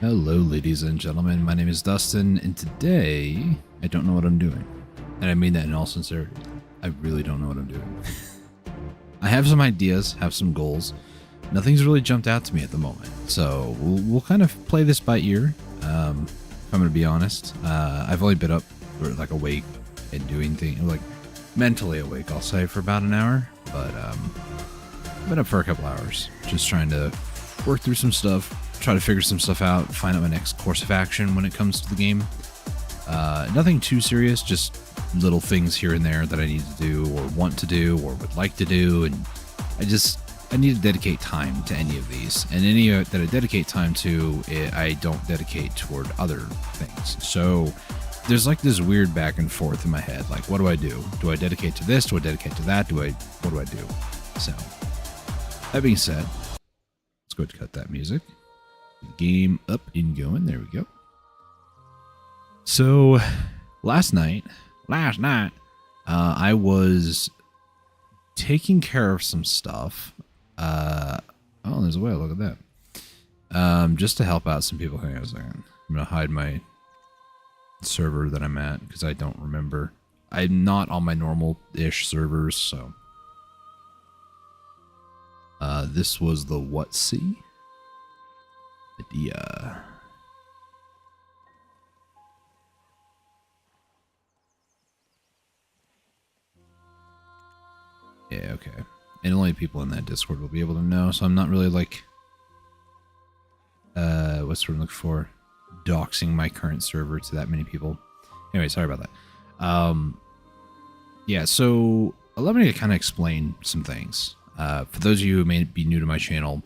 Hello, ladies and gentlemen. My name is Dustin, and today I don't know what I'm doing. And I mean that in all sincerity. I really don't know what I'm doing. I have some ideas, have some goals. Nothing's really jumped out to me at the moment. So we'll kind of play this by ear. If I'm going to be honest, I've only been up or like awake and doing things, like mentally awake, I'll say, for about an hour. But I've been up for a couple hours, just trying to work through some stuff, try to figure some stuff out, find out my next course of action when it comes to the game. Nothing too serious, just little things here and there that I need to do or want to do or would like to do. And I need to dedicate time to any of these. And any that I dedicate time to, I don't dedicate toward other things. So there's like this weird back and forth in my head. Like, what do I do? Do I dedicate to this? Do I dedicate to that? What do I do? So that being said, let's go ahead and cut that music. Game up and going. There we go. So last night, I was taking care of some stuff. Oh, there's a whale. Look at that. Just to help out some people. Hang on a second. I'm gonna hide my server that I'm at because I don't remember. I'm not on my normal-ish servers, so. This was the what sea? Idea. Yeah, okay. And only people in that Discord will be able to know, so I'm not really like what's the word I'm looking for? Doxing my current server to that many people. Anyway, sorry about that. Yeah, so allow me to kind of explain some things. For those of you who may be new to my channel,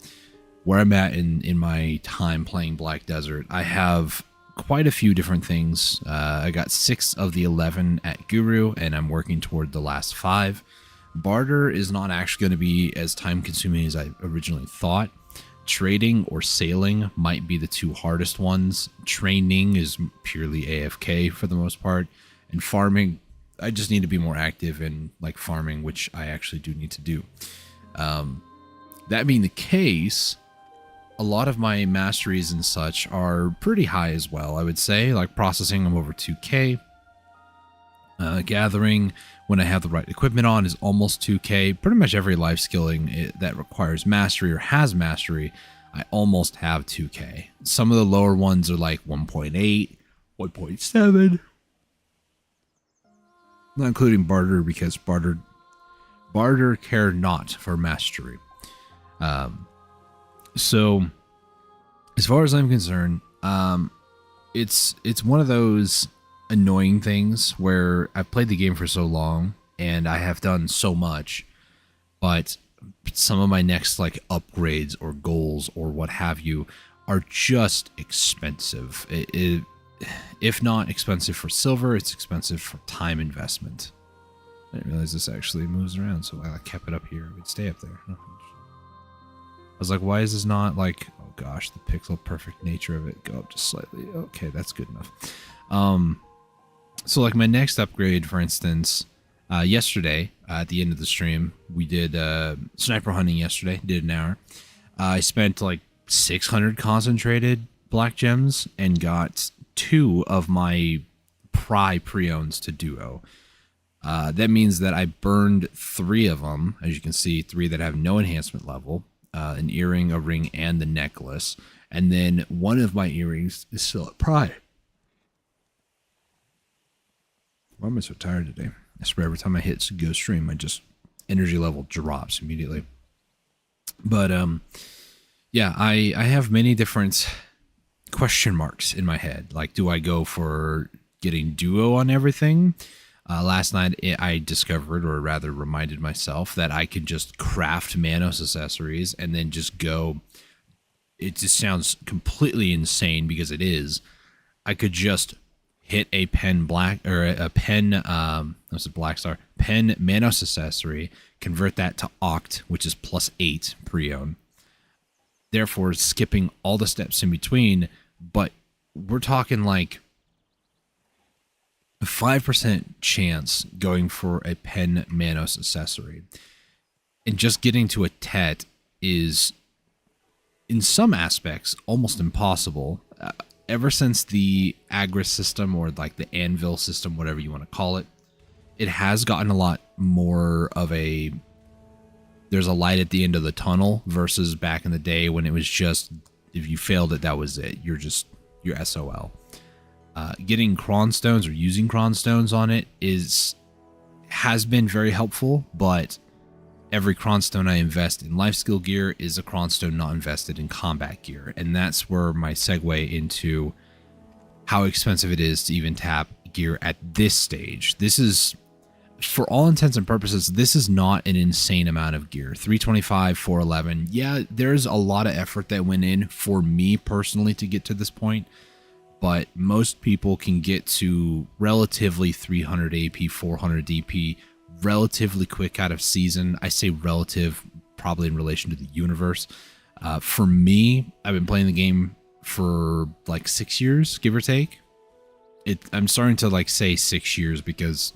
where I'm at in my time playing Black Desert, I have quite a few different things. I got 6 of the 11 at Guru, and I'm working toward the last 5. Barter is not actually going to be as time consuming as I originally thought. Trading or sailing might be the 2 hardest ones. Training is purely AFK for the most part. And farming, I just need to be more active in like farming, which I actually do need to do. That being the case, a lot of my masteries and such are pretty high as well, I would say. Like processing, I'm over 2k. Gathering, when I have the right equipment on, is almost 2k. Pretty much every life skilling that requires mastery or has mastery, I almost have 2k. Some of the lower ones are like 1.8, 1.7. Not including barter, because barter care not for mastery. So as far as I'm concerned, it's one of those annoying things where I've played the game for so long and I have done so much, but some of my next like upgrades or goals or what have you are just expensive. If not expensive for silver, it's expensive for time investment. I didn't realize this actually moves around, so I kept it up here. It would stay up there. I was like, why is this not like, oh gosh, the pixel perfect nature of it, go up just slightly. Okay, that's good enough. So like my next upgrade, for instance, yesterday at the end of the stream, we did sniper hunting yesterday, did an hour. I spent like 600 concentrated black gems and got 2 of my pre-owns to duo. That means that I burned 3 of them, as you can see, 3 that have no enhancement level, an earring, a ring, and the necklace. And then 1 of my earrings is still at pri. Why am I so tired today? I swear every time I hit go stream, my just energy level drops immediately. But yeah, I have many different question marks in my head. Like, do I go for getting duo on everything? Last night I discovered, or rather reminded myself, that I could just craft Manos accessories and then just go. It just sounds completely insane because it is. I could just hit a pen black or a pen what's a black star pen Manos accessory, convert that to Oct, which is +8 pre-own, therefore skipping all the steps in between. But we're talking like a 5% chance going for a pen Manos accessory, and just getting to a Tet is in some aspects almost impossible. ever since the Agris system, or like the Anvil system, whatever you want to call it, it has gotten a lot more of a, there's a light at the end of the tunnel, versus back in the day when it was just, if you failed it, that was it. You're SOL. Getting cron stones or using cron stones on it has been very helpful, but every cron stone I invest in life skill gear is a cron stone not invested in combat gear. And that's where my segue into how expensive it is to even tap gear at this stage. This is, for all intents and purposes, this is not an insane amount of gear. 325, 411. Yeah, there's a lot of effort that went in for me personally to get to this point, but most people can get to relatively 300 AP, 400 DP relatively quick out of season. I say relative probably in relation to the universe. For me, I've been playing the game for like 6 years, give or take. I'm starting to like say 6 years because,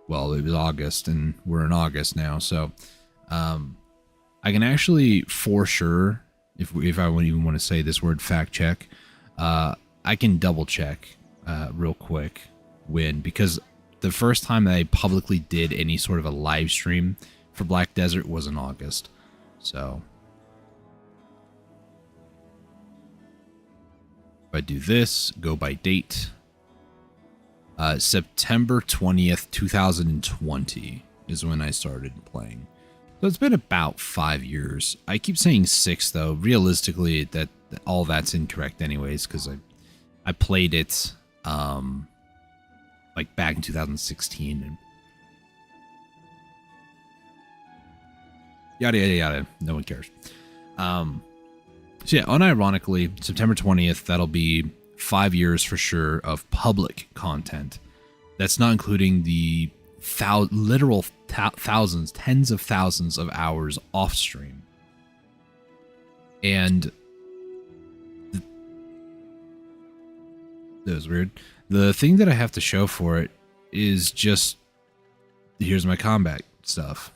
well, it was August and we're in August now. So I can actually, for sure, if I wouldn't even want to say this word, fact check, I can double check real quick because the first time that I publicly did any sort of a live stream for Black Desert was in August. So if I do this, go by date, September 20th, 2020 is when I started playing. So it's been about 5 years. I keep saying 6 though. Realistically, that all that's incorrect anyways, because I played it like back in 2016 and yada yada yada. No one cares. So yeah, unironically, September 20th, that'll be 5 years for sure of public content. That's not including the literal thousands, tens of thousands of hours off stream. And that was weird. The thing that I have to show for it is just, here's my combat stuff.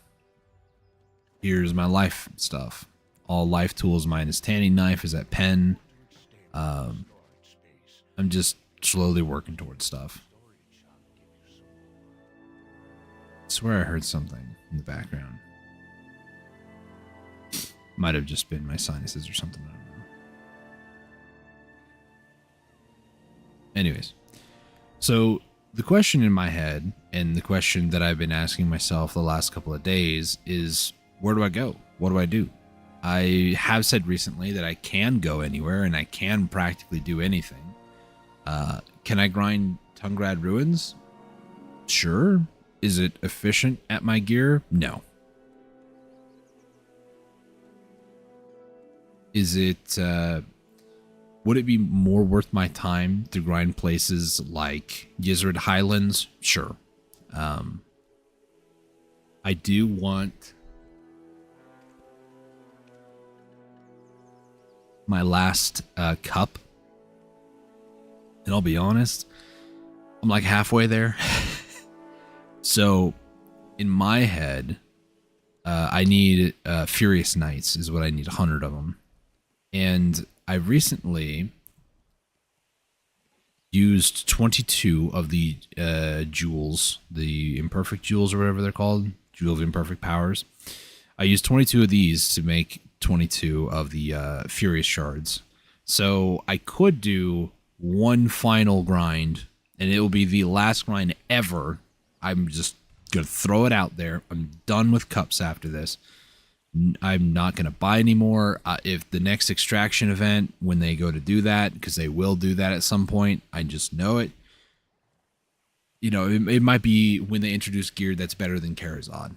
Here's my life stuff. All life tools minus tanning knife is at pen. I'm just slowly working towards stuff. I swear I heard something in the background. Might have just been my sinuses or something. I don't know. Anyways, so the question in my head, and the question that I've been asking myself the last couple of days, is where do I go? What do I do? I have said recently that I can go anywhere and I can practically do anything. Can I grind Tungrad Ruins? Sure. Is it efficient at my gear? No. Is it, would it be more worth my time to grind places like Yizard Highlands? Sure. I do want my last cup. And I'll be honest, I'm like halfway there. So in my head, I need Furious Knights is what I need, 100 of them. And I recently used 22 of the jewels, the imperfect jewels or whatever they're called, Jewel of Imperfect Powers. I used 22 of these to make 22 of the Furious Shards. So I could do one final grind, and it will be the last grind ever. I'm just going to throw it out there. I'm done with cups after this. I'm not going to buy anymore. If the next extraction event, when they go to do that, because they will do that at some point, I just know it. You know, it might be when they introduce gear that's better than Karazhan,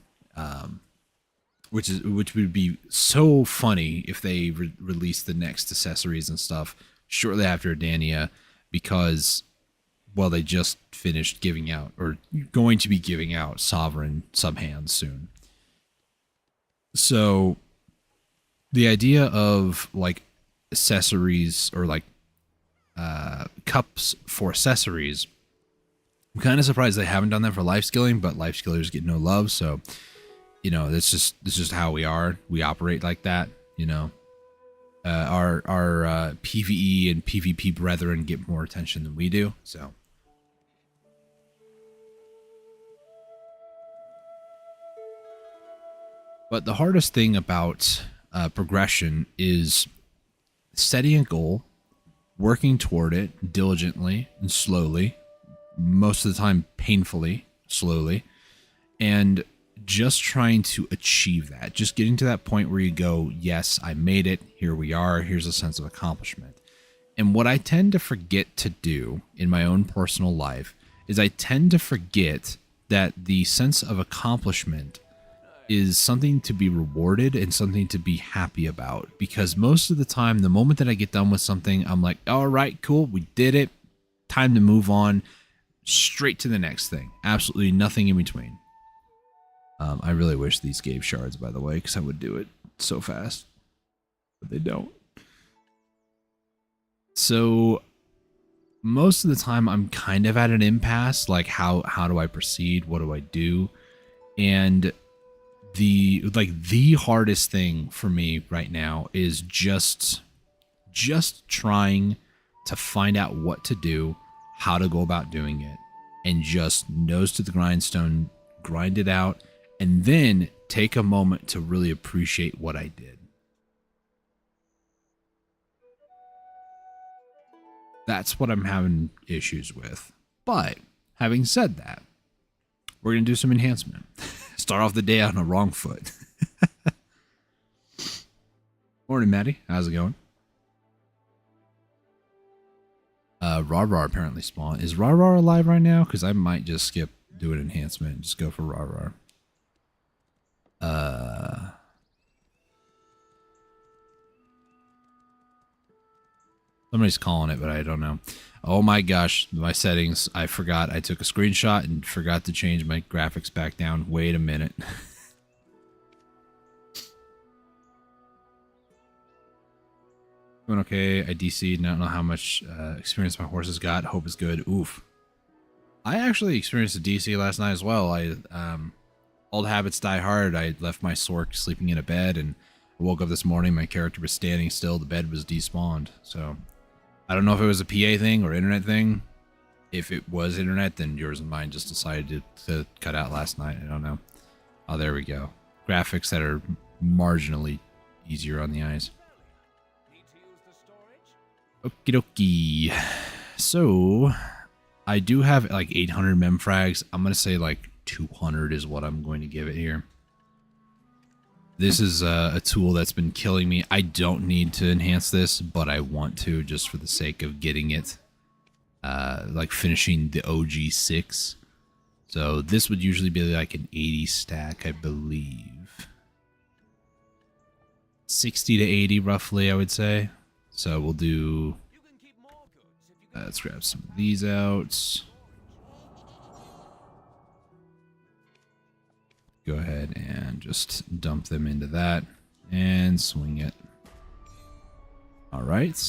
which would be so funny if they release the next accessories and stuff shortly after Dania, because, well, they just finished giving out, or going to be giving out, Sovereign subhands soon. So the idea of like accessories, or like cups for accessories, I'm kind of surprised they haven't done that for life skilling, but life skillers get no love. So, you know, this is just how we are. We operate like that, you know. our PvE and PvP brethren get more attention than we do. So. But the hardest thing about progression is setting a goal, working toward it diligently and slowly, most of the time painfully slowly, and just trying to achieve that. Just getting to that point where you go, yes, I made it. Here we are. Here's a sense of accomplishment. And what I tend to forget to do in my own personal life is I tend to forget that the sense of accomplishment is something to be rewarded and something to be happy about, because most of the time, the moment that I get done with something, I'm like, all right, cool, we did it. Time to move on straight to the next thing. Absolutely nothing in between. I really wish these gave shards, by the way, because I would do it so fast, but they don't. So most of the time I'm kind of at an impasse, like how do I proceed? What do I do? And the hardest thing for me right now is just trying to find out what to do, how to go about doing it, and just nose to the grindstone, grind it out, and then take a moment to really appreciate what I did. That's what I'm having issues with. But having said that, we're going to do some enhancement. Start off the day on a wrong foot. Morning, Maddie. How's it going? Rar apparently spawned. Is Rar alive right now? Because I might just skip, do an enhancement, and just go for Rar. Somebody's calling it, but I don't know. Oh my gosh, my settings. I forgot. I took a screenshot and forgot to change my graphics back down. Wait a minute. Doing okay. I DC'd. Don't know how much experience my horse has got. Hope is good. Oof. I actually experienced a DC last night as well. Old habits die hard. I left my Sork sleeping in a bed, and I woke up this morning. My character was standing still. The bed was despawned. So I don't know if it was a PA thing or internet thing. If it was internet, then yours and mine just decided to cut out last night. I don't know. Oh, there we go. Graphics that are marginally easier on the eyes. Okie dokie. So I do have like 800 mem frags. I'm going to say like 200 is what I'm going to give it here. This is a tool that's been killing me. I don't need to enhance this, but I want to just for the sake of getting it. Like finishing the OG 6. So this would usually be like an 80 stack, I believe. 60 to 80 roughly, I would say. So we'll do... let's grab some of these out. Go ahead and just dump them into that and swing it. All right.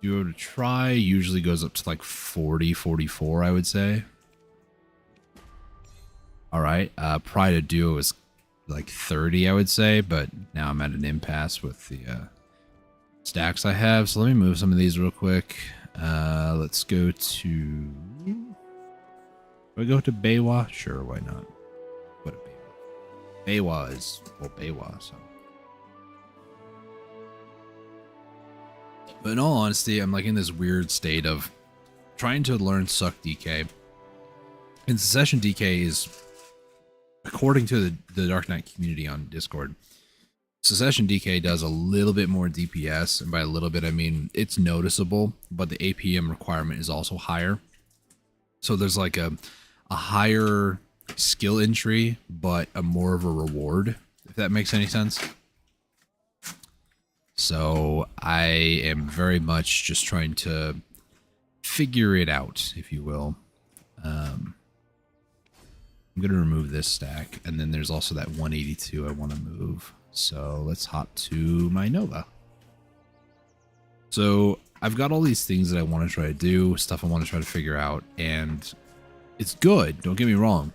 Duo to try usually goes up to like 40, 44, I would say. All right. Pride to duo is like 30, I would say, but now I'm at an impasse with the stacks I have. So let me move some of these real quick. Let's go to... Do I go to Baywa? Sure, why not? What a Baywa. Baywa is... well, Baywa, so... But in all honesty, I'm like in this weird state of trying to learn Suck DK. And Secession DK is, according to the Dark Knight community on Discord, Secession DK does a little bit more DPS, and by a little bit I mean it's noticeable, but the APM requirement is also higher. So there's like a higher skill entry, but a more of a reward, if that makes any sense. So I am very much just trying to figure it out, if you will. I'm going to remove this stack, and then there's also that 182 I want to move. So let's hop to my Nova. So I've got all these things that I want to try to do, stuff I want to try to figure out, and it's good, don't get me wrong.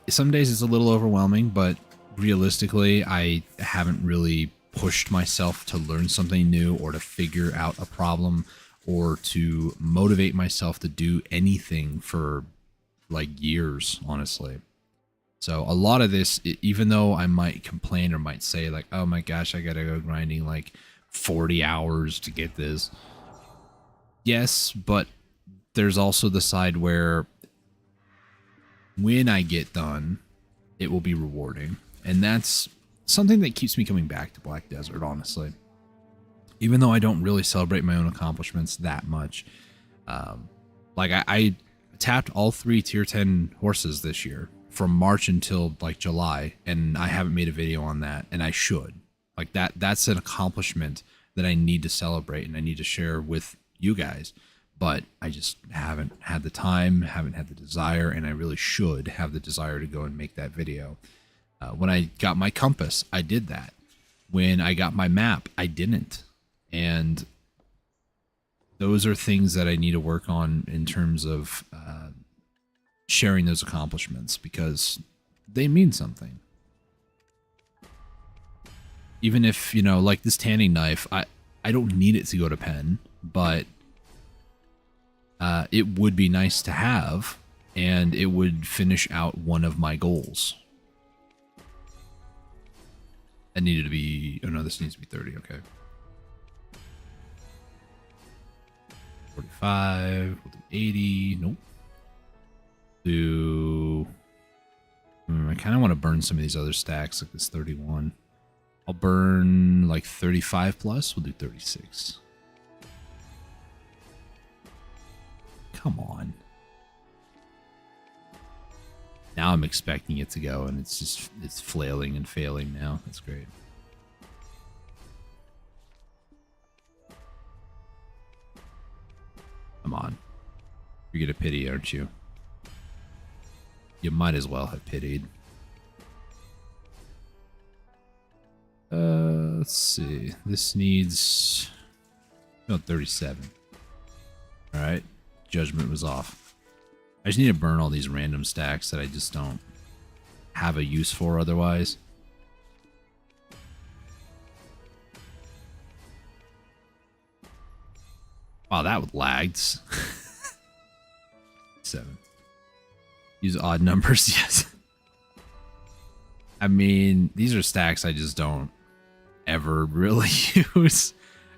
Some days it's a little overwhelming, but realistically, I haven't really pushed myself to learn something new or to figure out a problem or to motivate myself to do anything for like years, honestly. So a lot of this, even though I might complain or might say like, oh my gosh, I gotta go grinding like 40 hours to get this. Yes, but there's also the side where when I get done, it will be rewarding. And that's something that keeps me coming back to Black Desert, honestly. Even though I don't really celebrate my own accomplishments that much. Like I tapped all 3 tier 10 horses this year from March until like July, and I haven't made a video on that, and I should. Like that's an accomplishment that I need to celebrate and I need to share with you guys. But I just haven't had the time, haven't had the desire, and I really should have the desire to go and make that video. When I got my compass, I did that. When I got my map, I didn't. And those are things that I need to work on in terms of sharing those accomplishments, because they mean something. Even if, you know, like this tanning knife, I don't need it to go to pen, but it would be nice to have, and it would finish out one of my goals. That needed to be, oh no, this needs to be 30, okay. 45, we'll do 80, nope. I kind of want to burn some of these other stacks, like this 31. I'll burn like 35 plus, we'll do 36. Come on. Now I'm expecting it to go, and it's flailing and failing now. That's great. Come on. You're gonna pity, aren't you? You might as well have pitied. Let's see. This needs 37. All right. Judgment was off. I just need to burn all these random stacks that I just don't have a use for otherwise. Wow, that lagged. 7. Use odd numbers, yes. I mean, these are stacks I just don't ever really use.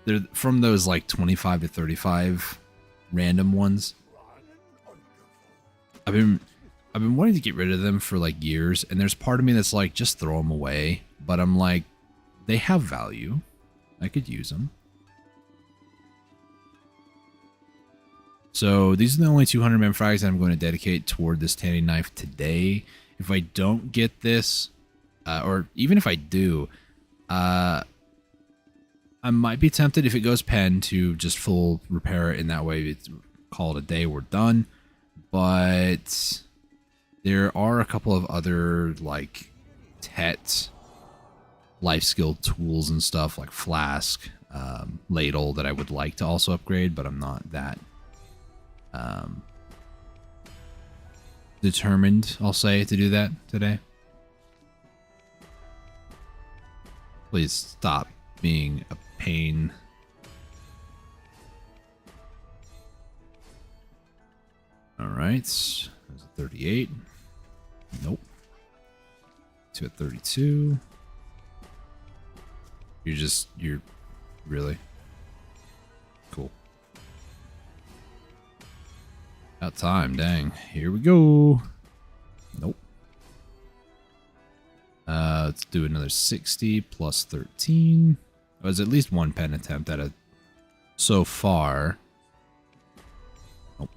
They're from those like 25 to 35 random ones. I've been wanting to get rid of them for like years, and there's part of me that's like, just throw them away. But I'm like, they have value. I could use them. So these are the only 200 mem frags that I'm going to dedicate toward this tanning knife today. If I don't get this, or even if I do, I might be tempted, if it goes pen, to just full repair it, in that way it's call it a day, we're done. But there are a couple of other like TET life skill tools and stuff, like flask, ladle, that I would like to also upgrade, but I'm not that determined, I'll say, to do that today. Please stop being a pain. All right, there's a 38. Nope. 2 at 32. You're really cool. About time, dang. Here we go. Nope. Let's do another 60 plus 13. It was at least one pen attempt at it so far. Nope.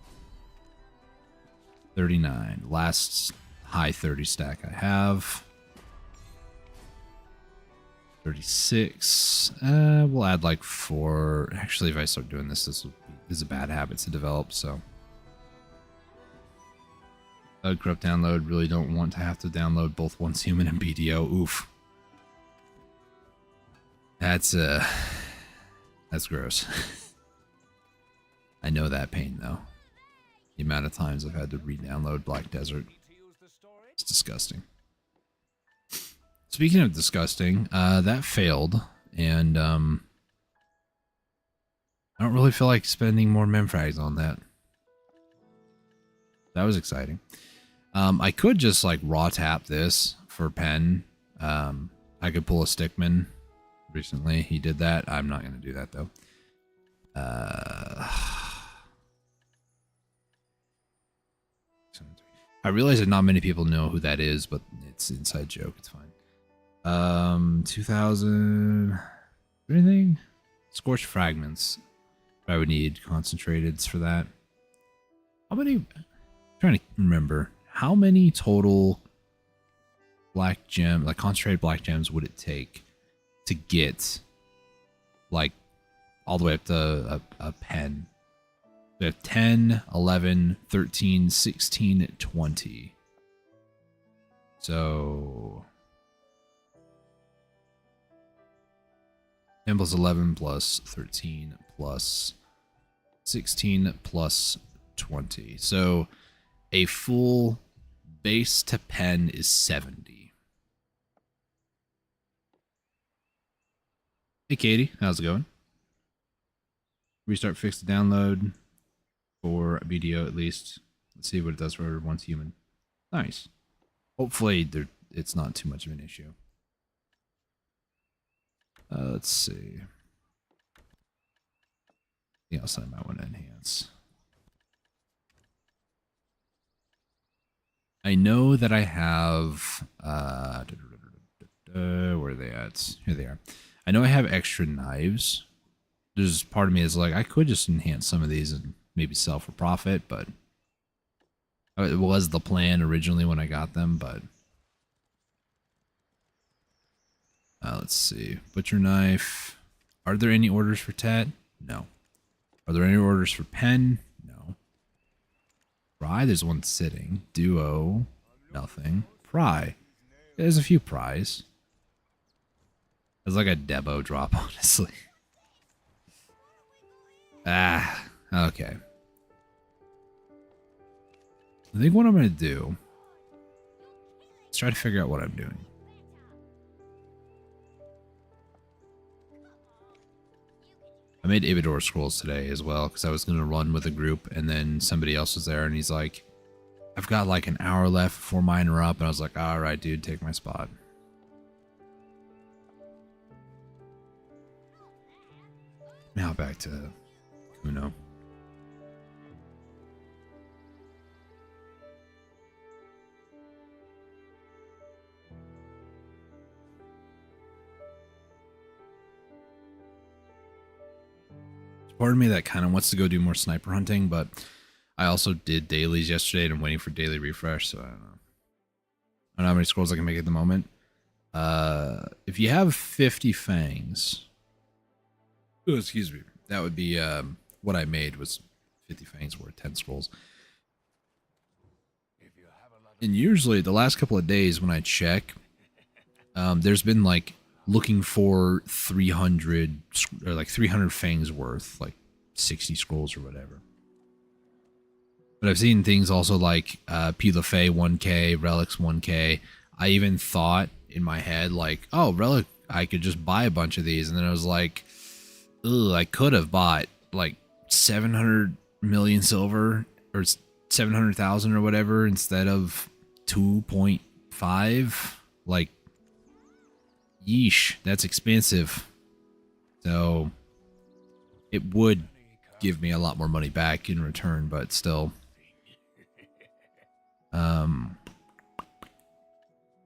39. Last high 30 stack I have. 36. We'll add like 4. Actually, if I start doing this, this is a bad habit to develop, so. Corrupt download. Really don't want to have to download both Once Human and BDO. Oof. That's gross. I know that pain, though. The amount of times I've had to re-download Black Desert. It's disgusting. Speaking of disgusting, that failed and I don't really feel like spending more memfrags on that. That was exciting. I could just like raw tap this for pen. I could pull a Stickman. Recently, he did that. I'm not going to do that though. I realize that not many people know who that is, but it's an inside joke. It's fine. 2000. Anything? Scorched fragments. I would need concentrateds for that. How many? I'm trying to remember. How many total black gem, like concentrated black gems, would it take to get like all the way up to a pen? We have 10, 11, 13, 16, 20. So 10 plus 11 plus 13 plus 16 plus 20. So a full base to pen is 70. Hey Katie, how's it going? Restart fix the download for a BDO at least. Let's see what it does for once human. Nice. Hopefully it's not too much of an issue. Let's see. Yeah, else I might want to enhance. I know that I have where are they at? Here they are. I know I have extra knives. There's part of me is like, I could just enhance some of these and maybe sell for profit, but it was the plan originally when I got them, but let's see. Butcher knife. Are there any orders for Tet? No. Are there any orders for pen? No. Pry, there's one sitting. Duo, nothing. Pry. There's a few pries. There's like a Debo drop, honestly. Ah, okay. I think what I'm going to do is try to figure out what I'm doing. I made Ibidor scrolls today as well because I was going to run with a group and then somebody else was there and he's like, I've got like an hour left before mine are up. And I was like, all right, dude, take my spot. Now back to Uno. Part of me that kind of wants to go do more sniper hunting, but I also did dailies yesterday and I'm waiting for daily refresh, so I don't know. I don't know how many scrolls I can make at the moment. If you have 50 fangs, oh, excuse me, that would be what I made was 50 fangs worth 10 scrolls. And usually the last couple of days when I check, there's been like looking for 300 or like 300 fangs worth, like 60 scrolls or whatever. But I've seen things also like Pilafay 1k, Relics 1k. I even thought in my head like, oh, Relic, I could just buy a bunch of these. And then I was like, ugh, I could have bought like 700 million silver or 700,000 or whatever instead of 2.5. Like, yeesh, that's expensive. So it would give me a lot more money back in return, but still.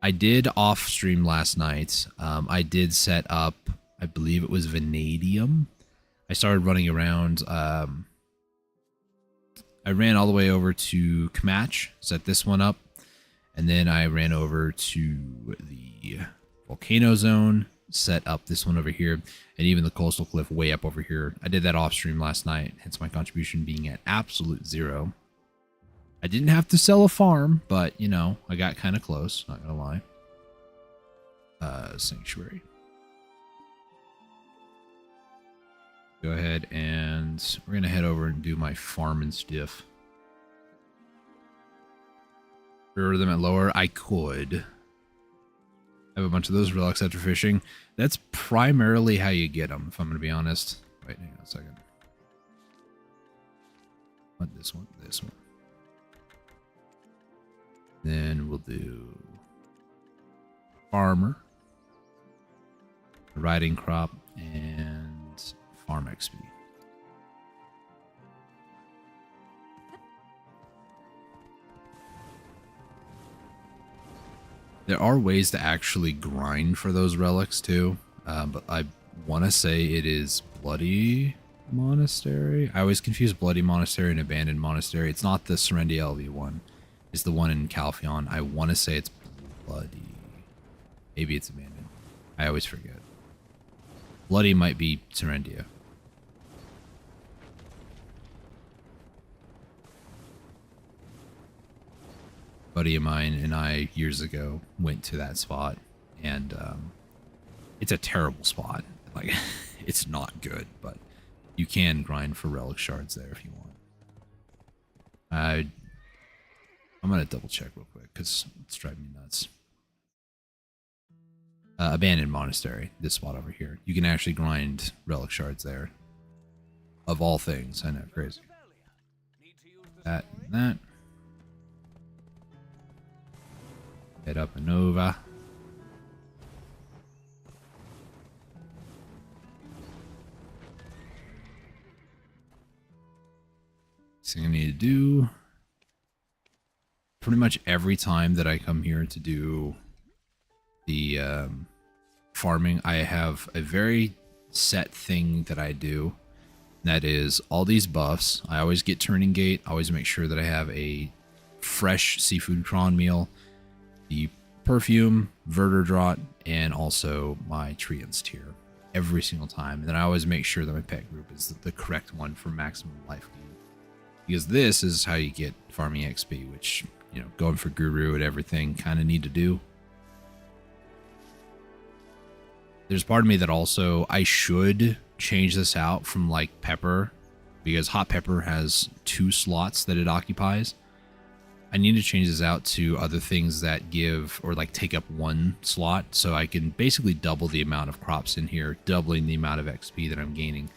I did off stream last night. I did set up, I believe it was Vanadium. I started running around. I ran all the way over to Kamach, set this one up, and then I ran over to the Volcano Zone, set up this one over here, and even the Coastal Cliff way up over here. I did that off stream last night, hence my contribution being at absolute 0. I didn't have to sell a farm, but, you know, I got kind of close, not gonna lie. Sanctuary. Go ahead and we're gonna head over and do my farm and stuff. Order them at lower? I could. I have a bunch of those relics after fishing. That's primarily how you get them, if I'm going to be honest. Wait, hang on a second. What, this one? This one. Then we'll do farmer, riding crop, and farm XP. There are ways to actually grind for those relics too, but I want to say it is Bloody Monastery. I always confuse Bloody Monastery and Abandoned Monastery. It's not the Serendia LV one. It's the one in Calphion. I want to say it's Bloody. Maybe it's Abandoned. I always forget. Bloody might be Serendia. Buddy of mine and I years ago went to that spot, and it's a terrible spot. Like, it's not good, but you can grind for relic shards there if you want. I'm gonna double check real quick because it's driving me nuts. Abandoned Monastery, this spot over here. You can actually grind relic shards there. Of all things, I know, crazy. That and that. Head up and over. Thing I need to do. Pretty much every time that I come here to do the farming, I have a very set thing that I do. That is all these buffs. I always get Turning Gate. I always make sure that I have a fresh seafood cron meal, the perfume, Verter Draught, and also my Treants tier every single time. And then I always make sure that my pet group is the correct one for maximum life gain. Because this is how you get farming XP, which, you know, going for Guru and everything kind of need to do. There's part of me that also, I should change this out from like Pepper, because Hot Pepper has 2 slots that it occupies. I need to change this out to other things that give or like take up 1 slot, so I can basically double the amount of crops in here, doubling the amount of XP that I'm gaining.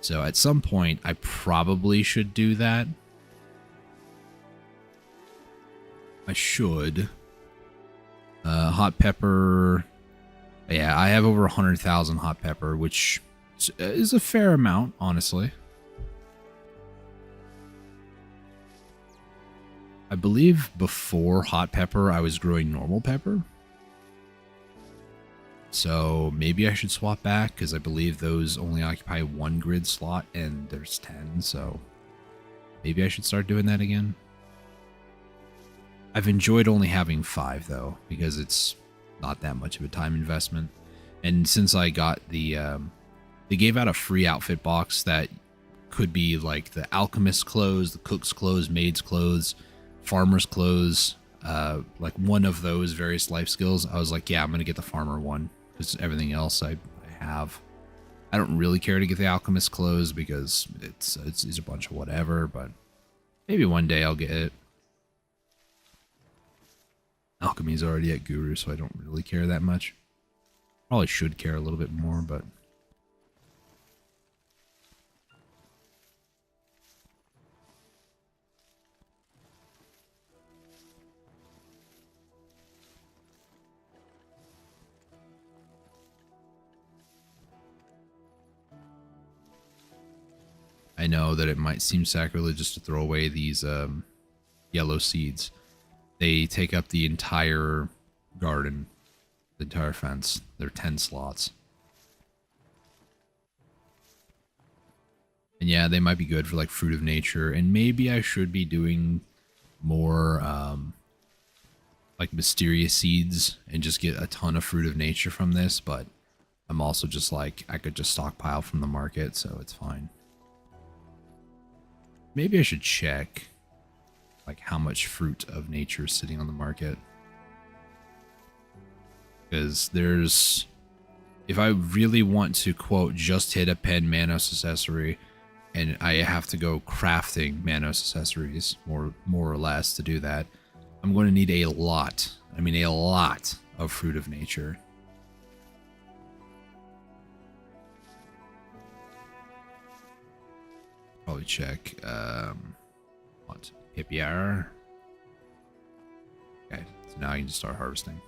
So at some point, I probably should do that. I should. Hot Pepper. Yeah, I have over 100,000 Hot Pepper, which is a fair amount, honestly. I believe before Hot Pepper, I was growing normal pepper. So maybe I should swap back, because I believe those only occupy 1 grid slot, and there's 10, so maybe I should start doing that again. I've enjoyed only having 5, though, because it's not that much of a time investment. And since I got the, they gave out a free outfit box that could be like the alchemist's clothes, the cook's clothes, maid's clothes, farmer's clothes, like one of those various life skills. I was like, yeah, I'm going to get the farmer one, because everything else I have. I don't really care to get the alchemist clothes because it's a bunch of whatever, but maybe one day I'll get it. Alchemy's already at Guru, so I don't really care that much. Probably should care a little bit more, but I know that it might seem sacrilegious to throw away these yellow seeds. They take up the entire garden, the entire fence. They're 10 slots. And yeah, they might be good for like Fruit of Nature, and maybe I should be doing more like mysterious seeds and just get a ton of Fruit of Nature from this, but I'm also just like, I could just stockpile from the market, so it's fine. Maybe I should check like how much Fruit of Nature is sitting on the market. Because there's, if I really want to, quote, just hit a pen Manos accessory, and I have to go crafting Manos accessories, more or less, to do that, I'm going to need a lot, I mean a lot of fruit of nature. Probably check what hippier. Okay, so now I can just start harvesting.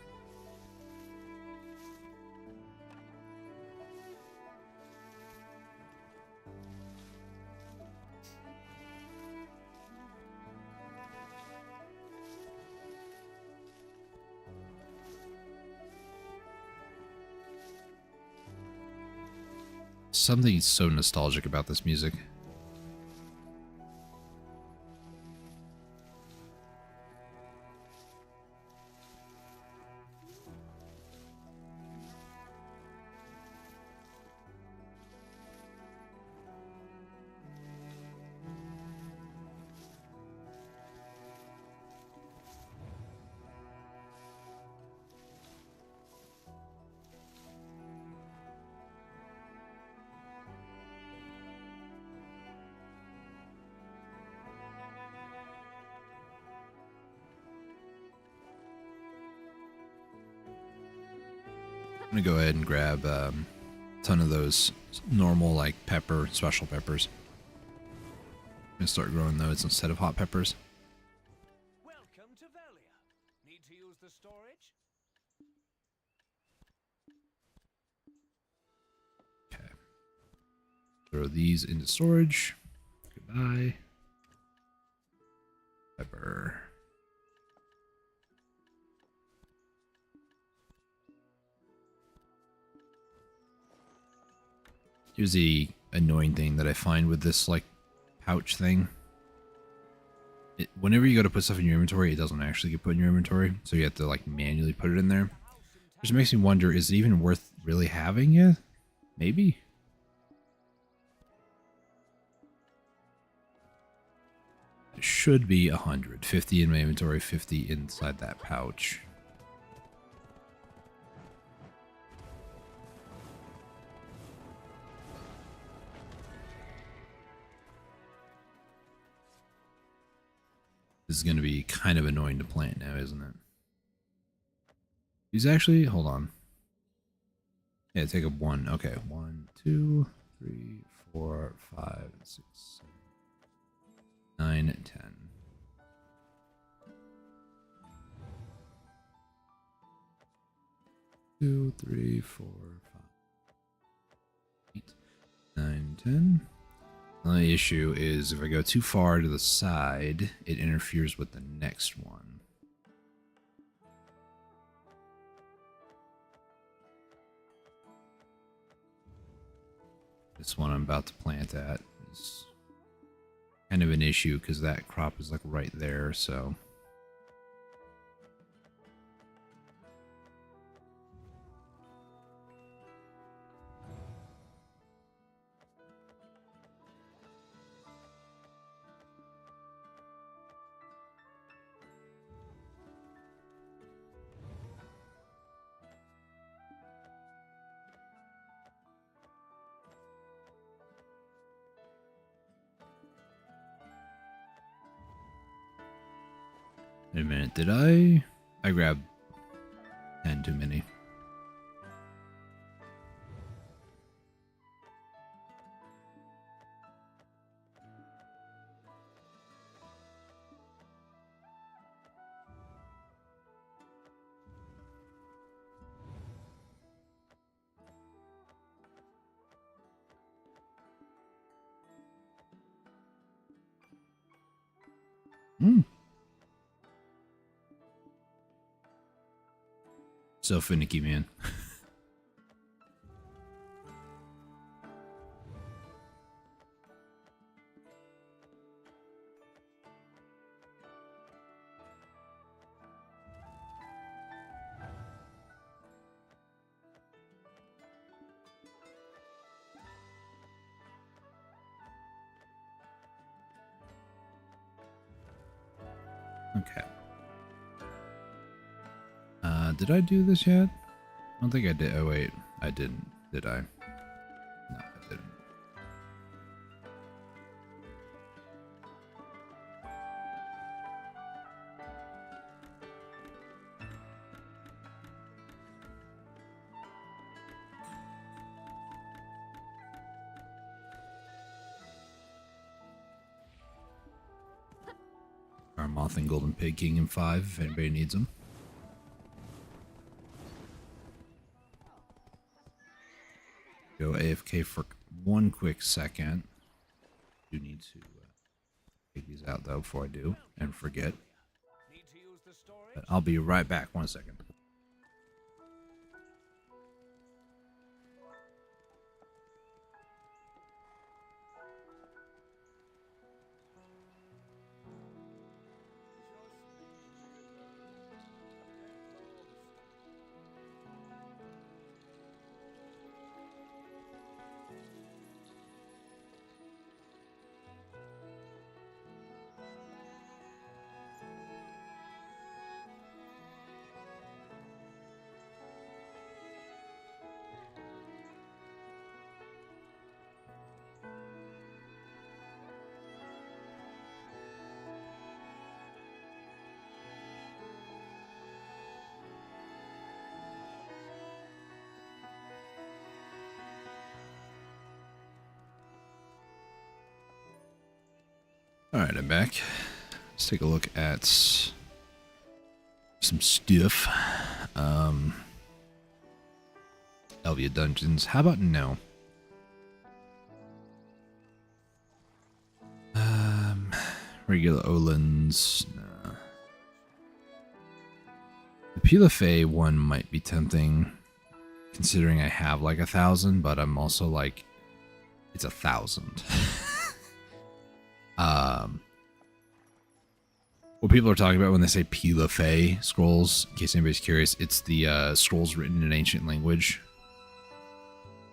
Something so nostalgic about this music. I'm gonna go ahead and grab a ton of those normal, like, pepper, special peppers. I'm gonna start growing those instead of hot peppers. Welcome to Velia. Need to use the storage? Okay. Throw these into storage. Goodbye. Pepper. Here's the annoying thing that I find with this, like, pouch thing. Whenever you go to put stuff in your inventory, it doesn't actually get put in your inventory, so you have to, like, manually put it in there. Which makes me wonder, is it even worth really having it? Maybe? It should be 100. 50 in my inventory, 50 inside that pouch. This is going to be kind of annoying to plant now, isn't it? These actually, hold on. Yeah, take up one. Okay, 1, 2, 3, 4, 5, 6, 7, 9, 10. 2, 3, 4, 5, 8, 9, 10. The only issue is if I go too far to the side, it interferes with the next one. This one I'm about to plant at is kind of an issue because that crop is like right there, so. Wait a minute, did I grabbed 10 too many. Hmm. So finicky, man. Okay. Did I do this yet? I don't think I did. Oh, wait. I didn't. Did I? No, I didn't. Moth and Golden Pig King in 5 if anybody needs them. Go AFK for one quick second. Do need to take these out though before I do and forget. But I'll be right back. 1 second. Alright, I'm back. Let's take a look at some stuff. Elvia Dungeons. How about no? Regular Olins. Nah. The Pilafay one might be tempting, considering I have like 1,000, but I'm also like, it's 1,000. What people are talking about when they say Pilafay scrolls, in case anybody's curious, it's the scrolls written in an ancient language.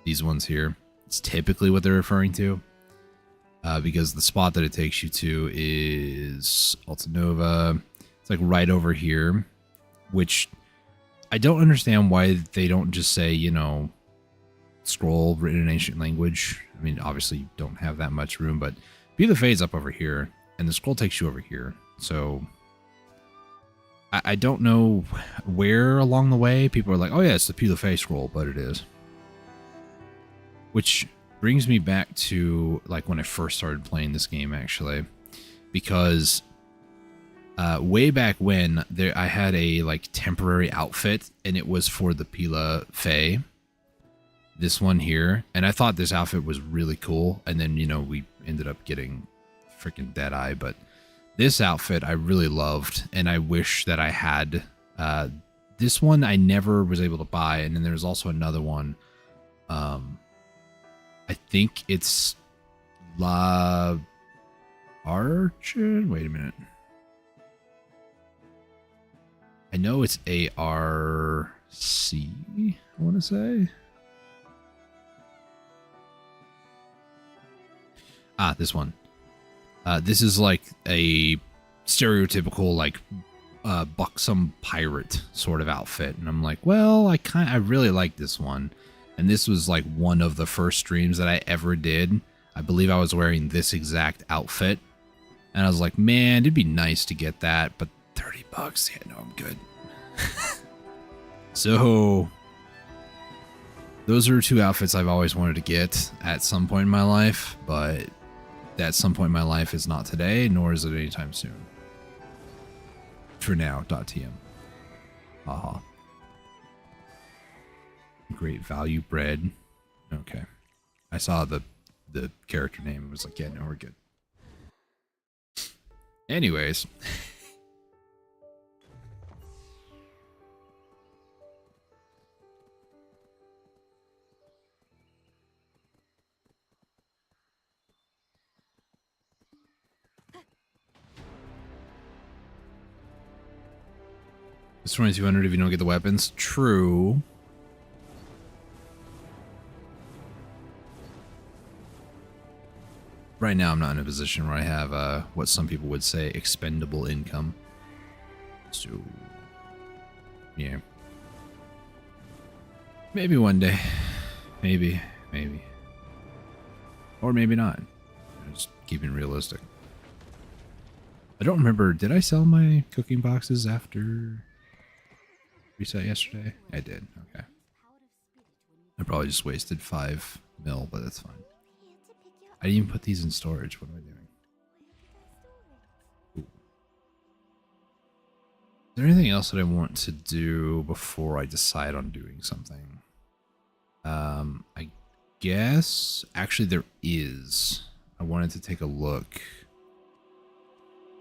These ones here. It's typically what they're referring to. Because the spot that it takes you to is Altanova. It's like right over here, which I don't understand why they don't just say, you know, scroll written in ancient language. I mean, obviously you don't have that much room, but Pilafay is up over here, and the scroll takes you over here. So I don't know where along the way people are like, oh yeah, it's the Pilafay scroll, but it is. Which brings me back to like when I first started playing this game, actually, because way back when I had a like temporary outfit, and it was for the Pilafay. This one here, and I thought this outfit was really cool, and then, you know, we ended up getting freaking Deadeye, but this outfit I really loved, and I wish that I had. This one I never was able to buy, and then there's also another one. I think it's La Archer. Wait a minute. I know it's ARC, I want to say. Ah, this one. This is like a stereotypical, like, buxom pirate sort of outfit. And I'm like, well, I really like this one. And this was like one of the first streams that I ever did. I believe I was wearing this exact outfit. And I was like, man, it'd be nice to get that, but $30? Yeah, no, I'm good. So those are two outfits I've always wanted to get at some point in my life, but that some point in my life is not today, nor is it anytime soon. For now, .tm. Haha. Great value bread. Okay. I saw the character name and was like, yeah, no, we're good. Anyways. It's 2,200 if you don't get the weapons. True. Right now, I'm not in a position where I have what some people would say expendable income. So, yeah. Maybe one day. Maybe. Or maybe not. Just keeping realistic. I don't remember. Did I sell my cooking boxes after reset yesterday? I did. Okay. I probably just wasted 5 mil, but that's fine. I didn't even put these in storage. What am I doing? Ooh. there anything else that I want to do before I decide on doing something? I guess actually there is. I wanted to take a look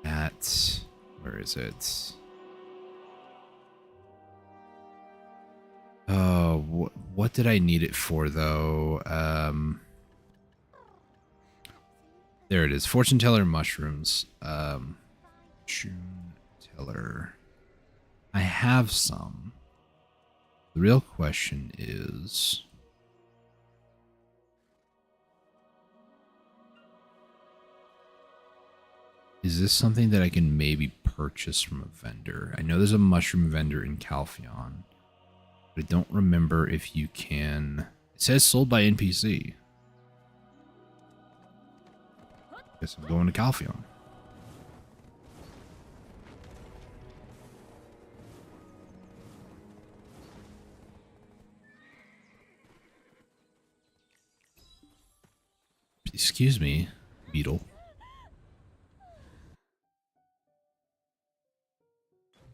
at, where is it? Oh, what did I need it for though? There it is. Fortune teller mushrooms. Fortune teller. I have some. The real question is, this something that I can maybe purchase from a vendor? I know there's a mushroom vendor in Calpheon, but I don't remember if you can. It says sold by NPC. Guess I'm going to Calpheon. Excuse me, beetle.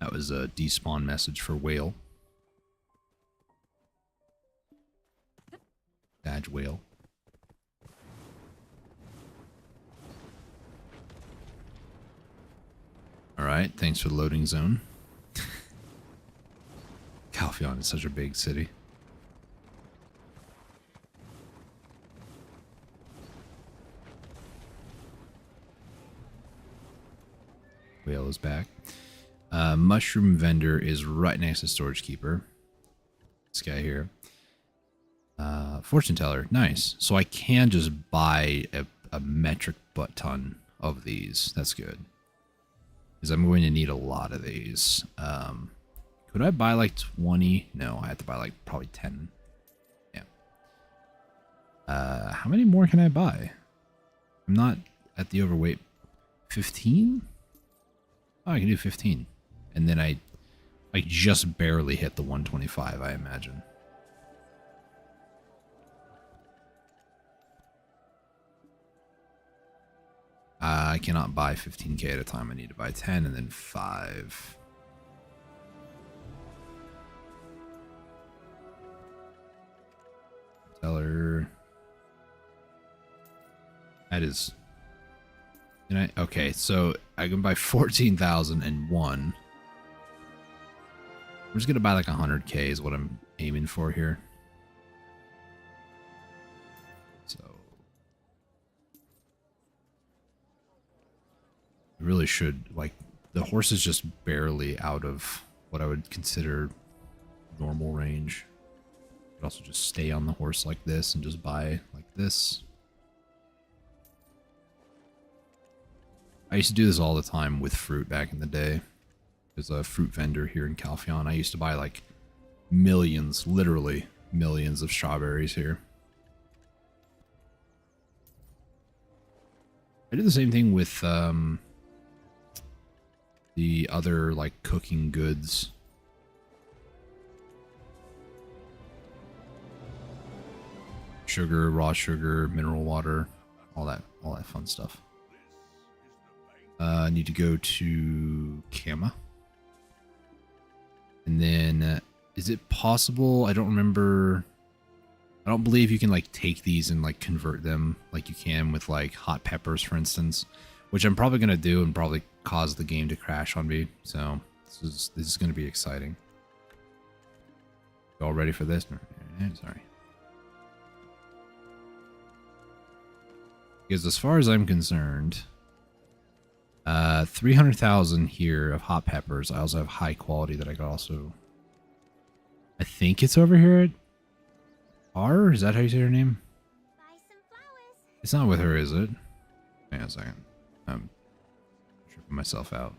That was a despawn message for whale. Badge whale. Alright, thanks for the loading zone. Calpheon is such a big city. Whale is back. Mushroom vendor is right next to storage keeper. This guy here. Fortune teller, nice. So I can just buy a metric butt ton of these. That's good. Because I'm going to need a lot of these. Could I buy like 20? No, I have to buy like probably 10. Yeah. How many more can I buy? I'm not at the overweight. 15? Oh, I can do 15. And then I just barely hit the 125, I imagine. I cannot buy 15k at a time. I need to buy 10 and then 5. Teller. That is... Okay, so I can buy 14,001. I'm just gonna buy like 100k is what I'm aiming for here. So I really should, like, the horse is just barely out of what I would consider normal range. I could also just stay on the horse like this and just buy like this. I used to do this all the time with fruit back in the day. There's a fruit vendor here in Calpheon. I used to buy like millions, literally millions of strawberries here. I did the same thing with the other like cooking goods. Sugar, raw sugar, mineral water, all that fun stuff. I need to go to Kama. And then, is it possible? I don't remember. I don't believe you can like take these and like convert them like you can with like hot peppers, for instance, which I'm probably going to do and probably cause the game to crash on me. So this is going to be exciting. You all ready for this? Sorry. Because as far as I'm concerned, 300,000 here of hot peppers. I also have high quality that I could also... I think it's over here at R? Is that how you say her name? Buy some flowers. It's not with her, is it? Hang on a second. I'm tripping myself out.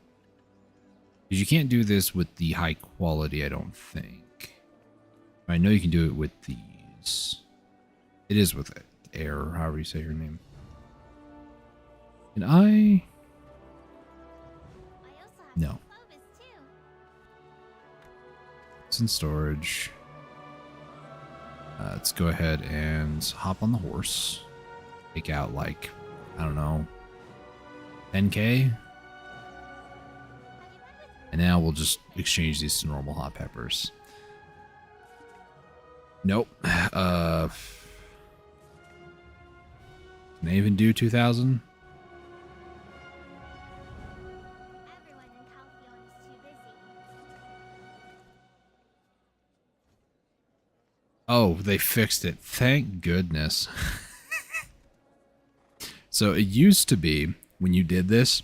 Because you can't do this with the high quality, I don't think. I know you can do it with these. It is with Air, or however you say her name. Can I... No. It's in storage. Let's go ahead and hop on the horse. Take out like, I don't know, 10k? And now we'll just exchange these to normal hot peppers. Nope. Can I even do 2,000? Everyone in Calpheon is too busy. Oh, they fixed it. Thank goodness. So it used to be, when you did this,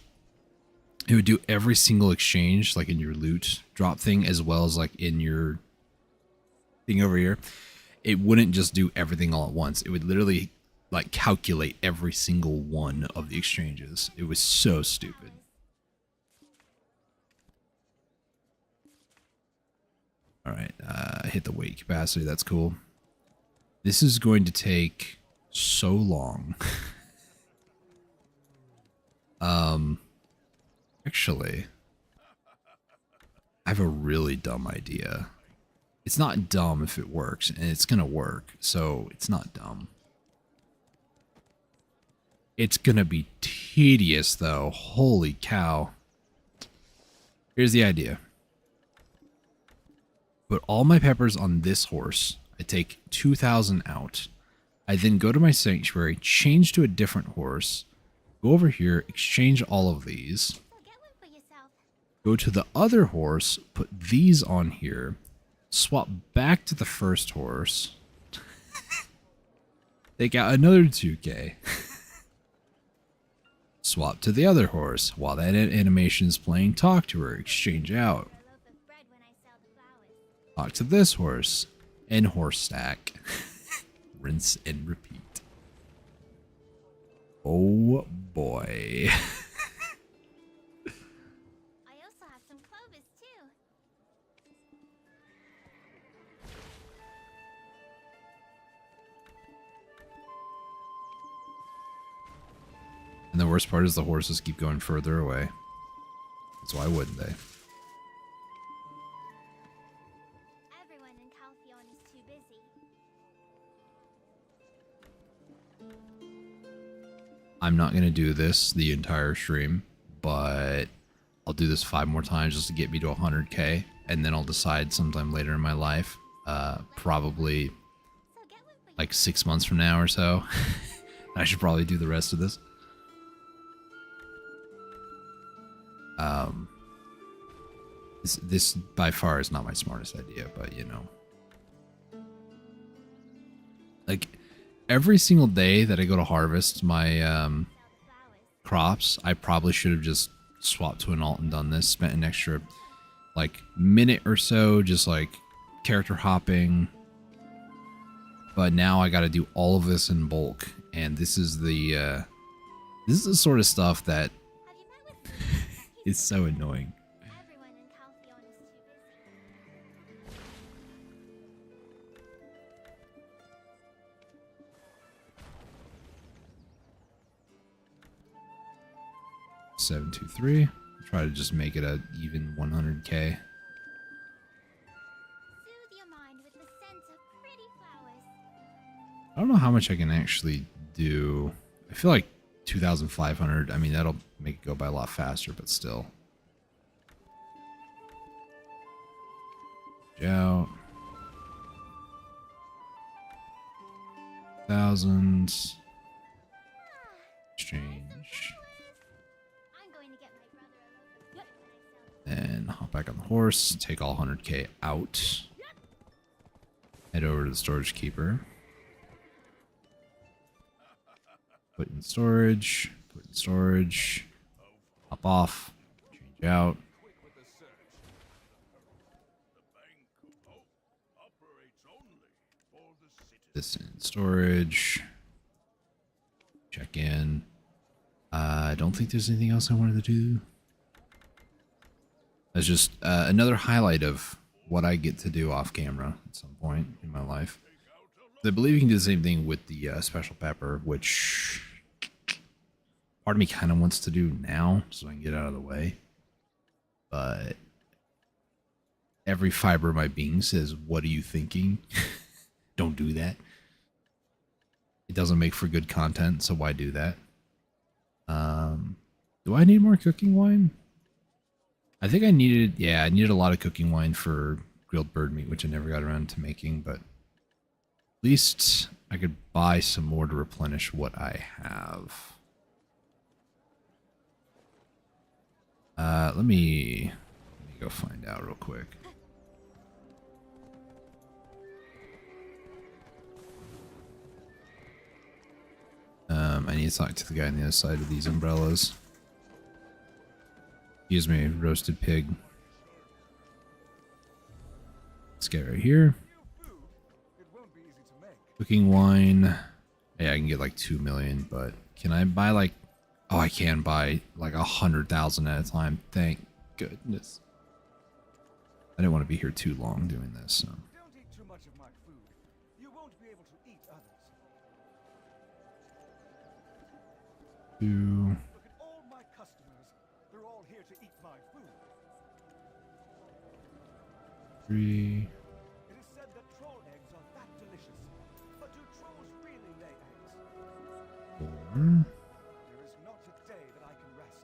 it would do every single exchange, like in your loot drop thing, as well as like in your thing over here. It wouldn't just do everything all at once. It would literally like calculate every single one of the exchanges. It was so stupid. All right, hit the weight capacity. That's cool. This is going to take so long. Actually, I have a really dumb idea. It's not dumb if it works, and it's gonna work, so it's not dumb. It's gonna be tedious, though. Holy cow. Here's the idea. Put all my peppers on this horse. I take 2,000 out. I then go to my sanctuary, change to a different horse, go over here, exchange all of these, So get one for yourself. go to the other horse, put these on here, swap back to the first horse, take out another 2k, swap to the other horse. While that animation's playing, talk to her, exchange out. For a loaf of bread when I sell the flowers. Talk to this horse, and horse stack. Rinse and repeat. Oh boy. I also have some clovers too. And the worst part is the horses keep going further away. So why wouldn't they? Everyone in Calpheon is too busy. I'm not going to do this the entire stream, but I'll do this 5 more times just to get me to 100k, and then I'll decide sometime later in my life, probably So get one for like 6 months from now or so. I should probably do the rest of this. This by far is not my smartest idea, but you know. Like, every single day that I go to harvest my sell the flowers. crops, I probably should have just swapped to an alt and done this. Spent an extra, like, minute or so just, like, character hopping. But now I gotta do all of this in bulk. And this is the sort of stuff that Have you met with is so annoying. Everyone in Calpheon is too busy. 723. Try to just make it a even 100k. Soothe your mind with the scent of pretty flowers. I don't know how much I can actually do. I feel like 2,500. I mean, that'll make it go by a lot faster, but still. Out. Thousands. Exchange. I'm going to get my brother a loaf of bread when I sell the Then hop back on the horse. Take all 100k out. Head over to the storage keeper. Put in storage. Put in storage. Hop off. Change out. This in storage. Check in. I don't think there's anything else I wanted to do. That's just another highlight of what I get to do off camera at some point in my life. I believe you can do the same thing with the special pepper, which part of me kind of wants to do now so I can get out of the way. But every fiber of my being says, what are you thinking? Don't do that. It doesn't make for good content, so why do that? Do I need more cooking wine? I think I needed, yeah, I needed a lot of cooking wine for grilled bird meat, which I never got around to making, but at least I could buy some more to replenish what I have. Let me go find out real quick. I need to talk to the guy on the other side of these umbrellas. Excuse me, roasted pig. This guy right here. Cooking wine. Yeah, I can get like 2 million, but can I buy like... Oh, I can buy like 100,000 at a time. Thank goodness. I didn't want to be here too long doing this, so... Don't eat too much of my food. You won't be able to eat others. 2, Look at all my customers. They're all here to eat my food. 3... It is said that troll eggs are that delicious. But do trolls really lay eggs? 4... There is not a day that I can rest.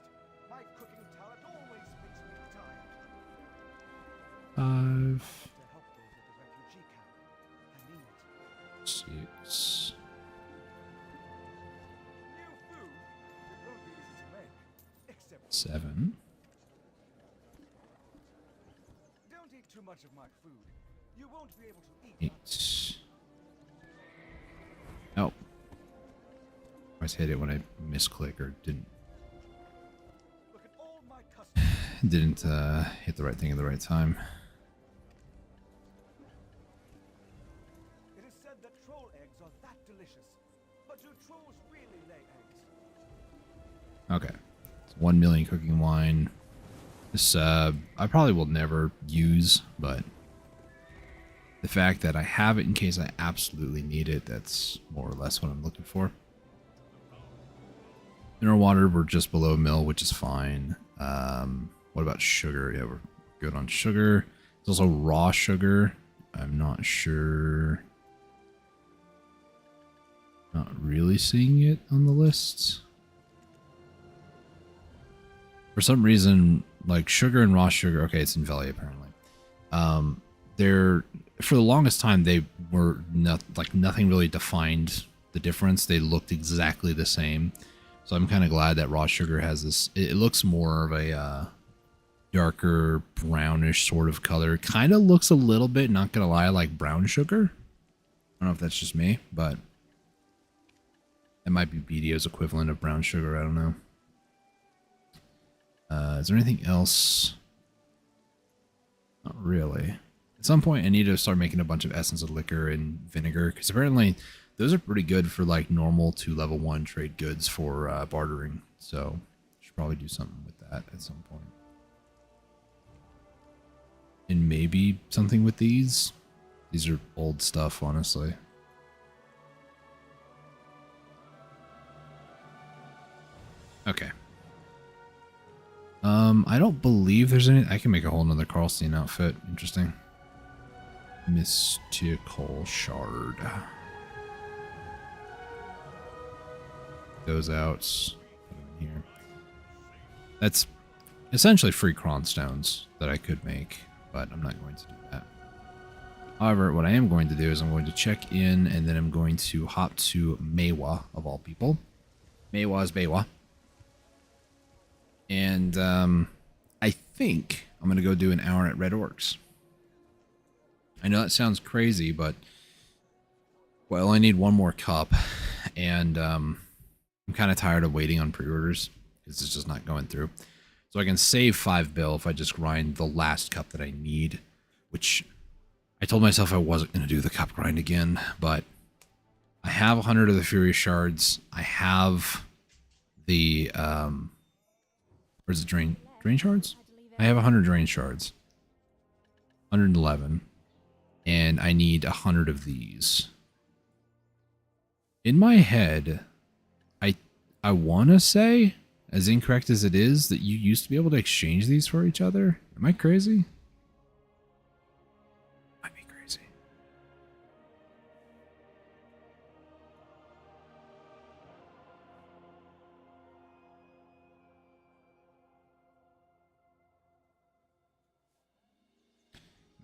My cooking talent always makes me tired. 5... To help those at the refugee camp. I mean it. 6... New food? It won't be easy to make. Except 7... don't eat too much of my food. You won't be able to eat 8... Oh. I always hate it when I misclick or didn't Look at all my customers. hit the right thing at the right time. It is said that troll eggs are that delicious. But do trolls really lay eggs? Okay. It's 1 million cooking wine. This I probably will never use, but the fact that I have it in case I absolutely need it, that's more or less what I'm looking for. Mineral water, we're just below mill, which is fine. What about sugar? Yeah, we're good on sugar. There's also raw sugar. I'm not sure. Not really seeing it on the list. For some reason, like sugar and raw sugar, okay, it's in Valley apparently. They're, for the longest time, they were not, like nothing really defined the difference. They looked exactly the same. So I'm kind of glad that raw sugar has this, it looks more of a darker brownish sort of color. Kind of looks a little bit, not gonna lie, like brown sugar. I don't know if that's just me, but it might be BDO's equivalent of brown sugar, I don't know. Is there anything else? Not really. At some point, I need to start making a bunch of essence of liquor and vinegar, because apparently those are pretty good for like normal to level 1 trade goods for bartering. So should probably do something with that at some point. And maybe something with these. These are old stuff, honestly. Okay. I don't believe there's any... I can make a whole nother Karlstein outfit. Interesting. Mystical Shard. Those out. Put them in here. That's essentially free Kronstones that I could make, but I'm not going to do that. However, what I am going to do is I'm going to check in, and then I'm going to hop to Maewa, of all people. Maewa is Maewa. And I think I'm going to go do an hour at Red Orcs. I know that sounds crazy, but well, I need one more cup, and I'm kind of tired of waiting on pre-orders because it's just not going through. So I can save 5 bill if I just grind the last cup that I need, which I told myself I wasn't going to do the cup grind again, but I have 100 of the Furious Shards. I have the where's the drain shards? I have 100 drain shards. 111. And I need 100 of these. In my head, I want to say, as incorrect as it is, that you used to be able to exchange these for each other. Am I crazy? Might be crazy.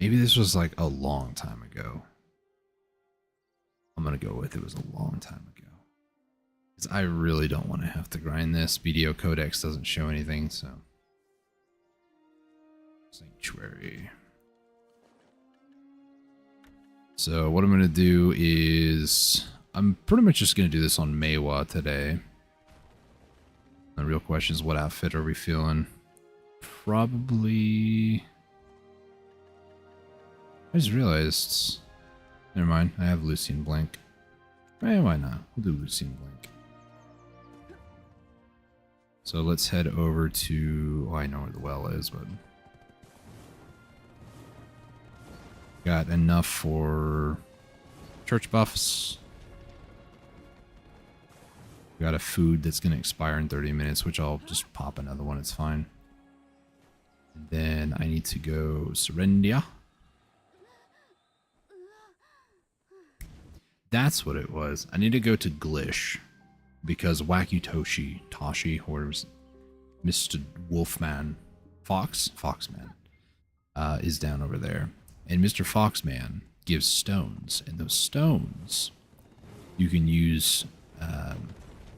Maybe this was like a long time ago. I'm going to go with it was a long time ago. Because I really don't want to have to grind this. BDO Codex doesn't show anything, so. Sanctuary. So what I'm going to do is, I'm pretty much just going to do this on Maewa today. The real question is, what outfit are we feeling? Probably... I just realized... Never mind, I have Lucian Blank. Eh, why not? We'll do Lucian Blank. So let's head over to... Oh, I know where the well is, but... Got enough for church buffs. Got a food that's going to expire in 30 minutes, which I'll just pop another one. It's fine. And then I need to go Serendia. That's what it was. I need to go to Glish because Toshi, or Mr. Wolfman, Foxman, is down over there. And Mr. Foxman gives stones, and those stones you can use,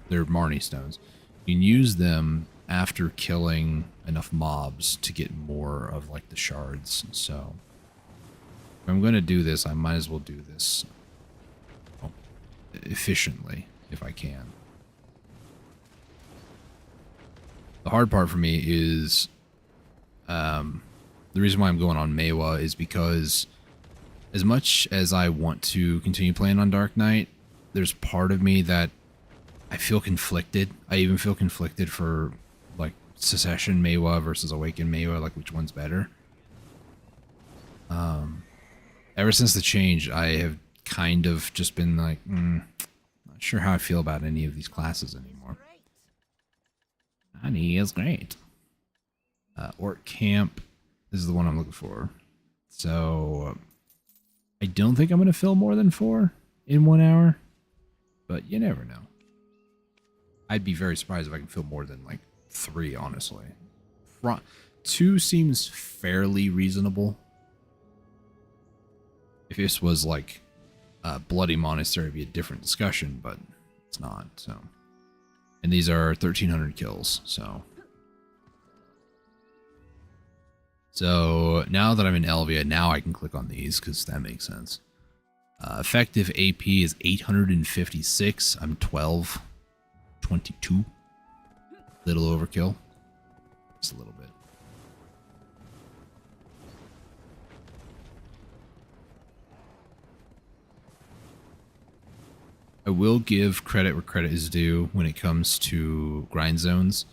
they're Marnie stones. You can use them after killing enough mobs to get more of like the shards. So if I'm going to do this, I might as well do this efficiently if I can. The hard part for me is the reason why I'm going on Maewa is because as much as I want to continue playing on Dark Knight, there's part of me that I feel conflicted. I even feel conflicted for like Secession Maewa versus Awaken Maewa, like which one's better. Ever since the change, I have kind of just been like, not sure how I feel about any of these classes anymore. Honey is great. Orc Camp. This is the one I'm looking for. So I don't think I'm going to fill more than 4 in 1 hour, but you never know. I'd be very surprised if I can fill more than like 3, honestly. 2 seems fairly reasonable. If this was like Bloody Monastery, it'd be a different discussion, but it's not. So, and these are 1,300 kills. So now that I'm in Elvia, now I can click on these because that makes sense. Effective AP is 856. I'm 12. 22. Little overkill. Just a little bit. I will give credit where credit is due when it comes to grind zones.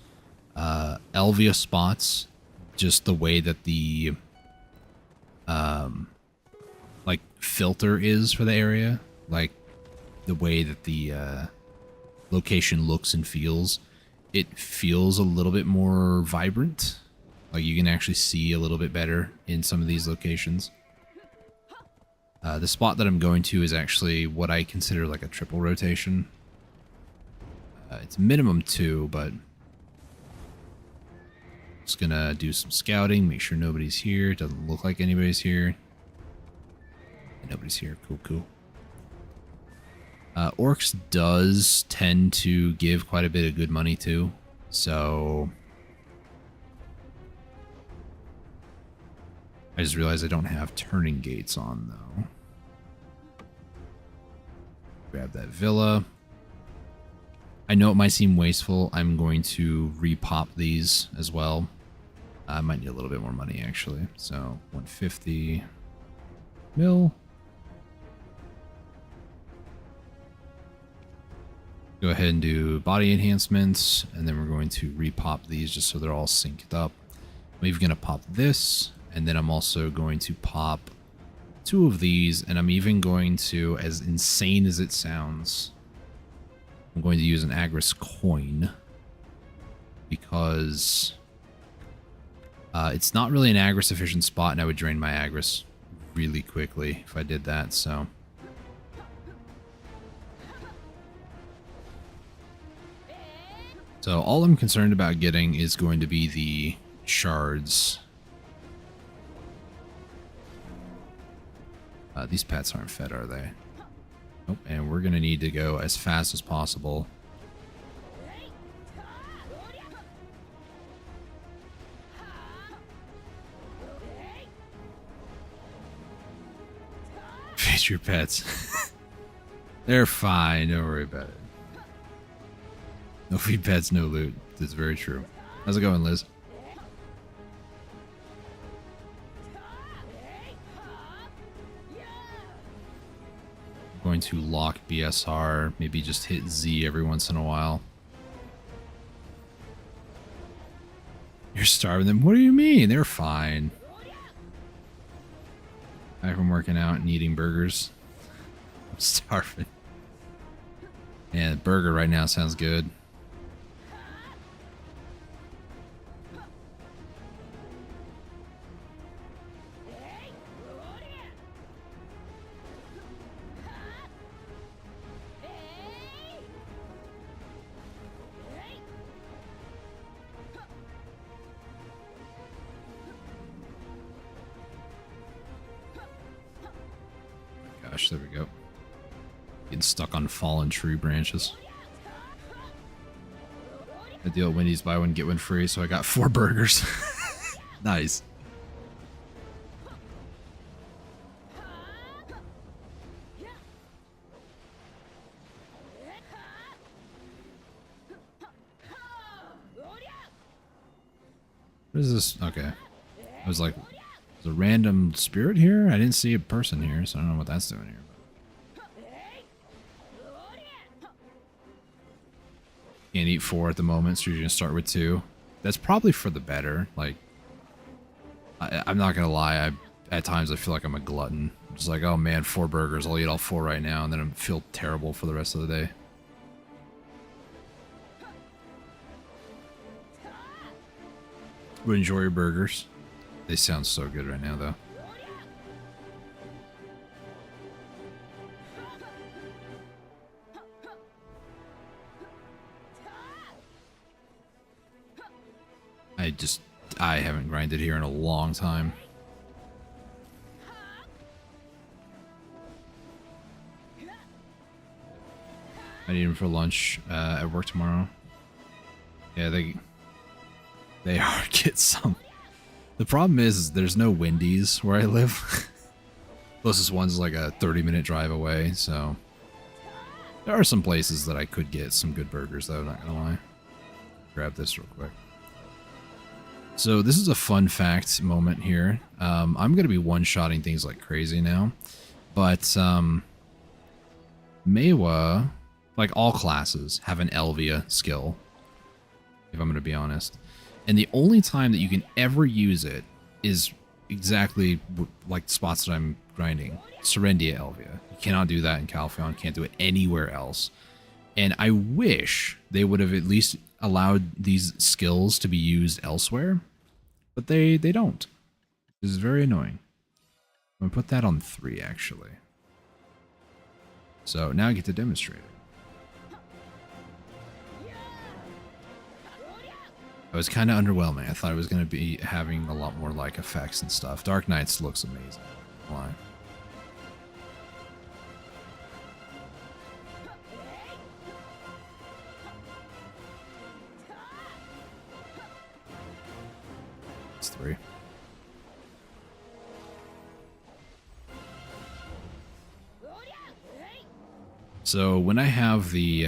Elvia spots, just the way that the like filter is for the area, like the way that the location looks and feels, it feels a little bit more vibrant. Like you can actually see a little bit better in some of these locations. The spot that I'm going to is actually what I consider like a triple rotation. It's minimum 2, but just gonna do some scouting, make sure nobody's here. Doesn't look like anybody's here. Nobody's here. Cool. Orcs does tend to give quite a bit of good money too, so I just realized I don't have turning gates on though. Grab that villa. I know it might seem wasteful. I'm going to repop these as well. I might need a little bit more money actually. So 150 mil. Go ahead and do body enhancements, and then we're going to repop these just so they're all synced up. I'm even going to pop this, and then I'm also going to pop 2 of these, and I'm even going to, as insane as it sounds, I'm going to use an Agris coin because it's not really an Agris efficient spot, and I would drain my Agris really quickly if I did that, so. So all I'm concerned about getting is going to be the shards. These pets aren't fed, are they? Nope, and we're gonna need to go as fast as possible. Feed your pets. They're fine, don't worry about it. No feed pets, no loot. That's very true. How's it going, Liz? I'm going to lock BSR, maybe just hit Z every once in a while. You're starving them? What do you mean? They're fine. Back from working out and eating burgers. I'm starving. Yeah, the burger right now sounds good. Gosh, there we go. Getting stuck on fallen tree branches. I deal at Wendy's, buy one, get one free, so I got 4 burgers. Nice. What is this? Okay. I was like, there's a random spirit here? I didn't see a person here, so I don't know what that's doing here. Can't eat 4 at the moment, so you're gonna start with 2. That's probably for the better. Like, I'm not gonna lie. At times I feel like I'm a glutton. I'm just like, oh man, 4 burgers. I'll eat all 4 right now, and then I feel terrible for the rest of the day. But enjoy your burgers. They sound so good right now, though. I haven't grinded here in a long time. I need them for lunch at work tomorrow. Yeah, they are get some. The problem is there's no Wendy's where I live. Closest one's like a 30-minute drive away, so there are some places that I could get some good burgers though, not gonna lie. Grab this real quick. So this is a fun fact moment here. I'm going to be one-shotting things like crazy now. But Meiwa, like all classes, have an Elvia skill, if I'm going to be honest. And the only time that you can ever use it is exactly like the spots that I'm grinding. Serendia Elvia. You cannot do that in Calpheon, can't do it anywhere else. And I wish they would have at least allowed these skills to be used elsewhere, but they don't. This is very annoying. I'm gonna put that on 3 actually. So now I get to demonstrate it. I was kind of underwhelming. I thought it was going to be having a lot more like effects and stuff. Dark Knights looks amazing. Why? It's 3. So when I have the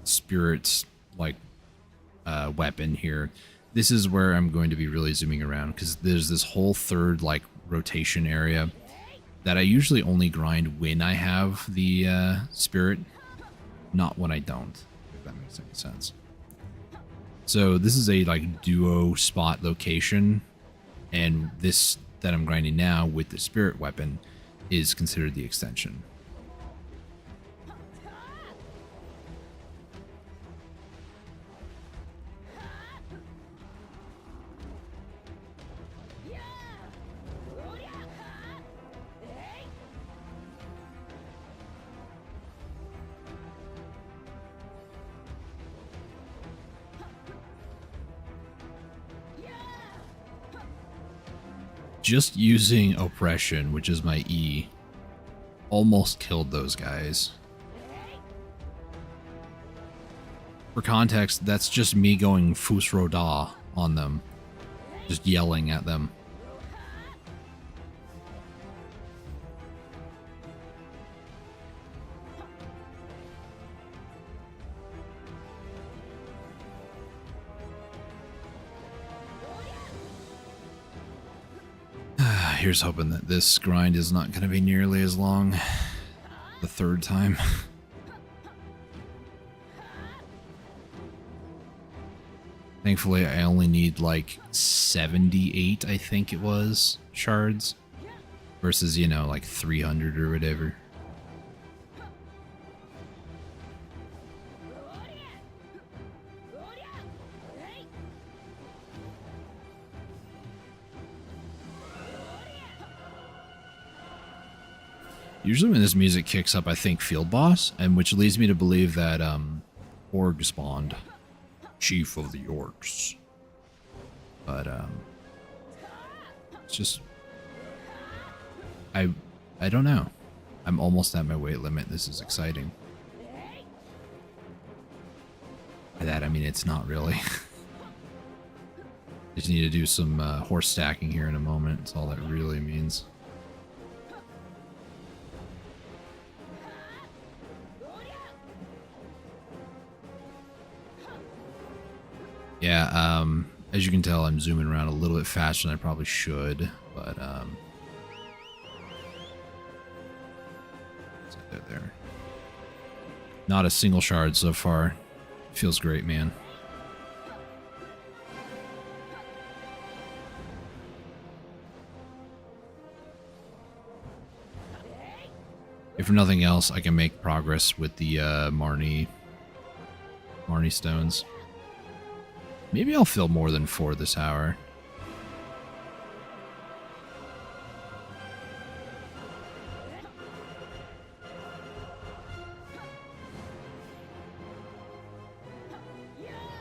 spirits like weapon here, this is where I'm going to be really zooming around, because there's this whole third like rotation area that I usually only grind when I have the spirit, not when I don't, if that makes any sense. So this is a like duo spot location, and this that I'm grinding now with the spirit weapon is considered the extension. just using oppression, which is my E, almost killed those guys. For context, that's just me going Fus Roda on them. Just yelling at them. Here's hoping that this grind is not going to be nearly as long the third time. Thankfully, I only need like 78, I think it was, shards. Versus, you know, like 300 or whatever. Usually when this music kicks up, I think Field Boss, and which leads me to believe that Org spawned. Chief of the Orcs. But it's just I don't know. I'm almost at my weight limit. This is exciting. By that I mean it's not really. Just need to do some horse stacking here in a moment. That's all that really means. Yeah, as you can tell, I'm zooming around a little bit faster than I probably should, but there. Not a single shard so far. Feels great, man. If for nothing else, I can make progress with the Marnie stones. Maybe I'll fill more than 4 this hour.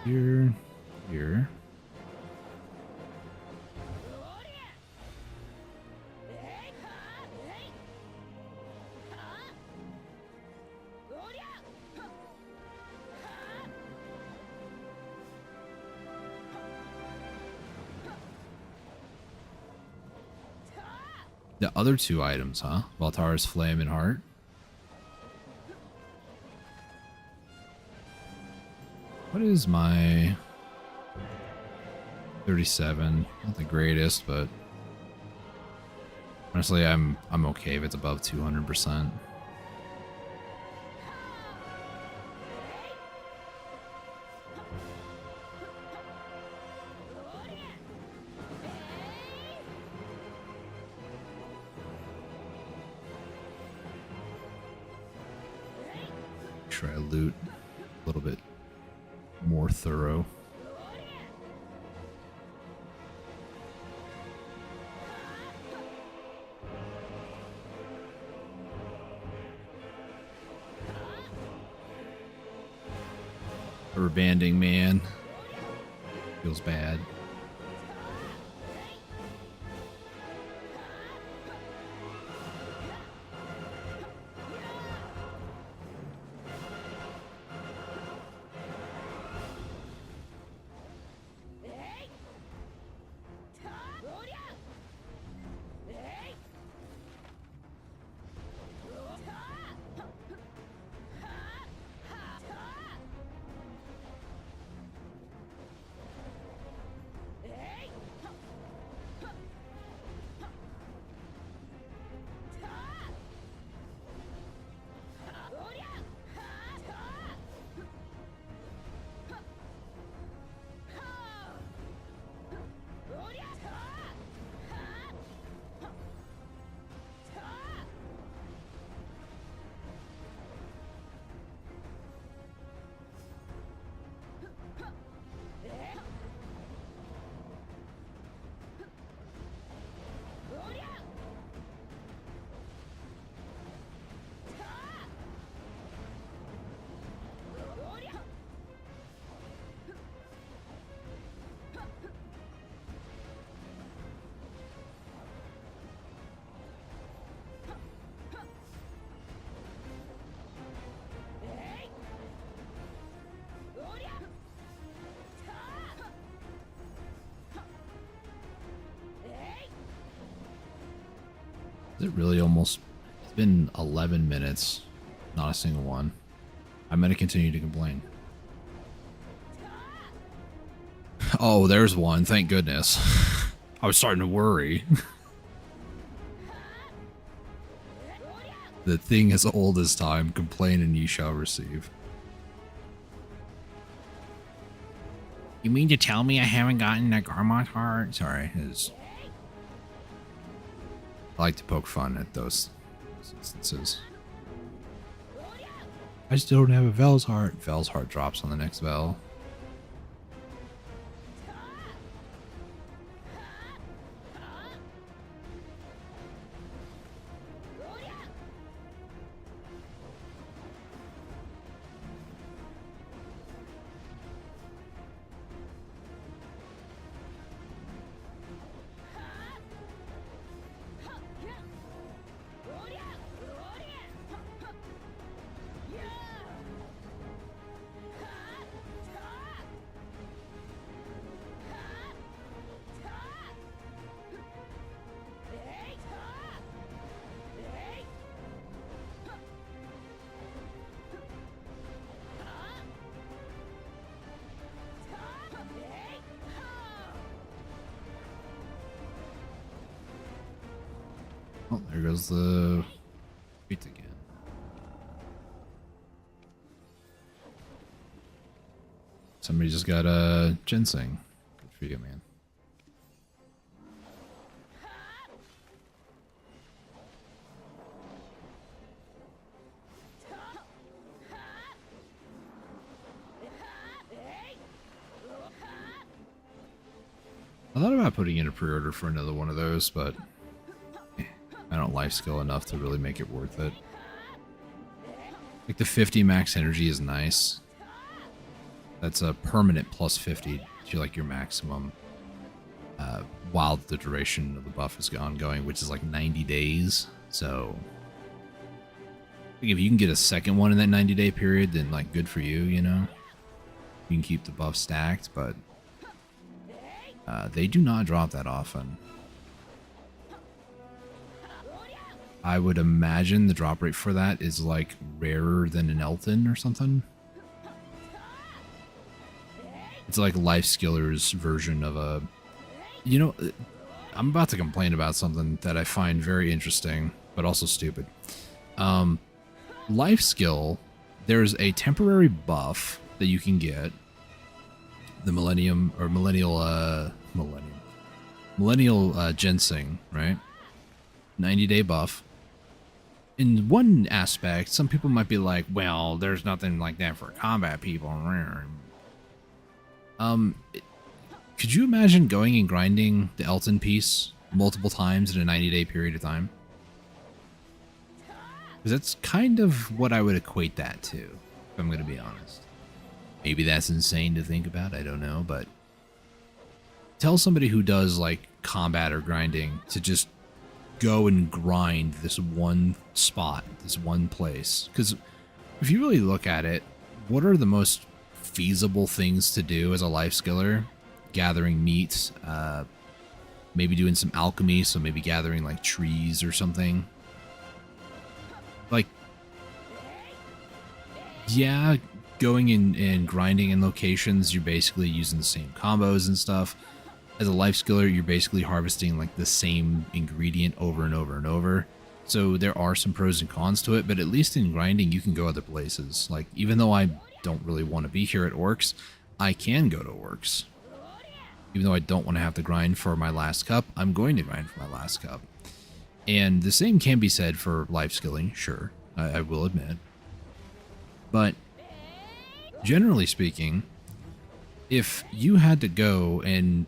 Here. The other 2 items, huh? Valtara's Flame and Heart. What is my 37? Not the greatest, but honestly, I'm okay if it's above 200%. Try to loot a little bit more thorough. Rubber banding, man. Feels bad. Is it really almost... It's been 11 minutes. Not a single one. I'm going to continue to complain. Oh, there's one. Thank goodness. I was starting to worry. The thing as old as time. Complain and ye shall receive. You mean to tell me I haven't gotten a Garmot heart? Sorry, I like to poke fun at those instances. I still don't have a Vel's heart. Vel's heart drops on the next Vel. Oh, there goes the feet again. Somebody just got a ginseng. Good for you, man. I thought about putting in a pre-order for another one of those, but I don't life skill enough to really make it worth it. Like the 50 max energy is nice. That's a permanent plus 50 to like your maximum while the duration of the buff is ongoing, which is like 90 days. So like if you can get a second one in that 90-day period, then like good for you, you know? You can keep the buff stacked, but they do not drop that often. I would imagine the drop rate for that is like rarer than an Elton or something. It's like Life Skiller's version of a... You know, I'm about to complain about something that I find very interesting, but also stupid. Life Skill, there's a temporary buff that you can get. The Millennial Ginseng, right? 90-day buff. In one aspect, some people might be like, well, there's nothing like that for combat people. Could you imagine going and grinding the Elton piece multiple times in a 90-day period of time? Because that's kind of what I would equate that to, if I'm going to be honest. Maybe that's insane to think about, I don't know, but tell somebody who does like combat or grinding to just go and grind this one spot, this one place. Because if you really look at it, what are the most feasible things to do as a life skiller? Gathering meat, maybe doing some alchemy, so maybe gathering like trees or something. Like, yeah, going in and grinding in locations, you're basically using the same combos and stuff. As a life skiller, you're basically harvesting like the same ingredient over and over and over. So there are some pros and cons to it, but at least in grinding, you can go other places. Like, even though I don't really want to be here at Orcs, I can go to Orcs. Even though I don't want to have to grind for my last cup, I'm going to grind for my last cup. And the same can be said for life skilling, sure, I will admit. But generally speaking, if you had to go and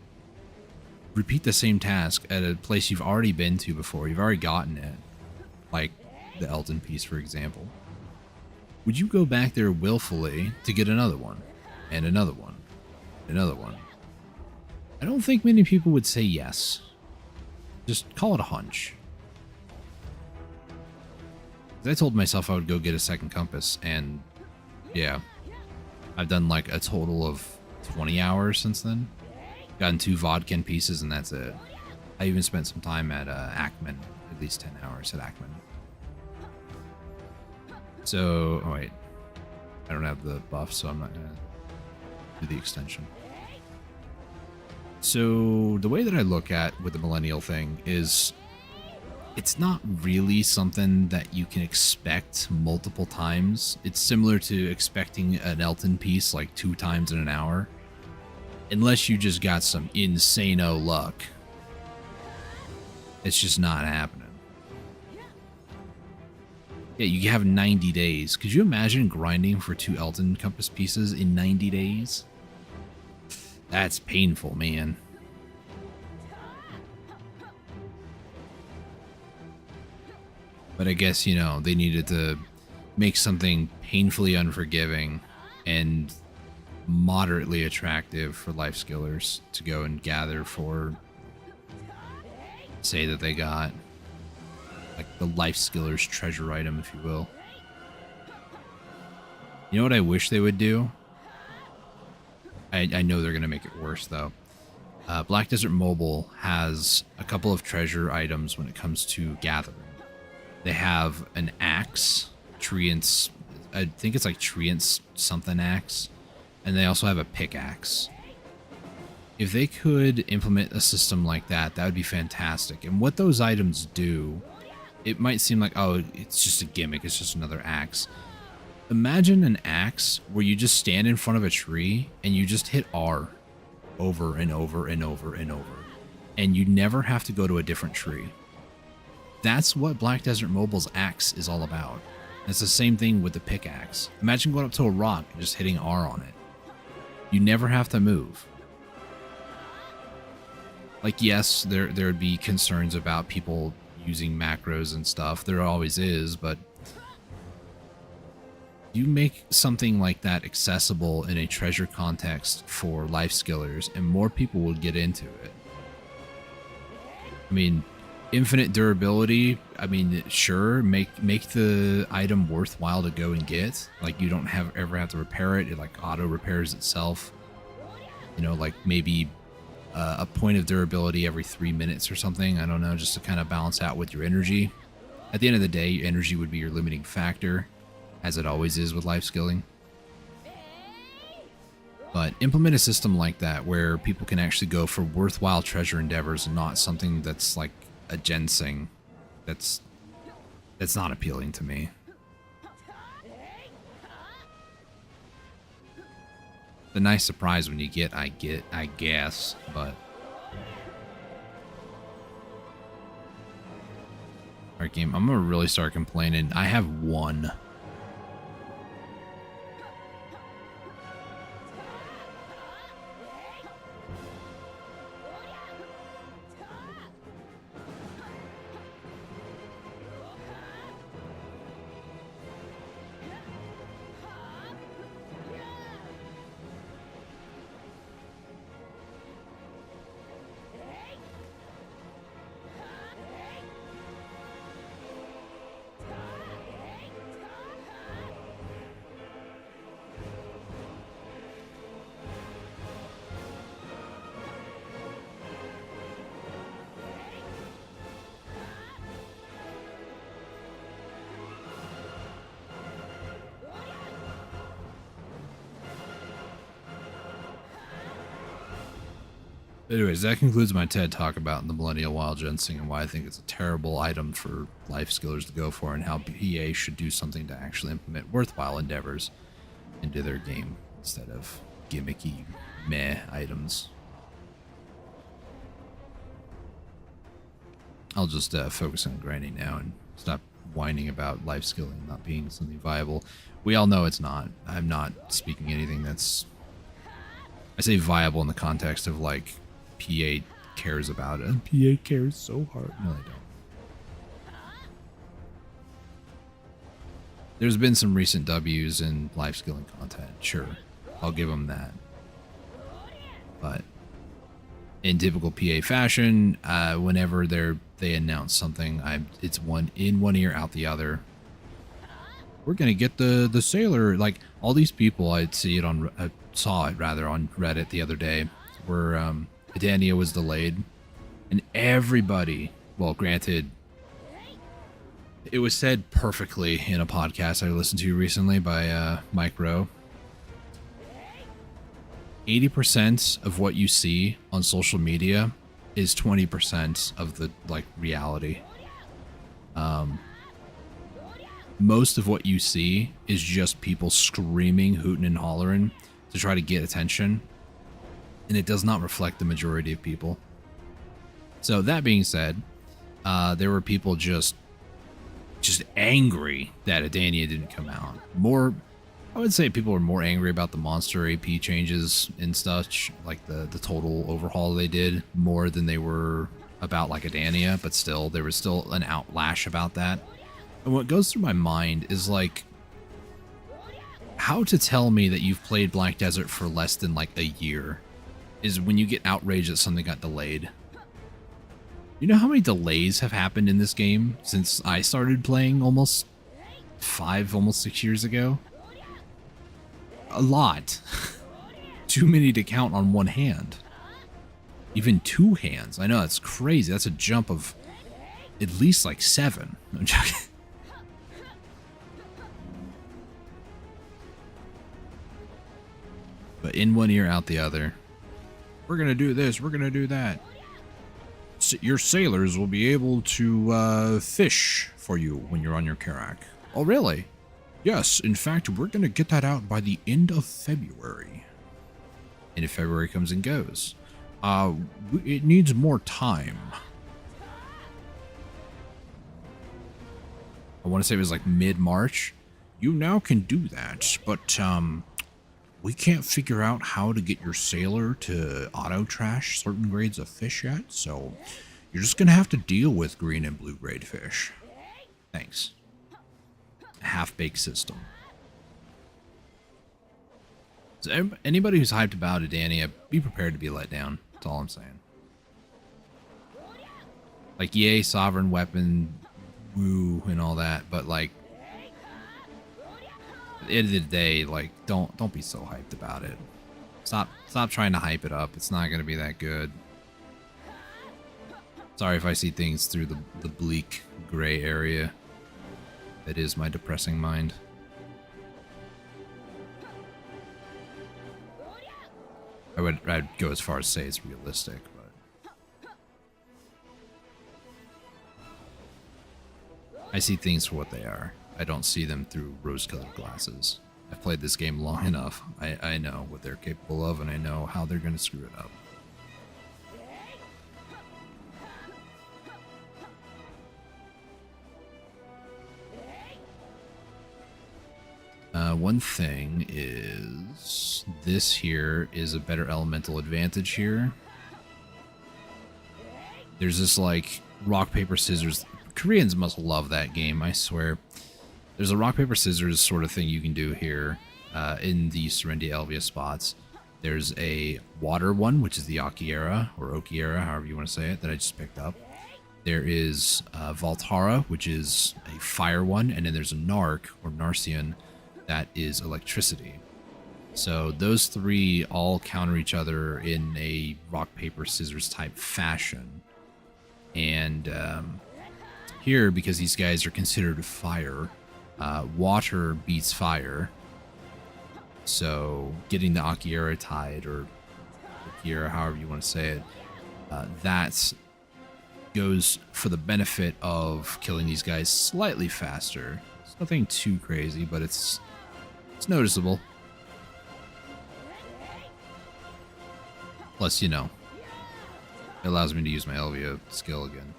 repeat the same task at a place you've already been to before, you've already gotten it, like the Elton piece, for example, would you go back there willfully to get another one, and another one, and another one? I don't think many people would say yes. Just call it a hunch. I told myself I would go get a second compass, and yeah, I've done like a total of 20 hours since then. Gotten 2 Vodkin pieces, and that's it. I even spent some time at Ackman at least 10 hours at Ackman. So, oh wait, I don't have the buff, so I'm not gonna do the extension. So the way that I look at with the millennial thing is it's not really something that you can expect multiple times. It's similar to expecting an Elton piece like 2 times in an hour. Unless you just got some insano luck. It's just not happening. Yeah, you have 90 days. Could you imagine grinding for 2 Elton Compass pieces in 90 days? That's painful, man. But I guess, you know, they needed to make something painfully unforgiving and moderately attractive for life skillers to go and gather for, say that they got like the life skillers treasure item, if you will. You know what I wish they would do? I know they're going to make it worse, though. Black Desert Mobile has a couple of treasure items when it comes to gathering. They have an axe, Treant's, I think it's like Treant's something axe, and they also have a pickaxe. If they could implement a system like that, that would be fantastic. And what those items do, it might seem like, oh, it's just a gimmick, it's just another axe. Imagine an axe where you just stand in front of a tree and you just hit R over and over and over and over, and you never have to go to a different tree. That's what Black Desert Mobile's axe is all about. And it's the same thing with the pickaxe. Imagine going up to a rock and just hitting R on it. You never have to move. Like, yes, there would be concerns about people using macros and stuff. There always is, but you make something like that accessible in a treasure context for life skillers, and more people will get into it. I mean, infinite durability, I mean, sure, make the item worthwhile to go and get. Like, you don't ever have to repair it. It like auto repairs itself. You know, like maybe a point of durability every 3 minutes or something. I don't know, just to kind of balance out with your energy. At the end of the day, energy would be your limiting factor, as it always is with life skilling. But implement a system like that where people can actually go for worthwhile treasure endeavors and not something that's like a ginseng. That's not appealing to me. The nice surprise when you get, I guess, but alright, game, I'm gonna really start complaining. I have 1. Anyways, that concludes my TED talk about the Millennial Wild Ginseng and why I think it's a terrible item for life skillers to go for, and how PA should do something to actually implement worthwhile endeavors into their game instead of gimmicky meh items. I'll just focus on grinding now and stop whining about life skilling not being something viable. We all know it's not. I'm not speaking anything that's, I say viable in the context of like PA cares about it. PA cares so hard. No, they don't. There's been some recent W's in life skilling content. Sure, I'll give them that. But in typical PA fashion, whenever they announce something, it's in one ear, out the other. We're gonna get the sailor. Like all these people, I saw it rather on Reddit the other day, where Edania was delayed, and everybody, well, granted, It was said perfectly in a podcast I listened to recently by Mike Rowe. 80% of what you see on social media is 20% of the like reality. Most of what you see is just people screaming, hooting, and hollering to try to get attention, and it does not reflect the majority of people. So that being said, there were people just angry that Adania didn't come out. I would say people were more angry about the monster AP changes and such, like the total overhaul they did, more than they were about like Adania, but still, there was still an outlash about that. And what goes through my mind is like, how to tell me that you've played Black Desert for less than like a year is when you get outraged that something got delayed. You know how many delays have happened in this game since I started playing almost 6 years ago? A lot. Too many to count on one hand. Even two hands. I know, that's crazy. That's a jump of at least like 7. I'm joking. But in one ear, out the other. We're going to do this. We're going to do that. Your sailors will be able to fish for you when you're on your Karak. Oh, really? Yes, in fact, we're going to get that out by the end of February. End of February comes and goes. It needs more time. I want to say it was like mid-March. You now can do that, but we can't figure out how to get your sailor to auto-trash certain grades of fish yet, so you're just going to have to deal with green and blue grade fish. Thanks. Half-baked system. So anybody who's hyped about Adania, be prepared to be let down. That's all I'm saying. Like, yay, sovereign weapon, woo, and all that, but like, at the end of the day, like, don't be so hyped about it. Stop trying to hype it up. It's not gonna be that good. Sorry if I see things through the bleak gray area. That is my depressing mind. I'd go as far as say it's realistic, but I see things for what they are. I don't see them through rose-colored glasses. I've played this game long enough. I know what they're capable of, and I know how they're going to screw it up. One thing is, this here is a better elemental advantage here. There's this like rock, paper, scissors. Koreans must love that game, I swear. There's a rock, paper, scissors sort of thing you can do here in the Serendia Elvia spots. There's a water one, which is the Akiera, or Okiera, however you want to say it, that I just picked up. There is Valtara, which is a fire one, and then there's a Narc, or Narcian, that is electricity. So those three all counter each other in a rock, paper, scissors type fashion. And here, because these guys are considered fire, water beats fire. So getting the Akiera tied, or Akiera, however you want to say it, that goes for the benefit of killing these guys slightly faster. It's nothing too crazy, but it's noticeable. Plus, you know, it allows me to use my Elvia skill again.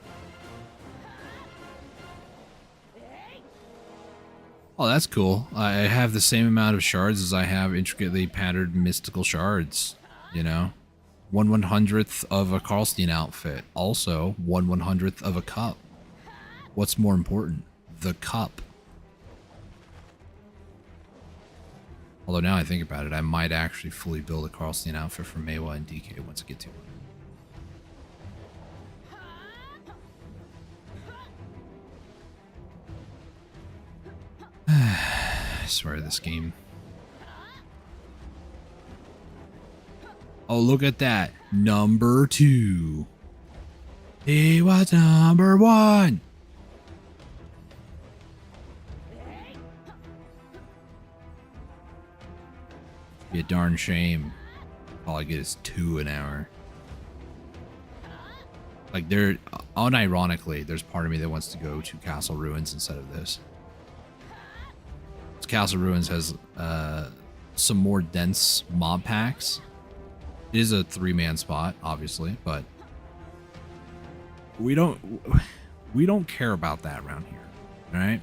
Oh, that's cool. I have the same amount of shards as I have intricately patterned mystical shards, you know? 1/100th of a Karlstein outfit. Also, 1/100th of a cup. What's more important? The cup. Although now I think about it, I might actually fully build a Karlstein outfit for Maewa and DK once I get to it. I swear this game. Oh, look at that. Number 2. He was number 1. Be a darn shame. All I get is 2 an hour. Like, there, unironically, there's part of me that wants to go to Castle Ruins instead of this. Castle Ruins has some more dense mob packs. It is a 3-man spot, obviously, but we don't care about that around here. All right.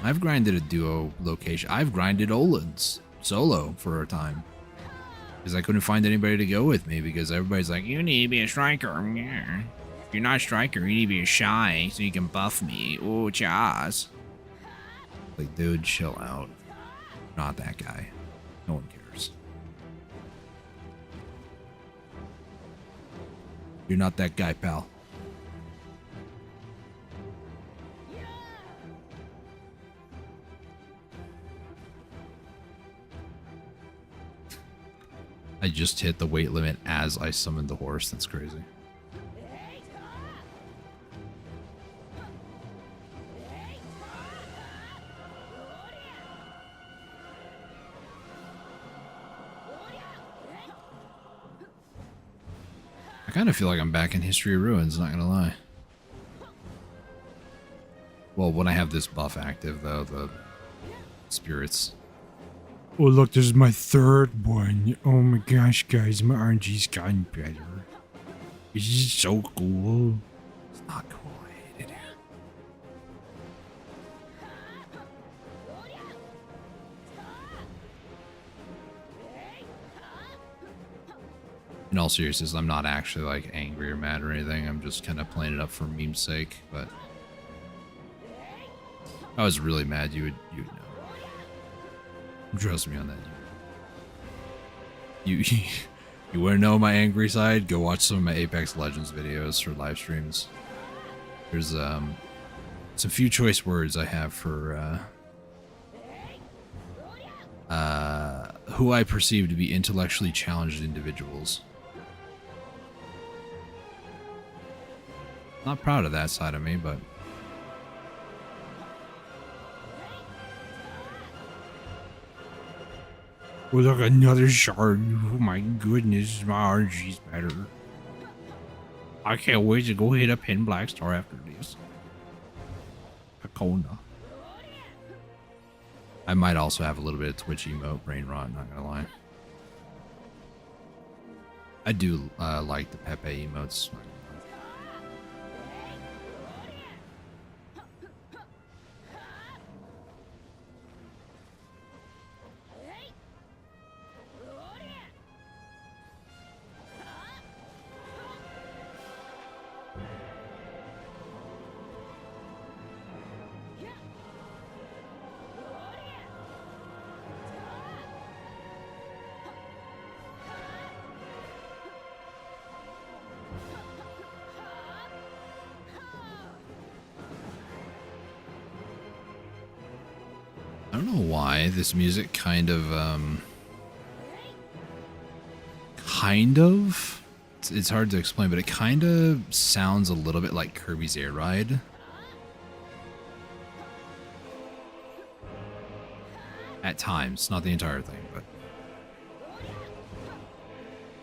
I've grinded a duo location. I've grinded Olin's solo for a time because I couldn't find anybody to go with me because everybody's like, you need to be a striker. Yeah. If you're not a striker, you need to be a shy so you can buff me. Oh, chaz. Like, dude, chill out. Not that guy. No one cares. You're not that guy, pal. I just hit the weight limit as I summoned the horse. That's crazy. I kind of feel like I'm back in History of Ruins, not gonna lie. Well, when I have this buff active, though, the spirits. Oh, look, this is my 3rd one. Oh my gosh, guys, my RNG's gotten better. This is so cool. It's not cool, I hate it. In all seriousness, I'm not actually like angry or mad or anything. I'm just kind of playing it up for meme's sake, but if I was really mad, you'd know. Trust me on that. You want to know my angry side? Go watch some of my Apex Legends videos or live streams. There's some few choice words I have for who I perceive to be intellectually challenged individuals. Not proud of that side of me, but oh, look, another shard. Oh my goodness, my RNG's better. I can't wait to go hit a pin black star after this. Hakona. I might also have a little bit of Twitch emote brain rot, not gonna lie. I do like the Pepe emotes. I don't know why this music kind of it's hard to explain, but it kind of sounds a little bit like Kirby's Air Ride. At times, not the entire thing, but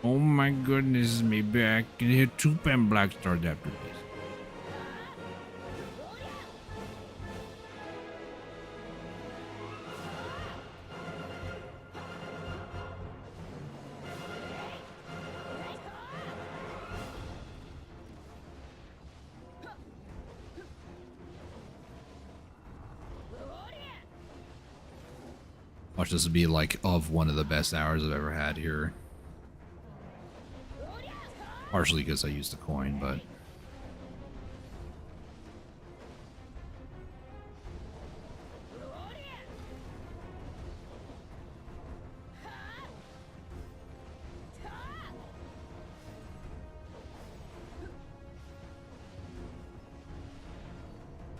oh my goodness, me back and hit 2 pen black stars after this. Watch this be like of one of the best hours I've ever had here. Partially because I used a coin, but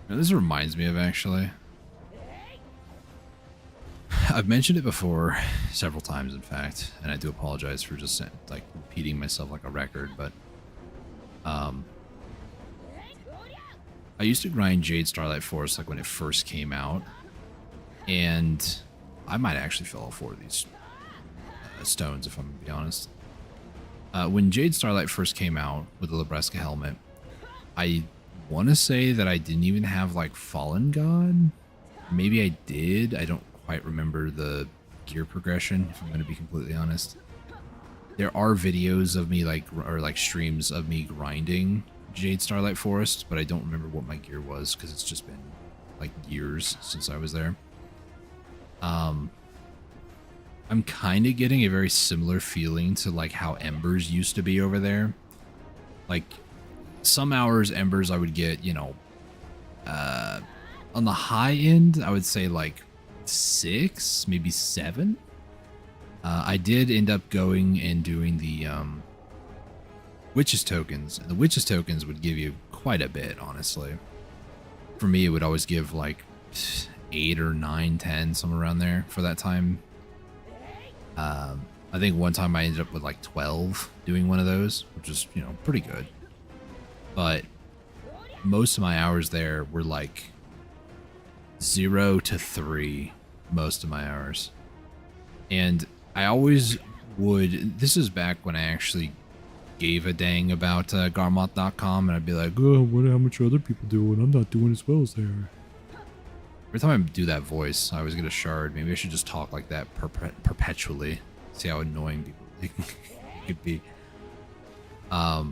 now, this reminds me of actually. I've mentioned it before several times, in fact, and I do apologize for just like repeating myself like a record, but I used to grind Jade Starlight Forest like when it first came out, and I might actually fill all 4 of these stones, if I'm going to be honest. When Jade Starlight first came out with the Libresca helmet, I want to say that I didn't even have like Fallen God. Maybe I did. I don't quite remember the gear progression, if I'm going to be completely honest. There are videos of me like streams of me grinding Jade Starlight Forest, but I don't remember what my gear was because it's just been like years since I was there. I'm kind of getting a very similar feeling to like how Embers used to be over there. Like some hours Embers I would get, you know, on the high end, I would say like 6, maybe 7. I did end up going and doing the Witches tokens, and the Witches tokens would give you quite a bit, honestly. For me, it would always give like 8 or 9, 10, somewhere around there for that time. I think one time I ended up with like 12 doing one of those, which is, you know, pretty good. But most of my hours there were like 0 to 3, most of my hours. And I always would, this is back when I actually gave a dang about Garmoth.com, and I'd be like, oh, I wonder how much other people do, and I'm not doing as well as they are. Every time I do that voice, I always get a shard. Maybe I should just talk like that perpetually. See how annoying people could be. Yeah,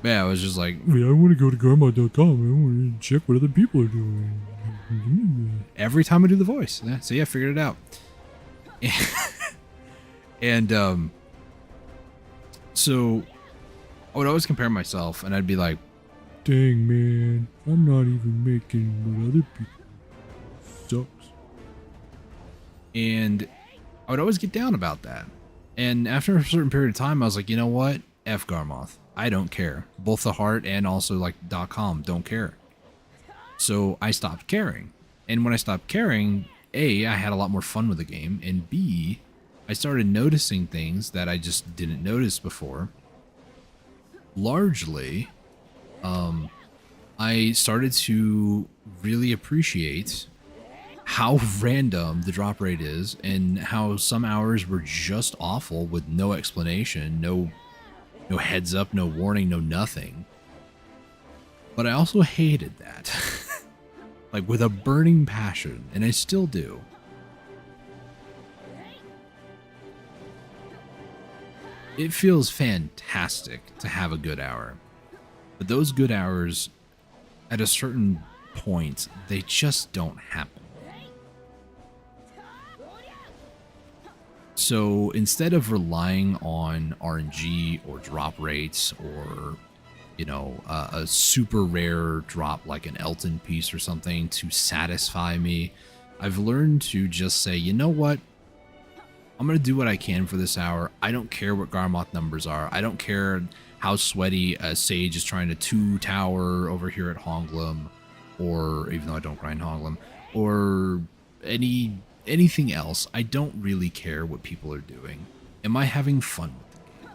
I was just like, yeah, I want to go to Garmoth.com. I want to check what other people are doing. Every time I do the voice. Yeah, so yeah, I figured it out. And so I would always compare myself, and I'd be like, dang, man, I'm not even making what other people. Sucks. And I would always get down about that. And after a certain period of time, I was like, you know what? F Garmoth. I don't care. Both the heart and also like .com don't care. So I stopped caring. And when I stopped caring, A, I had a lot more fun with the game, and B, I started noticing things that I just didn't notice before. Largely, I started to really appreciate how random the drop rate is, and how some hours were just awful with no explanation, no heads up, no warning, no nothing. But I also hated that. Like with a burning passion, and I still do. It feels fantastic to have a good hour. But those good hours, at a certain point, they just don't happen. So instead of relying on RNG or drop rates or, you know, a super rare drop like an Elton piece or something to satisfy me, I've learned to just say, you know what? I'm going to do what I can for this hour. I don't care what Garmoth numbers are. I don't care how sweaty a Sage is trying to 2 tower over here at Honglum, or even though I don't grind Honglum, or anything else. I don't really care what people are doing. Am I having fun with the game?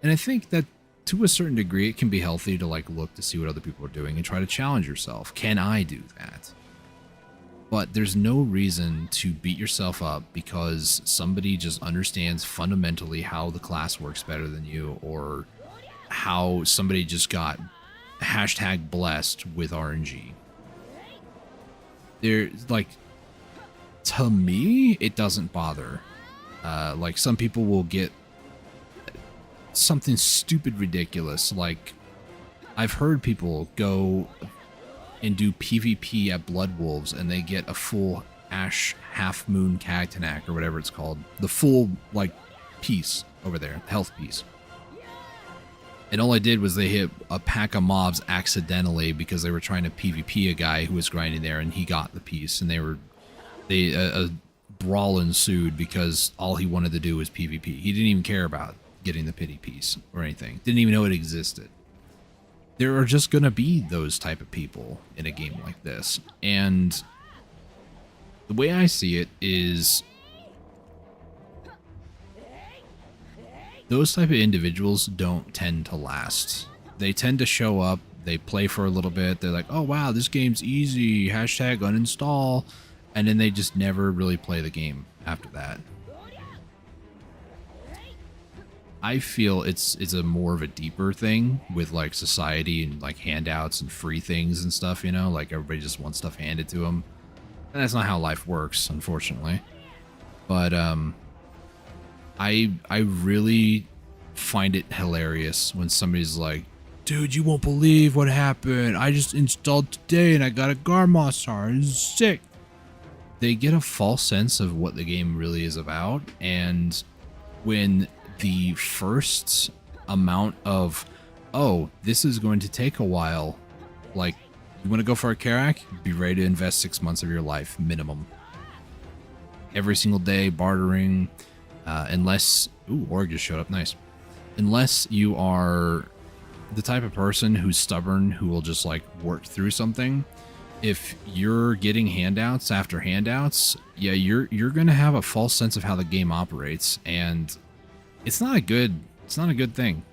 And I think that to a certain degree, it can be healthy to like look to see what other people are doing and try to challenge yourself. Can I do that? But there's no reason to beat yourself up because somebody just understands fundamentally how the class works better than you, or how somebody just got hashtag blessed with RNG. They're like, to me, it doesn't bother. Like some people will get something stupid ridiculous. Like I've heard people go and do PvP at Blood Wolves, and they get a full Ash Half Moon Cagtanak or whatever it's called, the full like piece over there, health piece. And all I did was they hit a pack of mobs accidentally because they were trying to PvP a guy who was grinding there, and he got the piece, and a brawl ensued because all he wanted to do was PvP. He didn't even care about getting the pity piece or anything. Didn't even know it existed. There are just going to be those type of people in a game like this. And the way I see it is those type of individuals don't tend to last. They tend to show up, they play for a little bit, they're like, oh wow, this game's easy, hashtag uninstall, and then they just never really play the game after that. I feel it's a more of a deeper thing with like society and like handouts and free things and stuff, you know, like everybody just wants stuff handed to them. And that's not how life works, unfortunately. But I really find it hilarious when somebody's like, dude, you won't believe what happened. I just installed today and I got a Garmossar. It's sick. They get a false sense of what the game really is about. And when the first amount of, oh, this is going to take a while, like, you want to go for a Karak? Be ready to invest 6 months of your life, minimum. Every single day, bartering, unless, ooh, Org just showed up, nice. Unless you are the type of person who's stubborn, who will just like work through something. If you're getting handouts after handouts, yeah, you're gonna have a false sense of how the game operates, and it's not a good thing.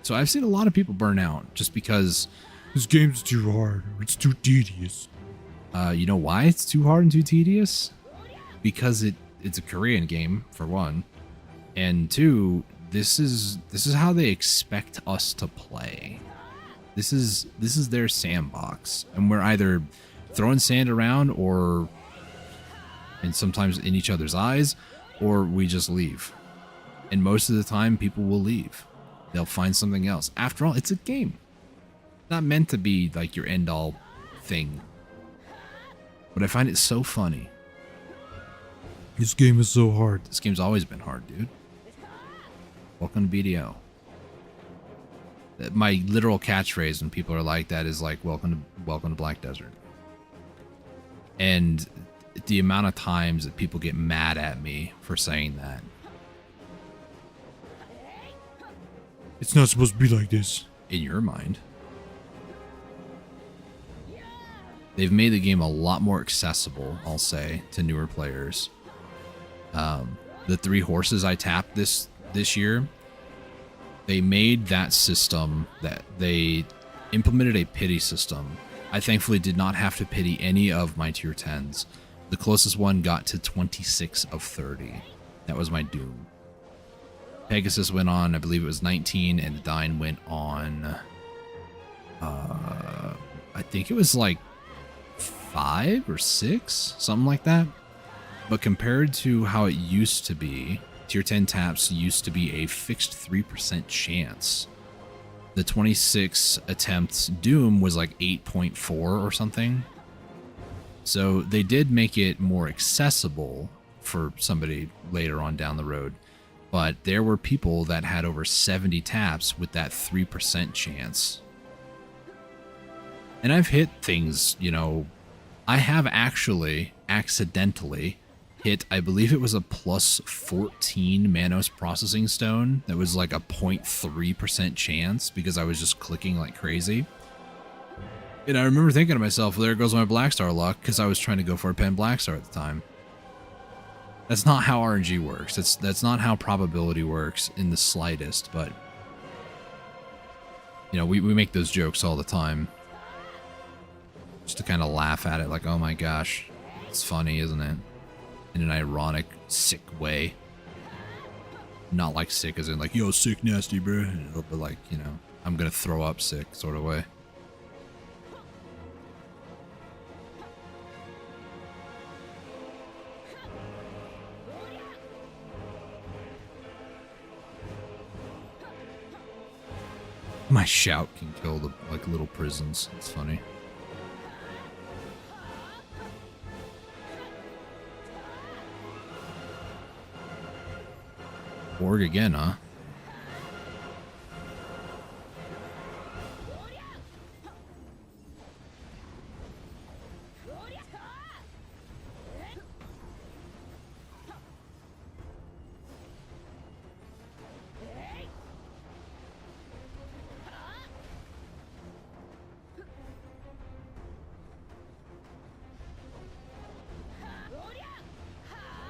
So I've seen a lot of people burn out just because this game's too hard or it's too tedious. You know why it's too hard and too tedious? Because it's a Korean game, for one, and two, this is how they expect us to play. This is their sandbox, and we're either throwing sand around and sometimes in each other's eyes, or we just leave. And most of the time, people will leave. They'll find something else. After all, it's a game. It's not meant to be like your end-all thing. But I find it so funny. This game is so hard. This game's always been hard, dude. Welcome to BDO. My literal catchphrase when people are like that is like, welcome to Black Desert. And the amount of times that people get mad at me for saying that. It's not supposed to be like this. In your mind. They've made the game a lot more accessible, I'll say, to newer players. The 3 horses I tapped this year, they made that system, that they implemented a pity system. I thankfully did not have to pity any of my tier 10s. The closest one got to 26 of 30. That was my doom. Pegasus went on, I believe it was 19, and Dine went on, I think it was like 5 or 6, something like that. But compared to how it used to be, tier 10 taps used to be a fixed 3% chance. The 26 attempts Doom was like 8.4 or something. So they did make it more accessible for somebody later on down the road. But there were people that had over 70 taps with that 3% chance. And I've hit things, you know, I have actually accidentally hit, I believe it was a plus 14 Manos processing stone that was like a 0.3% chance because I was just clicking like crazy. And I remember thinking to myself, well, there goes my Black Star luck, because I was trying to go for a Pen Black Star at the time. That's not how RNG works. That's not how probability works in the slightest, but you know, we make those jokes all the time. Just to kind of laugh at it like, oh my gosh, it's funny, isn't it? In an ironic, sick way. Not like sick as in like, yo, sick nasty, bro. But like, you know, I'm gonna throw up sick sort of way. My shout can kill the like little prisons. It's funny. Org again, huh?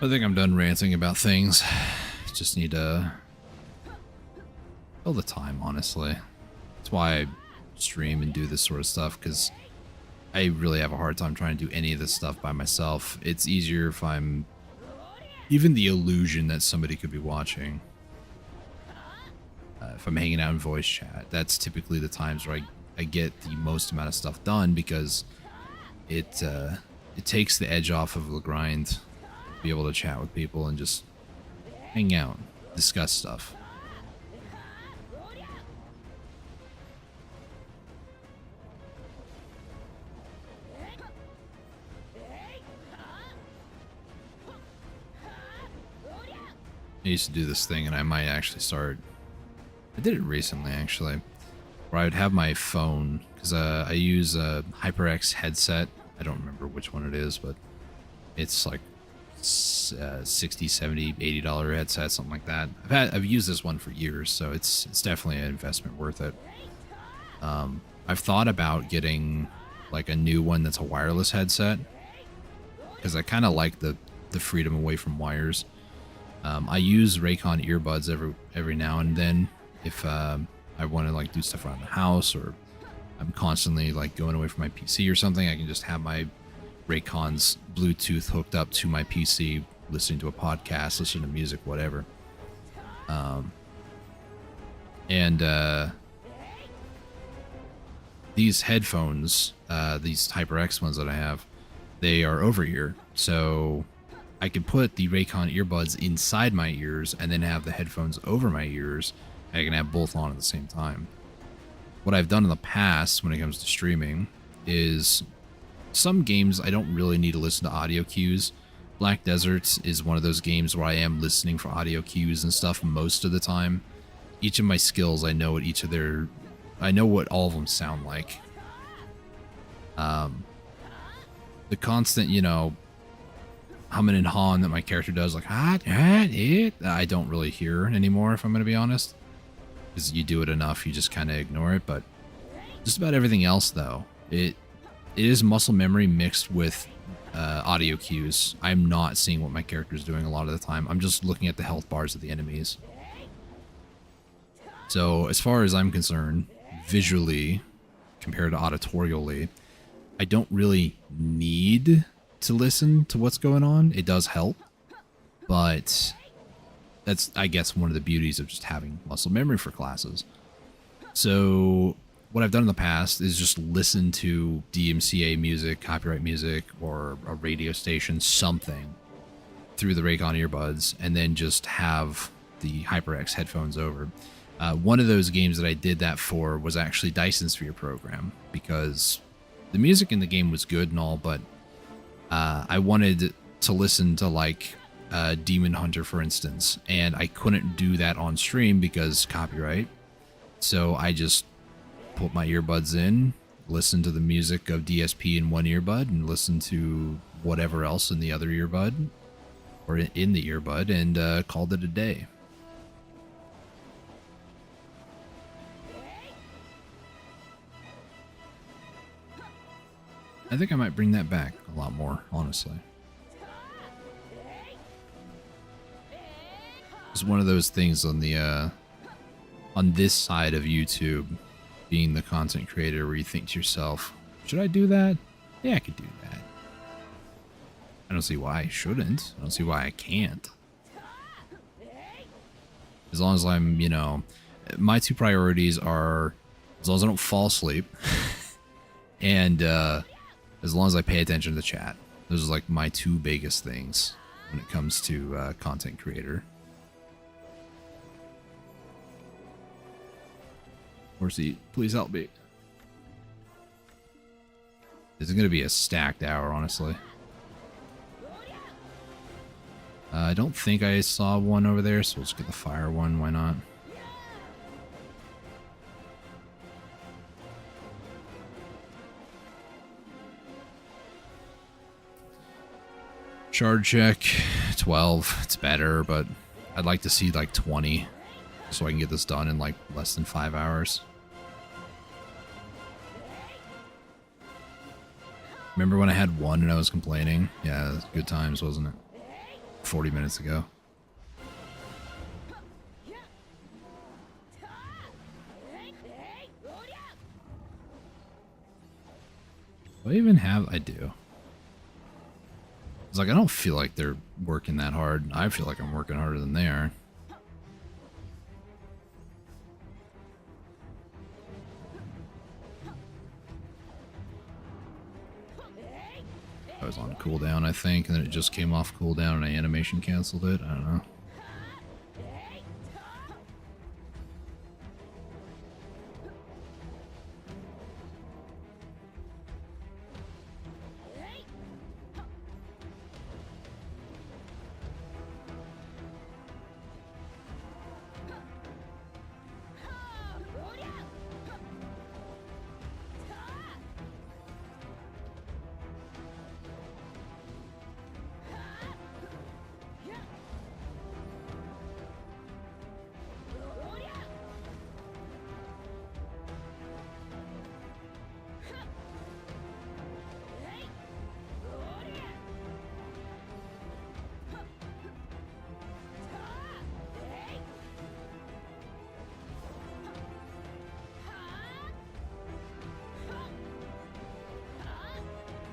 I think I'm done ranting about things. Just need to fill the time, honestly. That's why I stream and do this sort of stuff, because I really have a hard time trying to do any of this stuff by myself. It's easier if I'm even the illusion that somebody could be watching. if I'm hanging out in voice chat, that's typically the times where I get the most amount of stuff done, because it takes the edge off of the grind to be able to chat with people and just hang out, discuss stuff. I used to do this thing, and I might actually start. I did it recently, actually, where I would have my phone, because I use a HyperX headset. I don't remember which one it is, but it's like $60, $70, $80 headset, something like that. I've used this one for years, so it's definitely an investment worth it. I've thought about getting like a new one that's a wireless headset, because I kind of like the freedom away from wires. I use Raycon earbuds every now and then if I want to like do stuff around the house, or I'm constantly like going away from my PC or something. I can just have my Raycon's Bluetooth hooked up to my PC, listening to a podcast, listening to music, whatever. These headphones, these HyperX ones that I have, they are over ear, so I could put the Raycon earbuds inside my ears and then have the headphones over my ears. I can have both on at the same time. What I've done in the past when it comes to streaming is some games I don't really need to listen to audio cues. Black Desert is one of those games where I am listening for audio cues and stuff most of the time. Each of my skills, I know I know what all of them sound like. The constant, humming and hawing that my character does, like, I don't really hear anymore, if I'm going to be honest. Because you do it enough, you just kind of ignore it. But just about everything else, though, it is muscle memory mixed with audio cues. I'm not seeing what my character is doing a lot of the time. I'm just looking at the health bars of the enemies. So as far as I'm concerned, visually compared to auditorially, I don't really need to listen to what's going on. It does help, but that's, I guess, one of the beauties of just having muscle memory for classes. So what I've done in the past is just listen to DMCA music, copyright music, or a radio station, something, through the Raycon earbuds, and then just have the HyperX headphones over. One of those games that I did that for was actually Dyson Sphere Program, because the music in the game was good and all, but I wanted to listen to like Demon Hunter, for instance, and I couldn't do that on stream because copyright. So I just put my earbuds in, listen to the music of DSP in one earbud, and listen to whatever else in the other earbud, or in the earbud, and called it a day. I think I might bring that back a lot more, honestly. It's one of those things on the on this side of YouTube, being the content creator, where you think to yourself, should I do that? Yeah, I could do that. I don't see why I shouldn't. I don't see why I can't. As long as I'm, my two priorities are, as long as I don't fall asleep, and as long as I pay attention to the chat. Those are like my two biggest things when it comes to content creator. Horsey, please help me. This is going to be a stacked hour, honestly. I don't think I saw one over there, so let's get the fire one. Why not? Shard check, 12. It's better, but I'd like to see like 20 so I can get this done in like less than 5 hours. Remember when I had one and I was complaining? Yeah, good times, wasn't it? 40 minutes ago. Do I even have? I do. It's like, I don't feel like they're working that hard. I feel like I'm working harder than they are. was on cooldown, I think, and then it just came off cooldown and I animation canceled it. I don't know.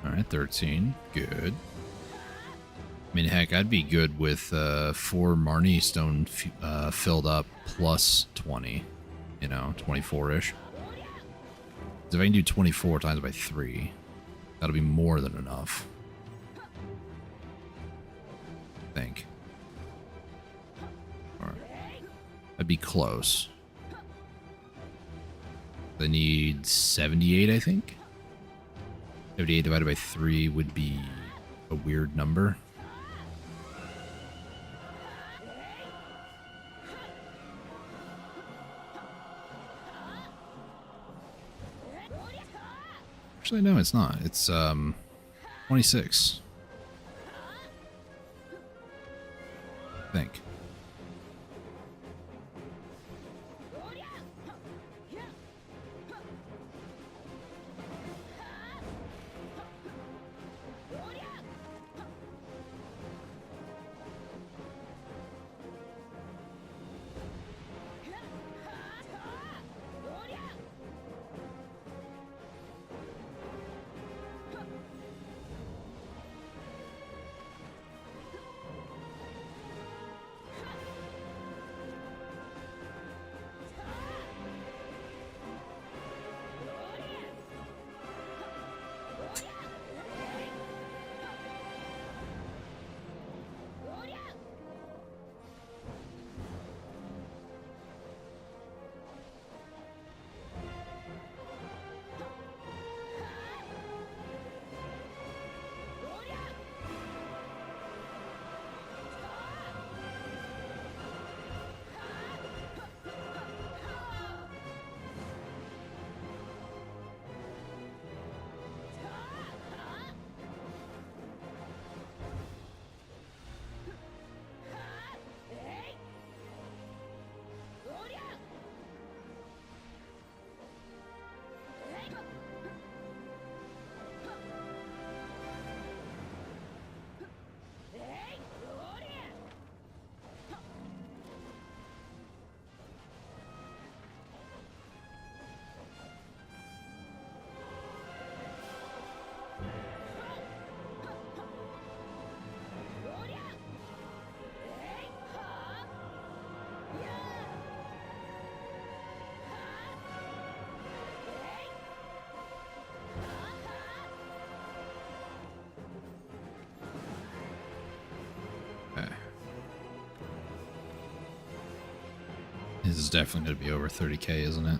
Alright, 13. Good. I mean, heck, I'd be good with 4 Marnie Stone filled up plus 20. You know, 24-ish. If I can do 24 times by 3, that'll be more than enough. I think. Alright. I'd be close. I need 78, I think. 78 divided by 3 would be a weird number. Actually, no, it's not. It's 26. I think. This is definitely going to be over 30k, isn't it?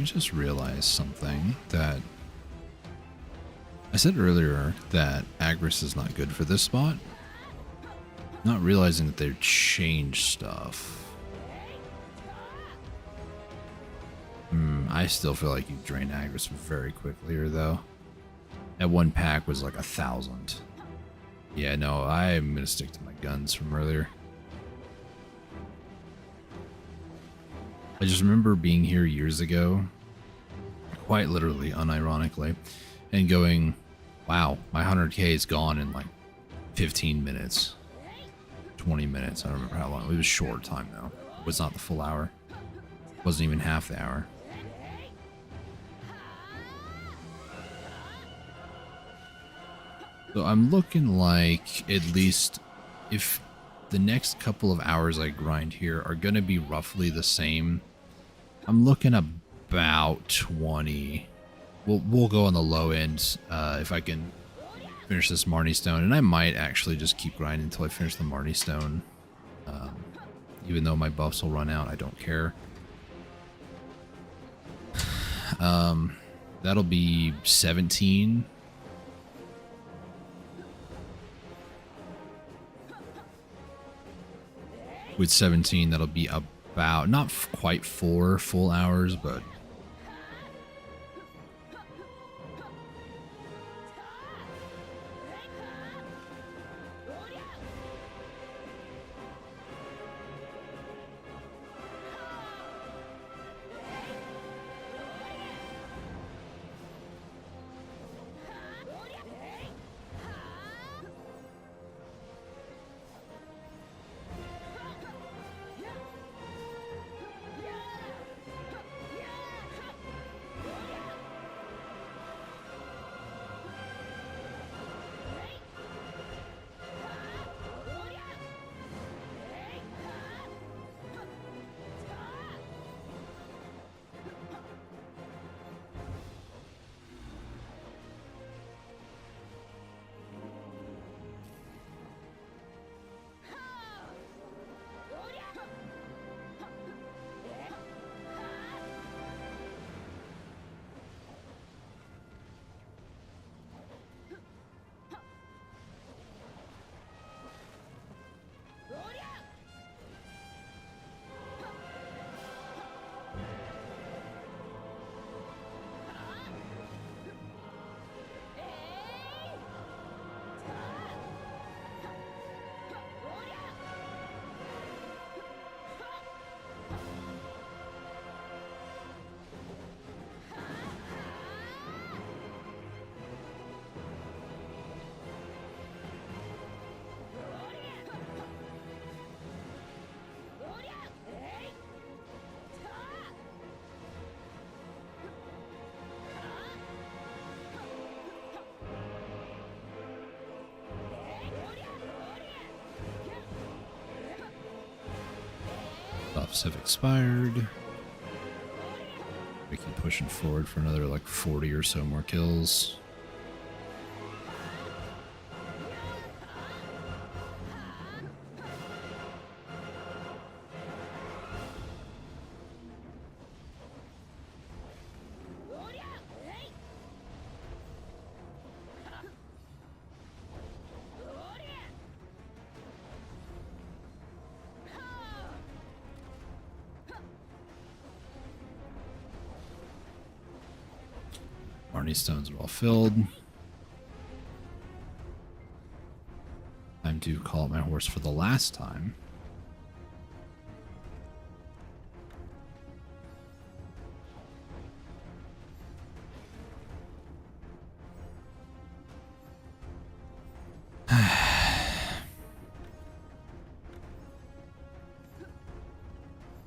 I just realized something that I said earlier that Agris is not good for this spot. Not realizing that they've changed stuff. I still feel like you drain Agris very quickly here, though. That one pack was like 1,000. Yeah, no, I'm gonna stick to my guns from earlier. I just remember being here years ago, quite literally, unironically, and going, wow, my 100k is gone in like 15 minutes, 20 minutes. I don't remember how long. It was a short time, though. It was not the full hour. It wasn't even half the hour. So I'm looking like, at least, if the next couple of hours I grind here are going to be roughly the same, I'm looking about 20. We'll go on the low end if I can finish this Marnie Stone. And I might actually just keep grinding until I finish the Marnie Stone. Even though my buffs will run out, I don't care. That'll be 17. With 17, that'll be about, not quite 4 full hours, but buffs have expired. We keep pushing forward for another like 40 or so more kills. Marnie stones are all filled. Time to call up my horse for the last time.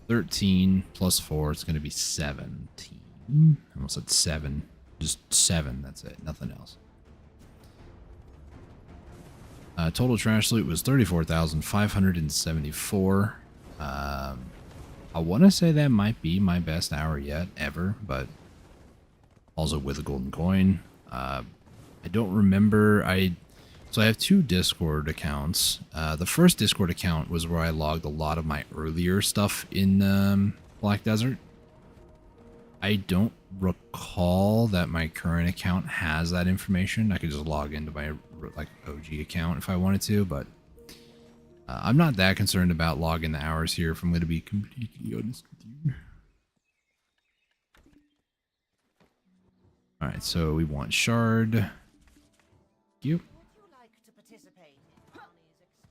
$13 plus 4, it's going to be 17. I almost said 7. Just 7, that's it. Nothing else. Total trash loot was 34,574. I want to say that might be my best hour yet, ever, but also with a golden coin. I don't remember. So I have 2 Discord accounts. The first Discord account was where I logged a lot of my earlier stuff in Black Desert. I don't recall that my current account has that information. I could just log into my like OG account if I wanted to, but I'm not that concerned about logging the hours here if I'm going to be completely honest with you. All right, so we want shard. You.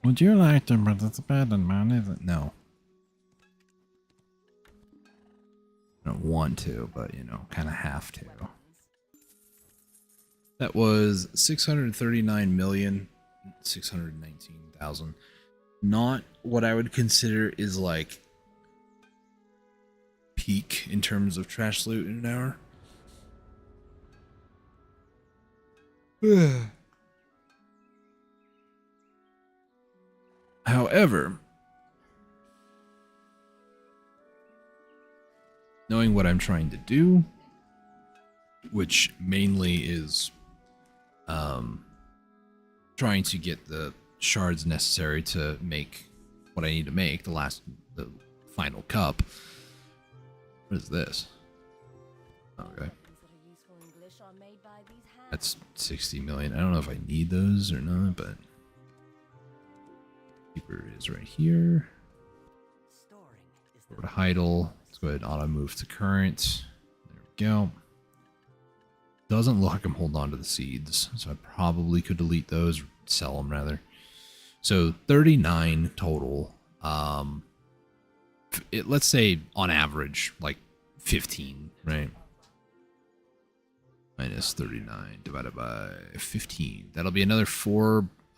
Would you like to participate in money? No. I don't want to, but you know, kind of have to. That was 639,619,000. Not what I would consider is like peak in terms of trash loot in an hour. However, knowing what I'm trying to do, which mainly is trying to get the shards necessary to make what I need to make, the final cup. What is this? Okay. That's 60 million. I don't know if I need those or not, but keeper is right here. Over to Heidel. Let's go ahead and auto move to current. There we go. Doesn't look like I'm holding on to the seeds, so I probably could delete those, sell them rather. So 39 total. Let's say on average like 15, right? Minus 39 divided by 15. That'll be another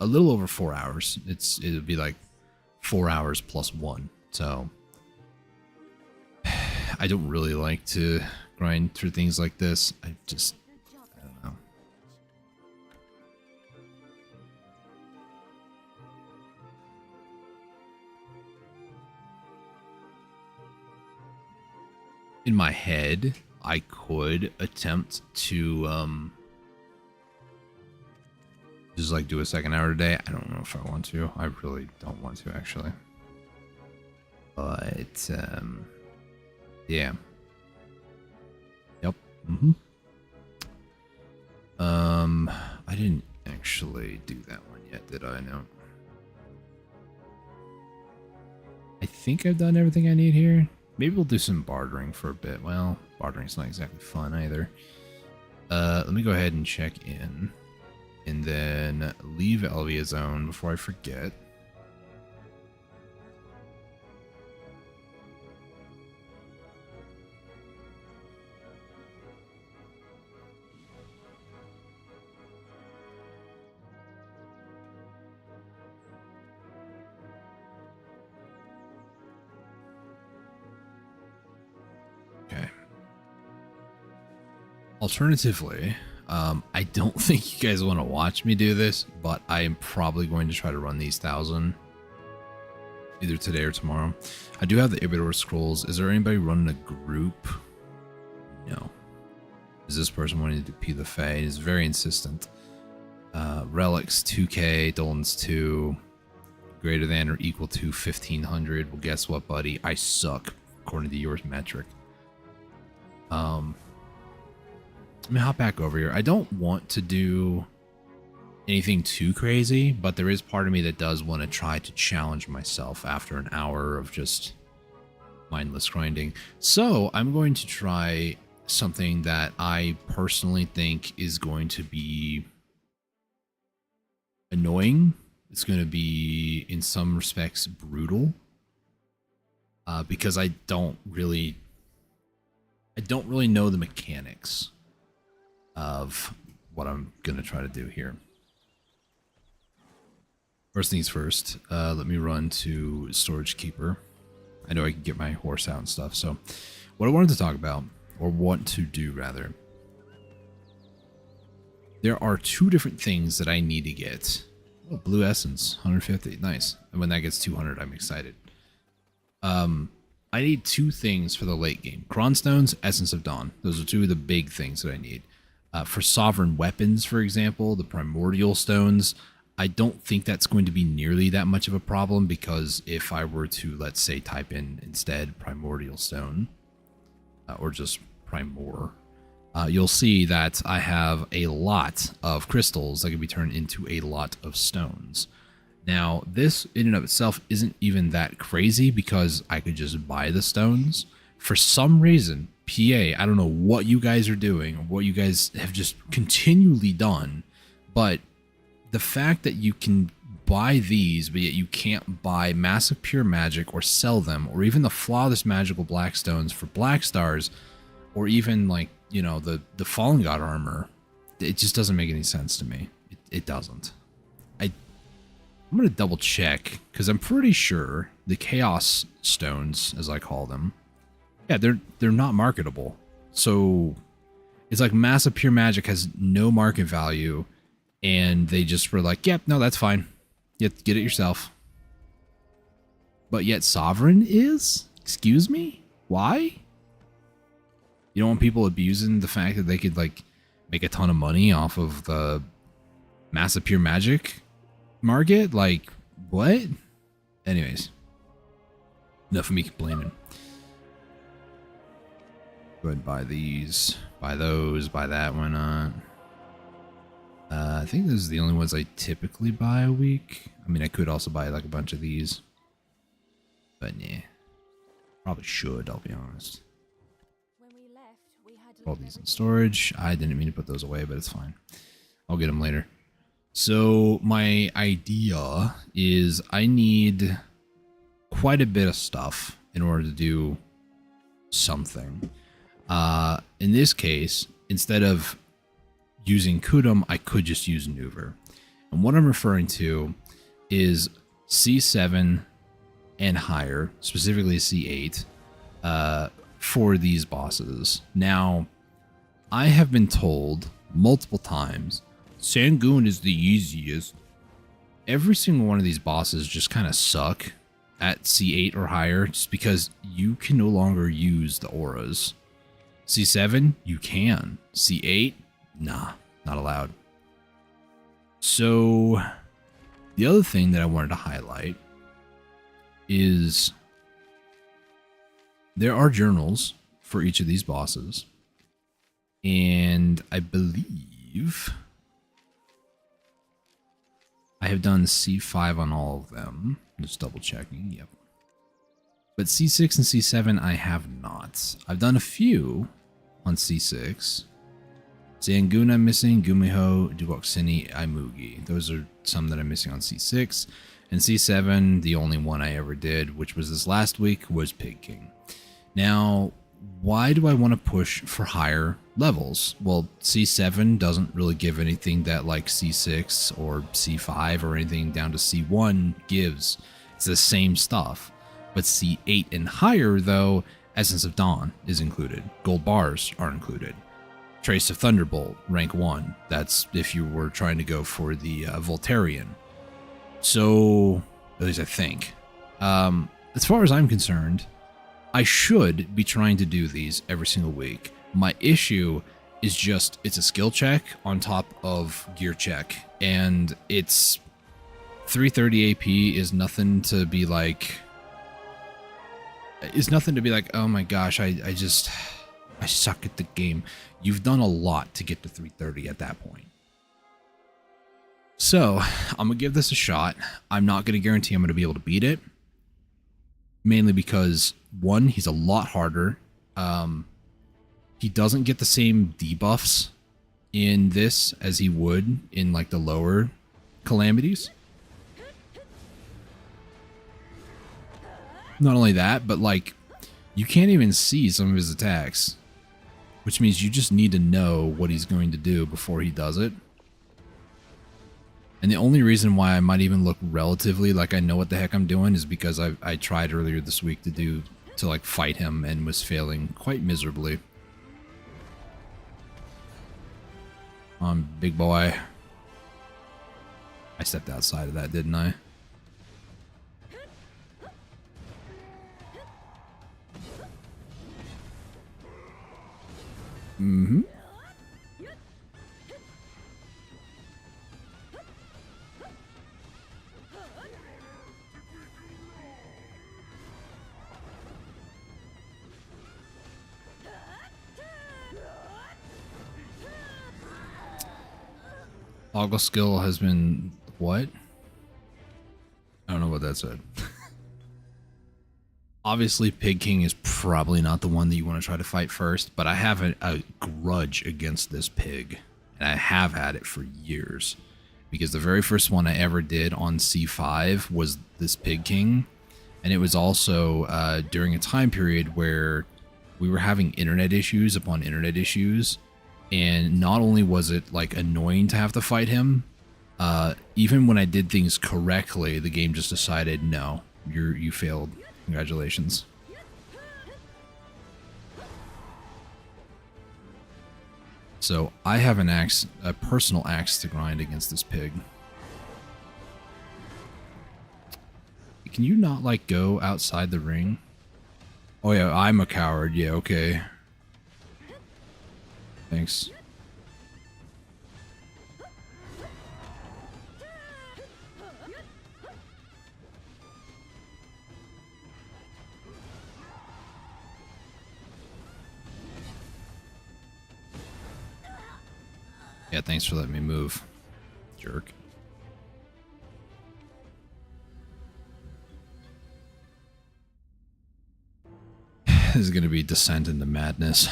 a little over 4 hours. It'll be like 4 hours plus 1. So I don't really like to grind through things like this. I don't know. In my head, I could attempt to just like do a second hour a day. I don't know if I want to. I really don't want to actually. But yeah. Yep. I didn't actually do that one yet, did I? No. I think I've done everything I need here. Maybe we'll do some bartering for a bit. Well, bartering's not exactly fun either. Let me go ahead and check in. And then leave Elvia zone before I forget. Okay. Alternatively, I don't think you guys want to watch me do this, but I am probably going to try to run these 1,000 either today or tomorrow. I do have the Ibidor scrolls. Is there anybody running a group? No. Is this person wanting to do P the Fae? He's very insistent. Relics 2k, Dolan's 2, greater than or equal to 1,500. Well, guess what, buddy? I suck according to your metric. Let me hop back over here. I don't want to do anything too crazy, but there is part of me that does want to try to challenge myself after an hour of just mindless grinding. So I'm going to try something that I personally think is going to be annoying. It's going to be, in some respects, brutal. Because I don't really know the mechanics of what I'm going to try to do here. First things first, let me run to Storage Keeper. I know I can get my horse out and stuff. So what I wanted to talk about, or want to do rather, there are two different things that I need to get. Oh, blue essence, 150, nice. And when that gets 200, I'm excited. I need two things for the late game. Cronstones, Essence of Dawn. Those are two of the big things that I need. For sovereign weapons, for example, the primordial stones, I don't think that's going to be nearly that much of a problem, because if I were to, let's say, type in instead primordial stone, or just probably more, you'll see that I have a lot of crystals that can be turned into a lot of stones. Now, this in and of itself isn't even that crazy because I could just buy the stones. For some reason, PA, I don't know what you guys are doing or what you guys have just continually done, but the fact that you can buy these, but yet you can't buy massive pure magic or sell them, or even the flawless magical black stones for black stars, or even like, you know, the fallen god armor, it just doesn't make any sense to me. It doesn't. I'm going to double check because I'm pretty sure the chaos stones, as I call them, yeah, they're not marketable. So it's like massive pure magic has no market value, and they just were like, yep, no, that's fine. You have to get it yourself. But yet sovereign is? Excuse me? Why? You don't want people abusing the fact that they could like make a ton of money off of the massive pure magic market? Like, what? Anyways, enough of me complaining. Go ahead and buy these, buy those, buy that, why not? I think those are the only ones I typically buy a week. I mean, I could also buy like a bunch of these, but yeah, probably should, I'll be honest. All these in storage. I didn't mean to put those away, but it's fine. I'll get them later. So my idea is I need quite a bit of stuff in order to do something. In this case, instead of using Kudum, I could just use Nuver. And what I'm referring to is C7 and higher, specifically C8, for these bosses. Now, I have been told multiple times Sangoon is the easiest. Every single one of these bosses just kind of suck at C8 or higher just because you can no longer use the auras. C7, you can. C8, nah, not allowed. So the other thing that I wanted to highlight is there are journals for each of these bosses. And I believe I have done C5 on all of them. Just double checking. Yep. But C6 and C7 I have not. I've done a few on C6. Zangoon I'm missing, Gumiho, Duoxini, Imugi. Those are some that I'm missing on C6. And C7, the only one I ever did, which was this last week, was Pig King. Now, why do I want to push for higher levels? Well, C7 doesn't really give anything that like C6 or C5 or anything down to C1 gives. It's the same stuff. But C8 and higher, though, Essence of Dawn is included. Gold bars are included. Trace of Thunderbolt, rank 1. That's if you were trying to go for the Voltarian. So, at least I think. As far as I'm concerned, I should be trying to do these every single week. My issue is just, it's a skill check on top of gear check. And it's 330 AP is nothing to be like... It's nothing to be like, oh my gosh, I suck at the game. You've done a lot to get to 330 at that point. So, I'm going to give this a shot. I'm not going to guarantee I'm going to be able to beat it. Mainly because, one, he's a lot harder. He doesn't get the same debuffs in this as he would in like the lower calamities. Not only that, but like you can't even see some of his attacks, which means you just need to know what he's going to do before he does it. And the only reason why I might even look relatively like I know what the heck I'm doing is because I tried earlier this week to like fight him and was failing quite miserably. Big boy. I stepped outside of that, didn't I? Mm-hmm. Toggle skill has been what? I don't know what that said. Obviously, Pig King is probably not the one that you want to try to fight first, but I have a grudge against this pig, and I have had it for years. Because the very first one I ever did on C5 was this Pig King, and it was also during a time period where we were having internet issues upon internet issues, and not only was it like annoying to have to fight him, even when I did things correctly, the game just decided, no, you failed. Congratulations. So I have a personal axe to grind against this pig. Can you not like go outside the ring? Oh yeah, I'm a coward. Yeah, okay. Thanks. Yeah, thanks for letting me move, jerk. This is gonna be descent into madness.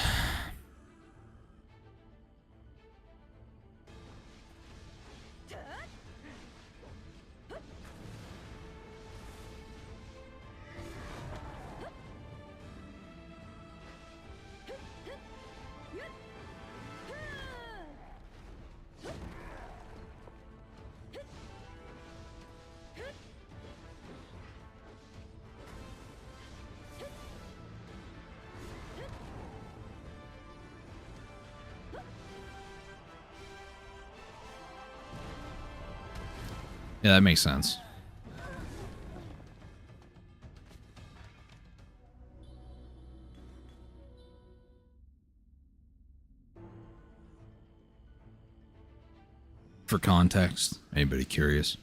Yeah, that makes sense. For context, anybody curious?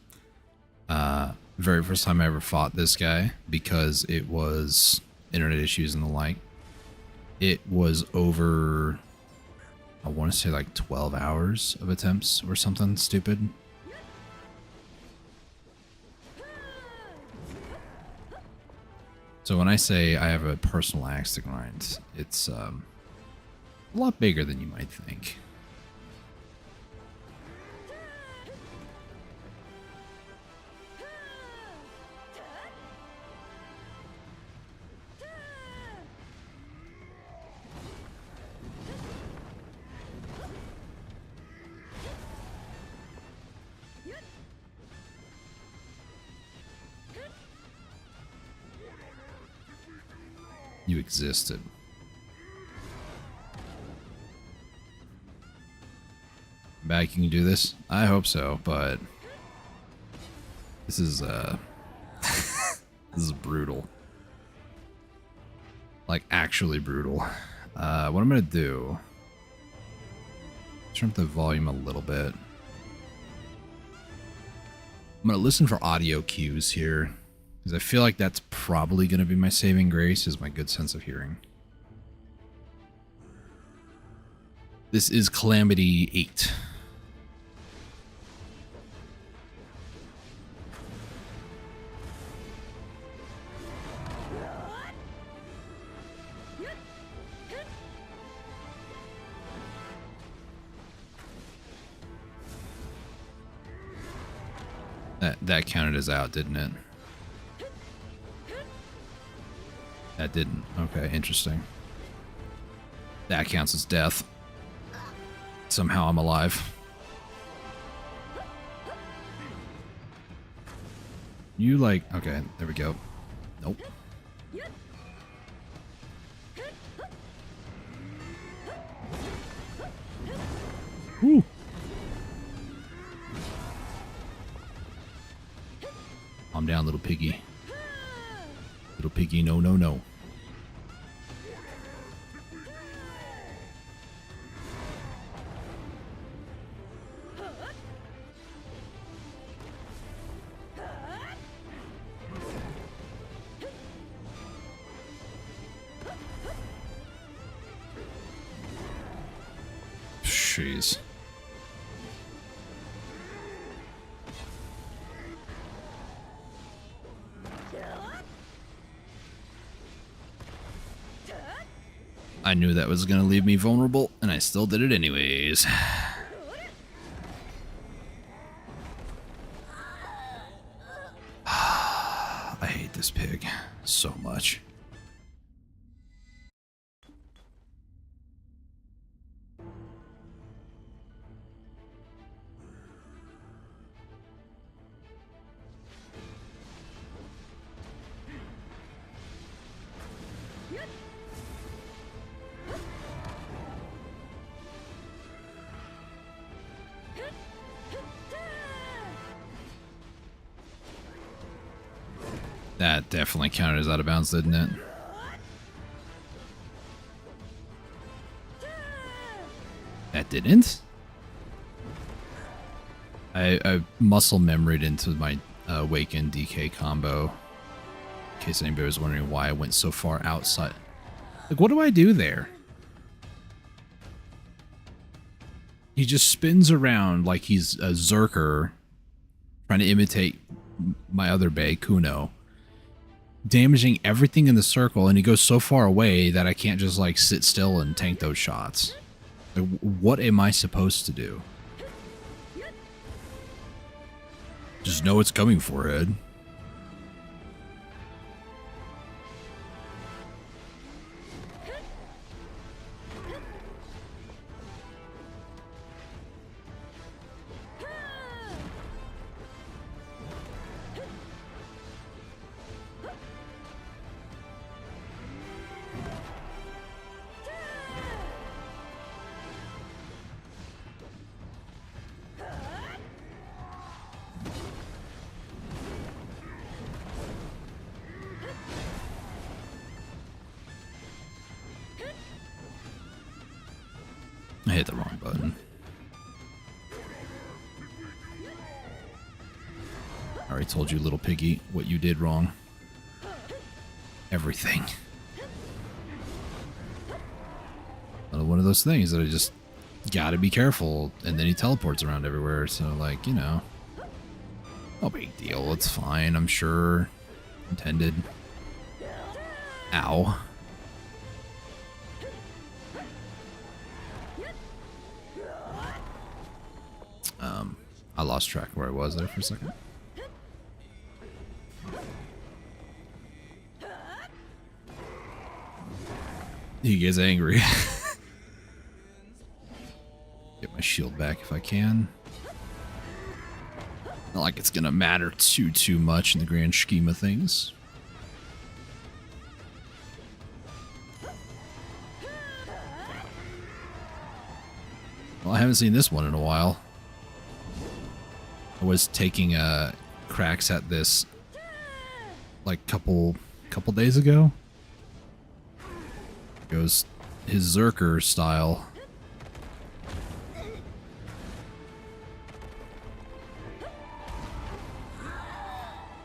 Very first time I ever fought this guy, because it was internet issues and the like, it was over, I want to say like 12 hours of attempts or something stupid. So when I say I have a personal axe to grind, it's a lot bigger than you might think. You existed. Back, you can do this? I hope so, but this is this is brutal. Like actually brutal. What I'm gonna do, turn up the volume a little bit. I'm gonna listen for audio cues here, because I feel like that's probably gonna be my saving grace, is my good sense of hearing. This is Calamity 8. That counted as out, didn't it? That didn't. Okay, interesting. That counts as death. Somehow I'm alive. You like... Okay, there we go. Nope. Whew. Calm down, little piggy. Little piggy, no, no, no. Jeez. I knew that was going to leave me vulnerable, and I still did it anyways. I hate this pig so much. That definitely counted as out of bounds, didn't it? That didn't? I muscle memoried into my Awaken DK combo. In case anybody was wondering why I went so far outside. Like, what do I do there? He just spins around like he's a Zerker trying to imitate my other Bay, Kuno, damaging everything in the circle, and he goes so far away that I can't just like sit still and tank those shots. Like, what am I supposed to do? Just know it's coming, forehead. I hit the wrong button. I already told you, little piggy, what you did wrong. Everything. One of those things that I just gotta be careful, and then he teleports around everywhere, so, like, you know. No big deal, it's fine, I'm sure. Intended. Ow. I lost track of where I was there for a second. He gets angry. Get my shield back if I can. Not like it's gonna matter too much in the grand scheme of things. Well, I haven't seen this one in a while. I was taking cracks at this like couple days ago. Goes his Zerker style.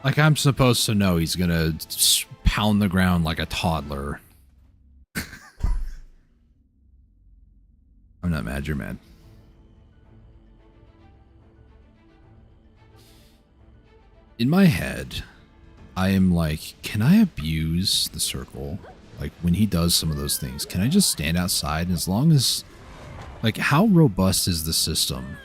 Like, I'm supposed to know he's gonna pound the ground like a toddler. I'm not mad, you're mad. In my head, I am like, can I abuse the circle? Like, when he does some of those things, can I just stand outside? As long as, like, how robust is the system?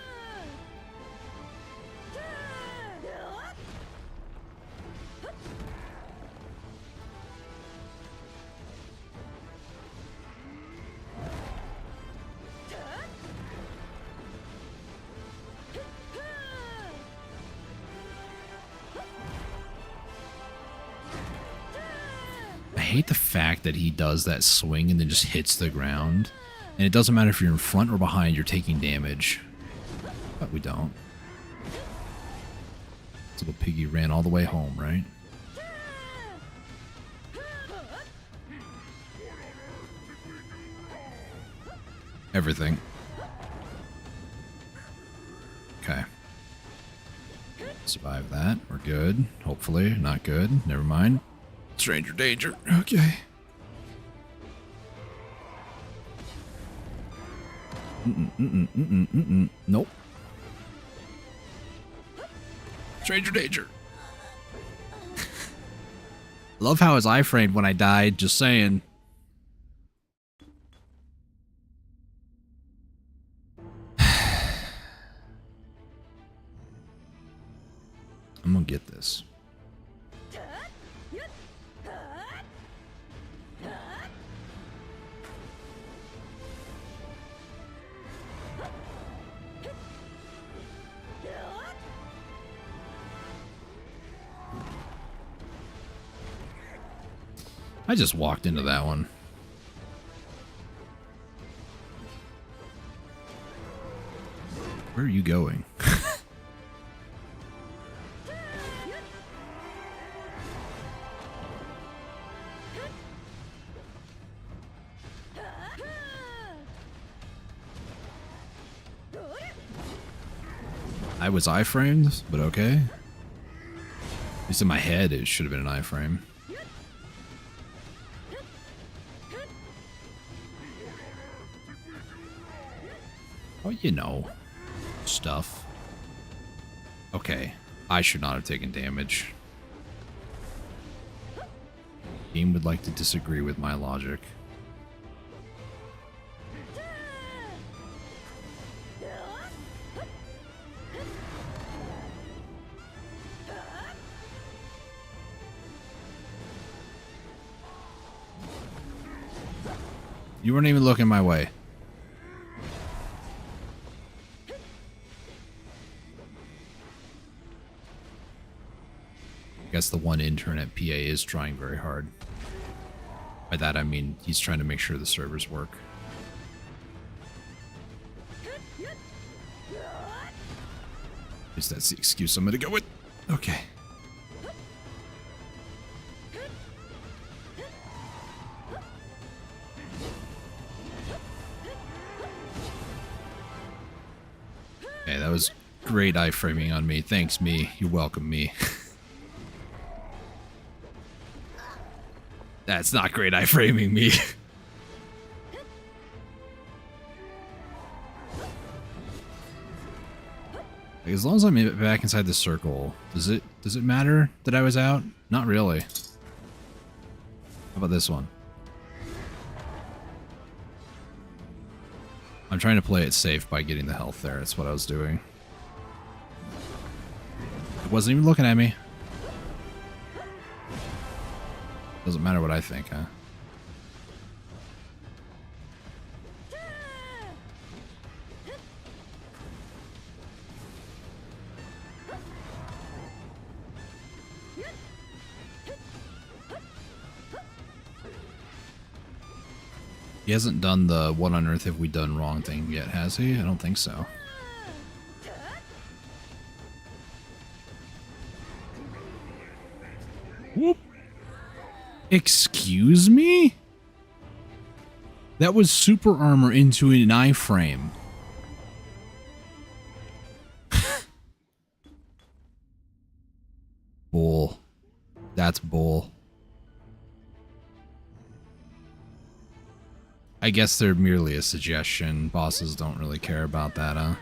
I hate the fact that he does that swing and then just hits the ground. And it doesn't matter if you're in front or behind, you're taking damage. But we don't. This little piggy ran all the way home, right? Everything. Okay. Survive that. We're good. Hopefully. Not good. Never mind. Stranger danger. Okay. Nope. Stranger danger. Love how his iframed when I died, just saying. I'm gonna get this. I just walked into that one. Where are you going? I was iframed, but okay. At least in my head, it should have been an iframe. Oh, you know, stuff. Okay, I should not have taken damage. Game would like to disagree with my logic. You weren't even looking my way. I guess the one intern at PA is trying very hard. By that I mean he's trying to make sure the servers work. At least that's the excuse I'm gonna go with. Okay. Okay, that was great iframing on me. Thanks, me. You're welcome, me. That's not great iframing, me. Like, as long as I'm back inside the circle, does it matter that I was out? Not really. How about this one? I'm trying to play it safe by getting the health there. That's what I was doing. It wasn't even looking at me. Doesn't matter what I think, huh? He hasn't done the what on earth have we done wrong thing yet, has he? I don't think so. Whoop. Excuse me? That was super armor into an iframe. Bull. That's bull. I guess they're merely a suggestion. Bosses don't really care about that, huh?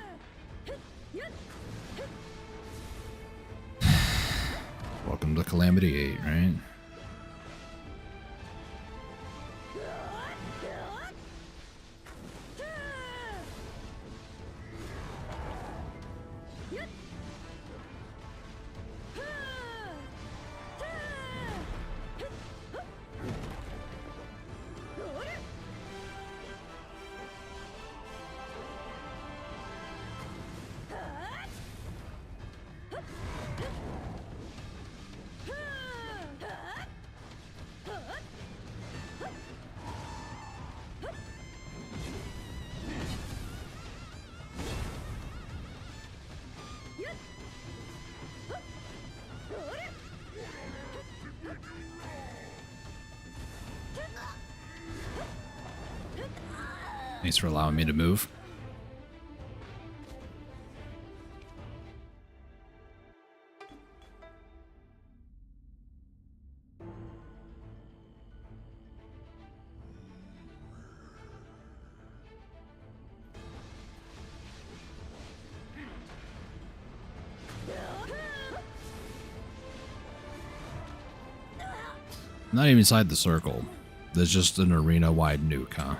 Welcome to Calamity 8, right? Thanks for allowing me to move. Not even inside the circle. There's just an arena-wide nuke, huh?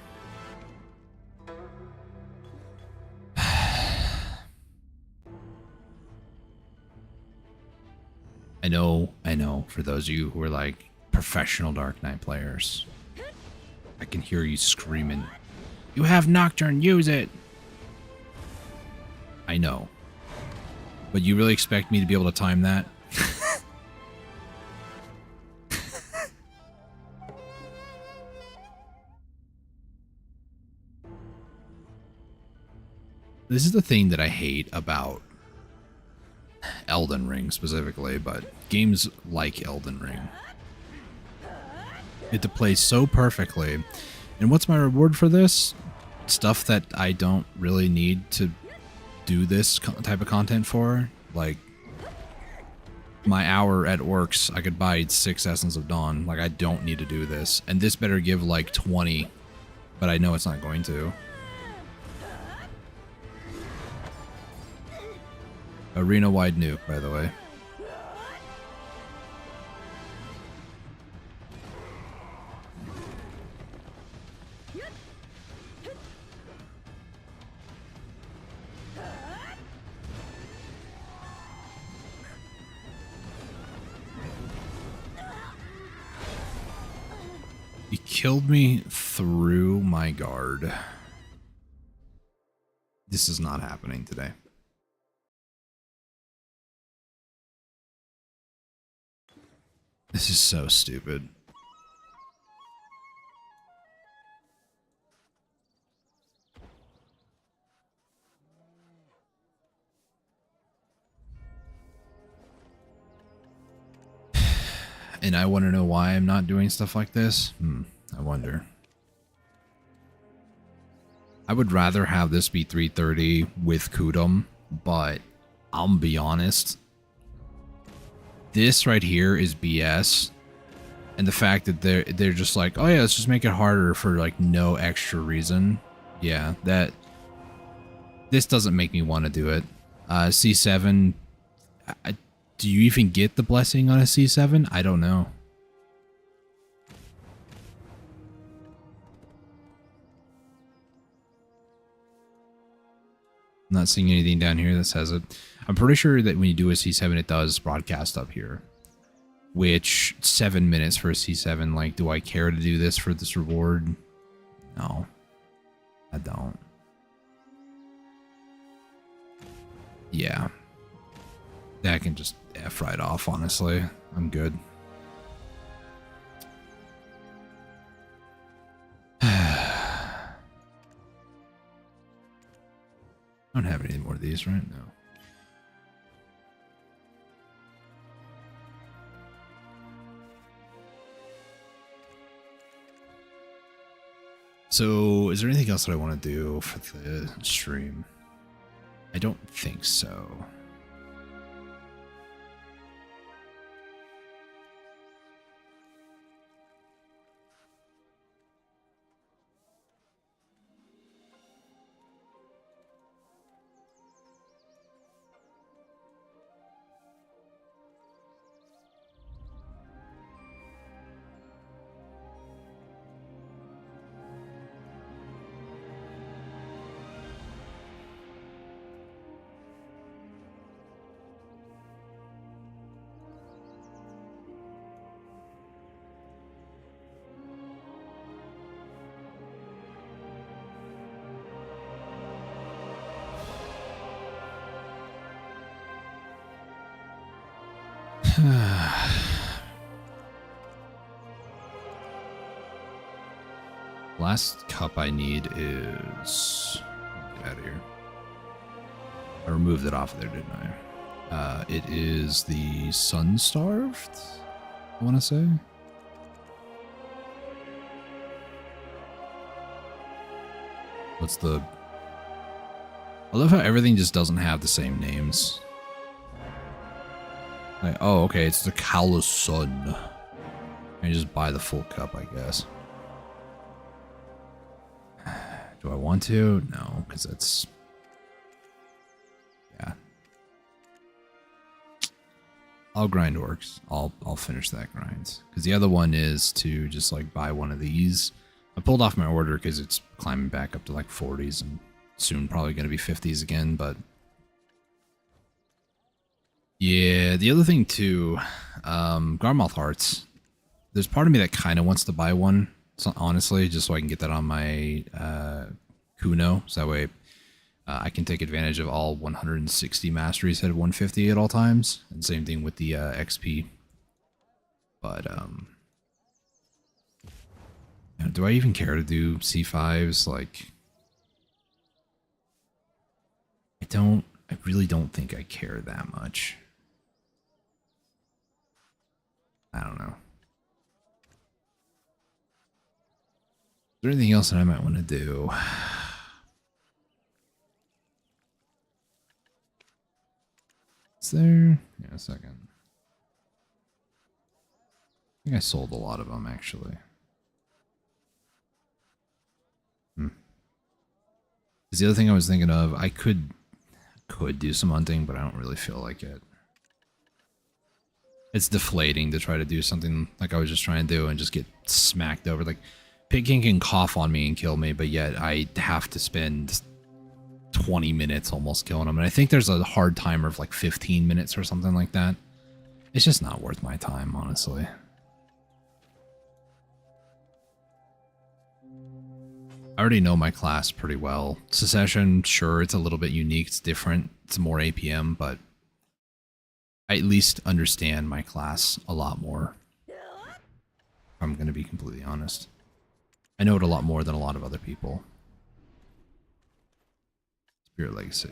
I know, for those of you who are like professional Dark Knight players, I can hear you screaming, "You have Nocturne, use it!" I know. But you really expect me to be able to time that? This is the thing that I hate about Elden Ring specifically, but games like Elden Ring. It to play so perfectly. And what's my reward for this? Stuff that I don't really need to do this type of content for. Like, my hour at Works, I could buy 6 Essence of Dawn. Like, I don't need to do this. And this better give like 20, but I know it's not going to. Arena-wide nuke, by the way. He killed me through my guard. This is not happening today. This is so stupid. And I want to know why I'm not doing stuff like this. I wonder. I would rather have this be 330 with Kudum, but I'll be honest. This right here is BS. And the fact that they're just like, oh yeah, let's just make it harder for like no extra reason. Yeah, this doesn't make me want to do it. C7, do you even get the blessing on a C7? I don't know. I'm not seeing anything down here that says it. I'm pretty sure that when you do a C7, it does broadcast up here. Which, 7 minutes for a C7, like, do I care to do this for this reward? No. I don't. Yeah. That can just F right off, honestly. I'm good. I don't have any more of these, right? No. So, is there anything else that I want to do for the stream? I don't think so. Last cup I need is... Get out of here. I removed it off of there, didn't I? It is the Sun-Starved, I want to say. What's the... I love how everything just doesn't have the same names. Like, oh, okay, it's the Callous Sun. I just buy the full cup, I guess. Do I want to? No, because it's... Yeah. I'll grind Orcs. I'll finish that grind. Because the other one is to just, like, buy one of these. I pulled off my order because it's climbing back up to, like, 40s and soon probably going to be 50s again, but... Yeah, the other thing too, Garmouth Hearts. There's part of me that kind of wants to buy one, so honestly, just so I can get that on my Kuno, so that way I can take advantage of all 160 masteries instead of 150 at all times. And same thing with the XP. But do I even care to do C5s? Like, I really don't think I care that much. I don't know. Is there anything else that I might want to do? Is there? Yeah, a second. I think I sold a lot of them, actually. Because the other thing I was thinking of, I could do some hunting, but I don't really feel like it. It's deflating to try to do something like I was just trying to do and just get smacked over. Like, Pigking can cough on me and kill me, but yet I have to spend 20 minutes almost killing him. And I think there's a hard timer of like 15 minutes or something like that. It's just not worth my time, honestly. I already know my class pretty well. Secession, sure, it's a little bit unique. It's different. It's more APM, but I at least understand my class a lot more. I'm going to be completely honest. I know it a lot more than a lot of other people. Spirit Legacy.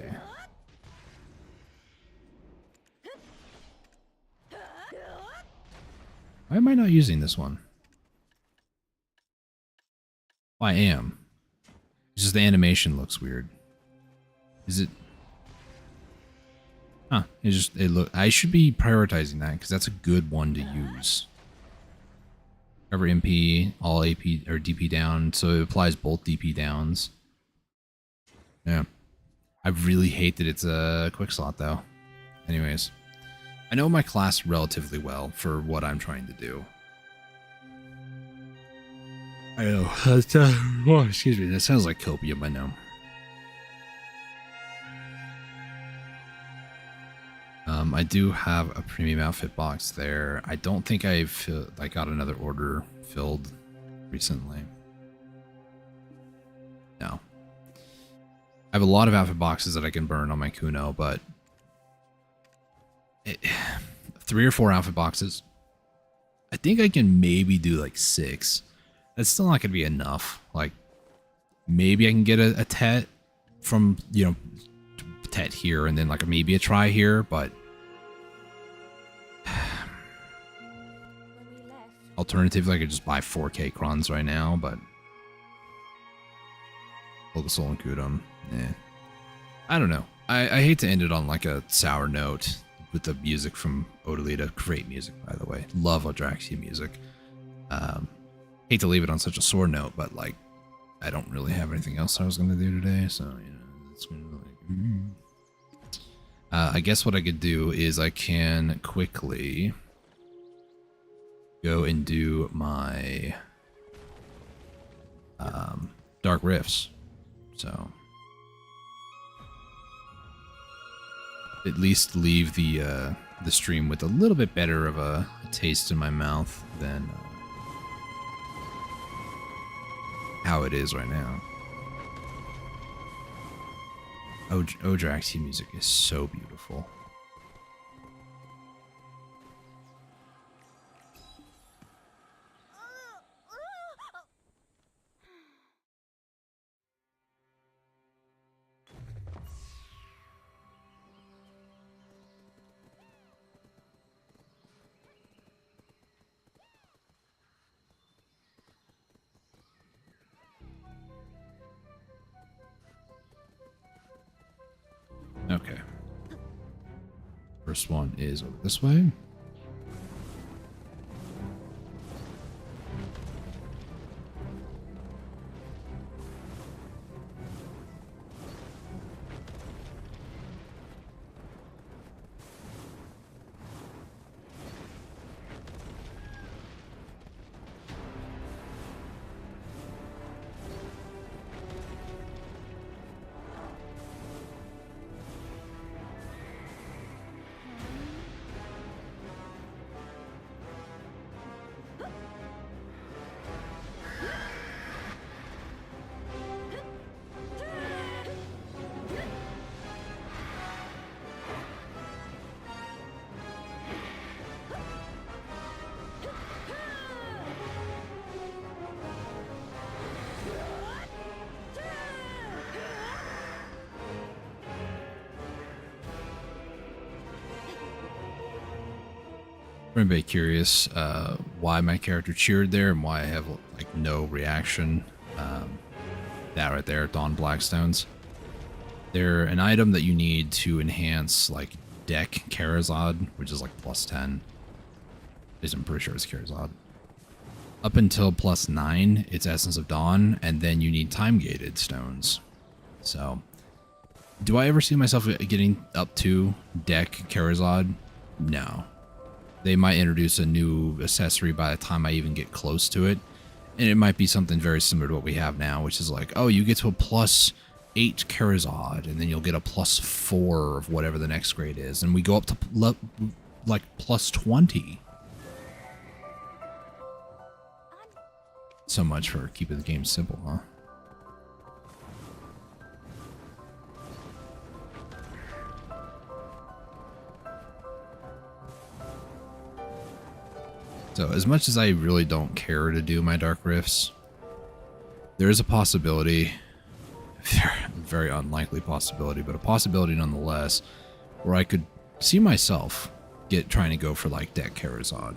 Why am I not using this one? Well, I am. It's just the animation looks weird. Is it? Huh. I should be prioritizing that because that's a good one to use. Cover MP, all AP or DP down, so it applies both DP downs. Yeah. I really hate that it's a quick slot though. Anyways. I know my class relatively well for what I'm trying to do. I know. Oh, excuse me. That sounds like copium, I know. I do have a premium outfit box there. I don't think I got another order filled recently. No. I have a lot of outfit boxes that I can burn on my Kuno, but 3 or 4 outfit boxes. I think I can maybe do like 6. That's still not going to be enough. Like, maybe I can get a Tet from, you know, Tet here and then like maybe a try here, but alternatively I could just buy 4K crons right now, but Focus on Kudum. Yeah. I don't know. I hate to end it on like a sour note with the music from Odalita. Great music, by the way. Love Odraxia music. Hate to leave it on such a sore note, but like, I don't really have anything else I was going to do today, so, you know, it's going to like... I guess what I could do is I can quickly go and do my Dark Rifts. So at least leave the stream with a little bit better of a taste in my mouth than how it is right now. Odraxi music is so beautiful. Okay. First one is over this way. For anybody curious why my character cheered there and why I have like no reaction, that right there, Dawn Blackstones. They're an item that you need to enhance like deck Karazad, which is like +10. At least I'm pretty sure it's Karazad. Up until +9, it's Essence of Dawn, and then you need time-gated stones. So, do I ever see myself getting up to deck Karazad? No. They might introduce a new accessory by the time I even get close to it. And it might be something very similar to what we have now, which is like, oh, you get to a +8 Karazad, and then you'll get a +4 of whatever the next grade is. And we go up to like +20. So much for keeping the game simple, huh? So as much as I really don't care to do my Dark Rifts, there is a possibility, very unlikely possibility, but a possibility nonetheless, where I could see myself trying to go for like deck Karazhan.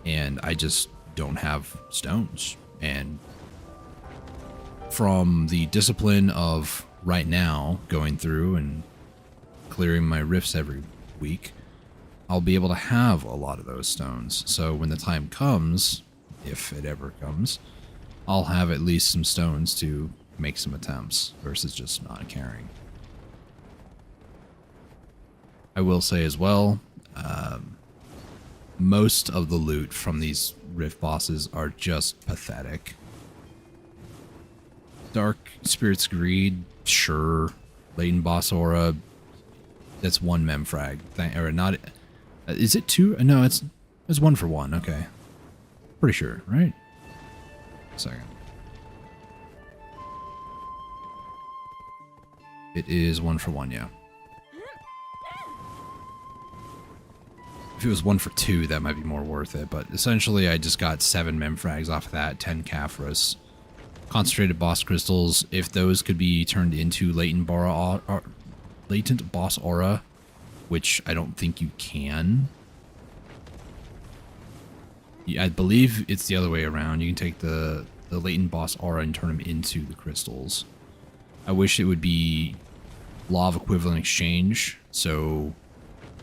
And I just don't have stones. And from the discipline of right now going through and clearing my rifts every week, I'll be able to have a lot of those stones. So when the time comes, if it ever comes, I'll have at least some stones to make some attempts versus just not caring. I will say as well, most of the loot from these rift bosses are just pathetic. Dark Spirit's Greed, sure. Latent Boss Aura, that's one memfrag. Or not. Is it two? No, it's 1 for 1. Okay. Pretty sure, right? Second. It is 1 for 1, yeah. If it was 1 for 2, that might be more worth it. But essentially, I just got 7 memfrags off of that, 10 Caphras. Concentrated boss crystals, if those could be turned into latent boss aura, which I don't think you can. I believe it's the other way around. You can take the latent boss aura and turn them into the crystals. I wish it would be law of equivalent exchange. So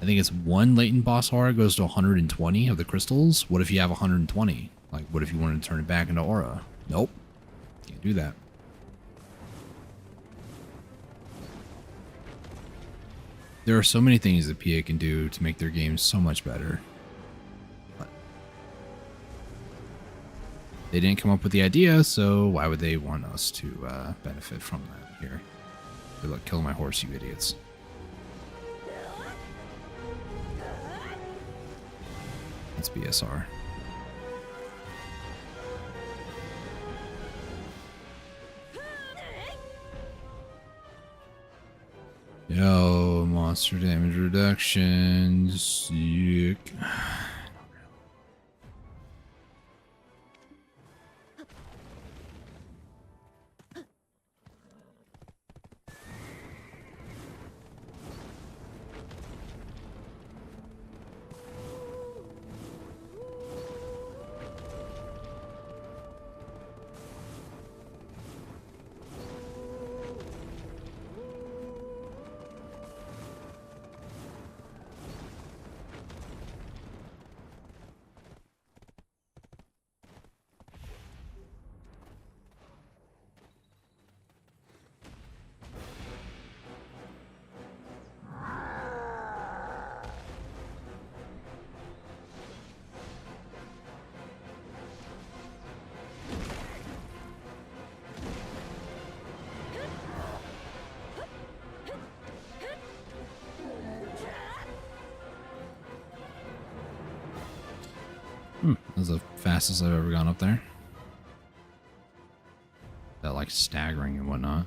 I think it's 1 latent boss aura goes to 120 of the crystals. What if you have 120? Like, what if you wanted to turn it back into aura? Nope. Can't do that. There are so many things that PA can do to make their games so much better. But they didn't come up with the idea, so why would they want us to benefit from that here? Good luck killing my horse, you idiots. That's BSR. Yo, monster damage reduction. Sick. That's the fastest I've ever gone up there. That like staggering and whatnot.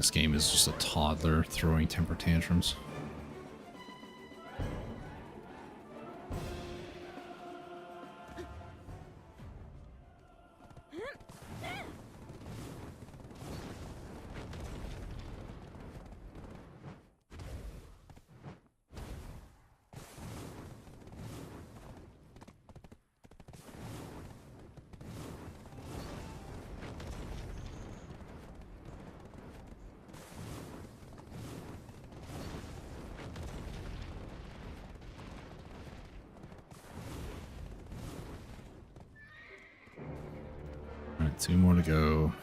this game is just a toddler throwing temper tantrums. All right, 2 more to go.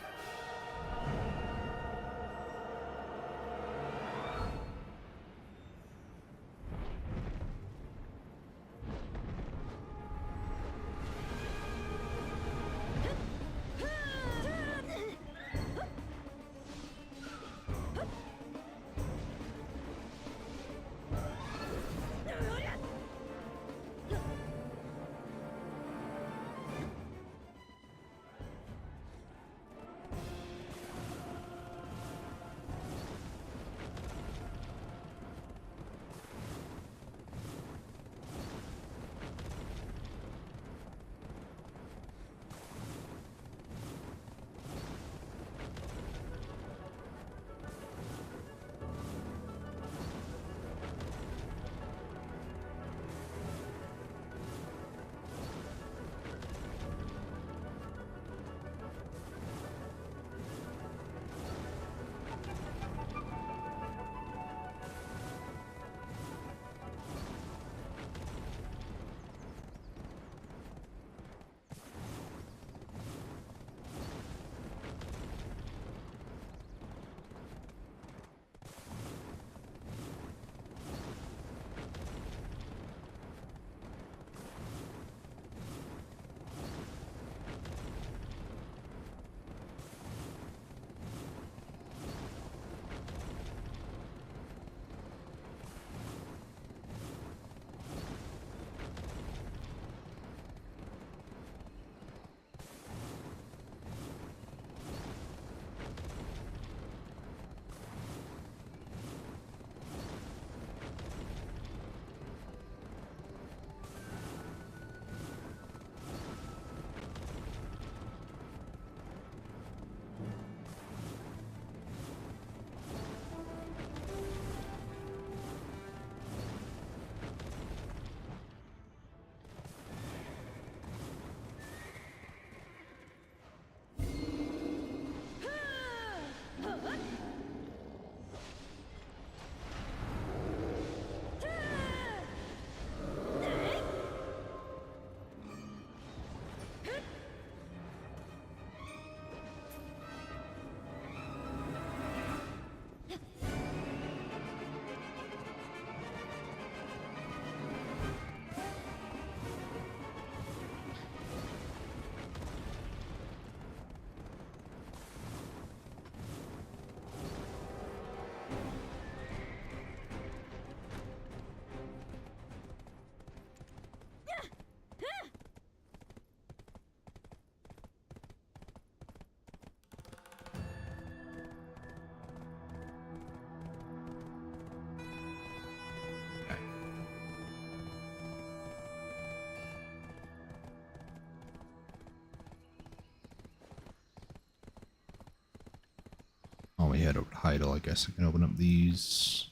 Oh, we head over to Heidel. I guess I can open up these.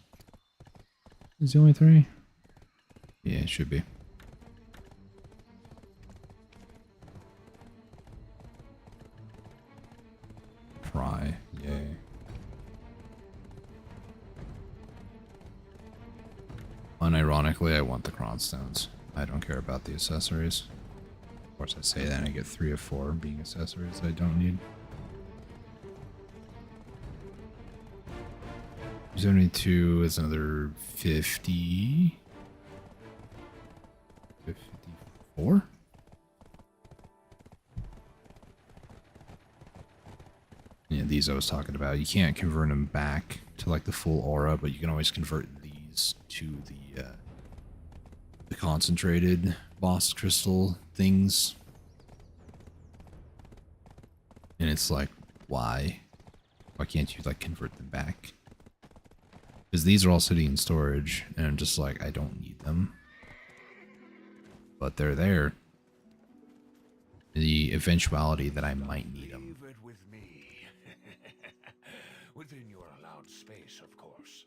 Is the only 3? Yeah, it should be. Pry, yay. Unironically, I want the Cronstones. I don't care about the accessories. Of course, I say that and I get 3 of 4 being accessories I don't need. 72 is another 50. 54? Yeah, these I was talking about. You can't convert them back to like the full aura, but you can always convert these to the concentrated boss crystal things. And it's like, why? Why can't you like convert them back? Because these are all sitting in storage, and I'm just like, I don't need them. But they're there. The eventuality that I might need them. Leave it with me. Within your allowed space, of course.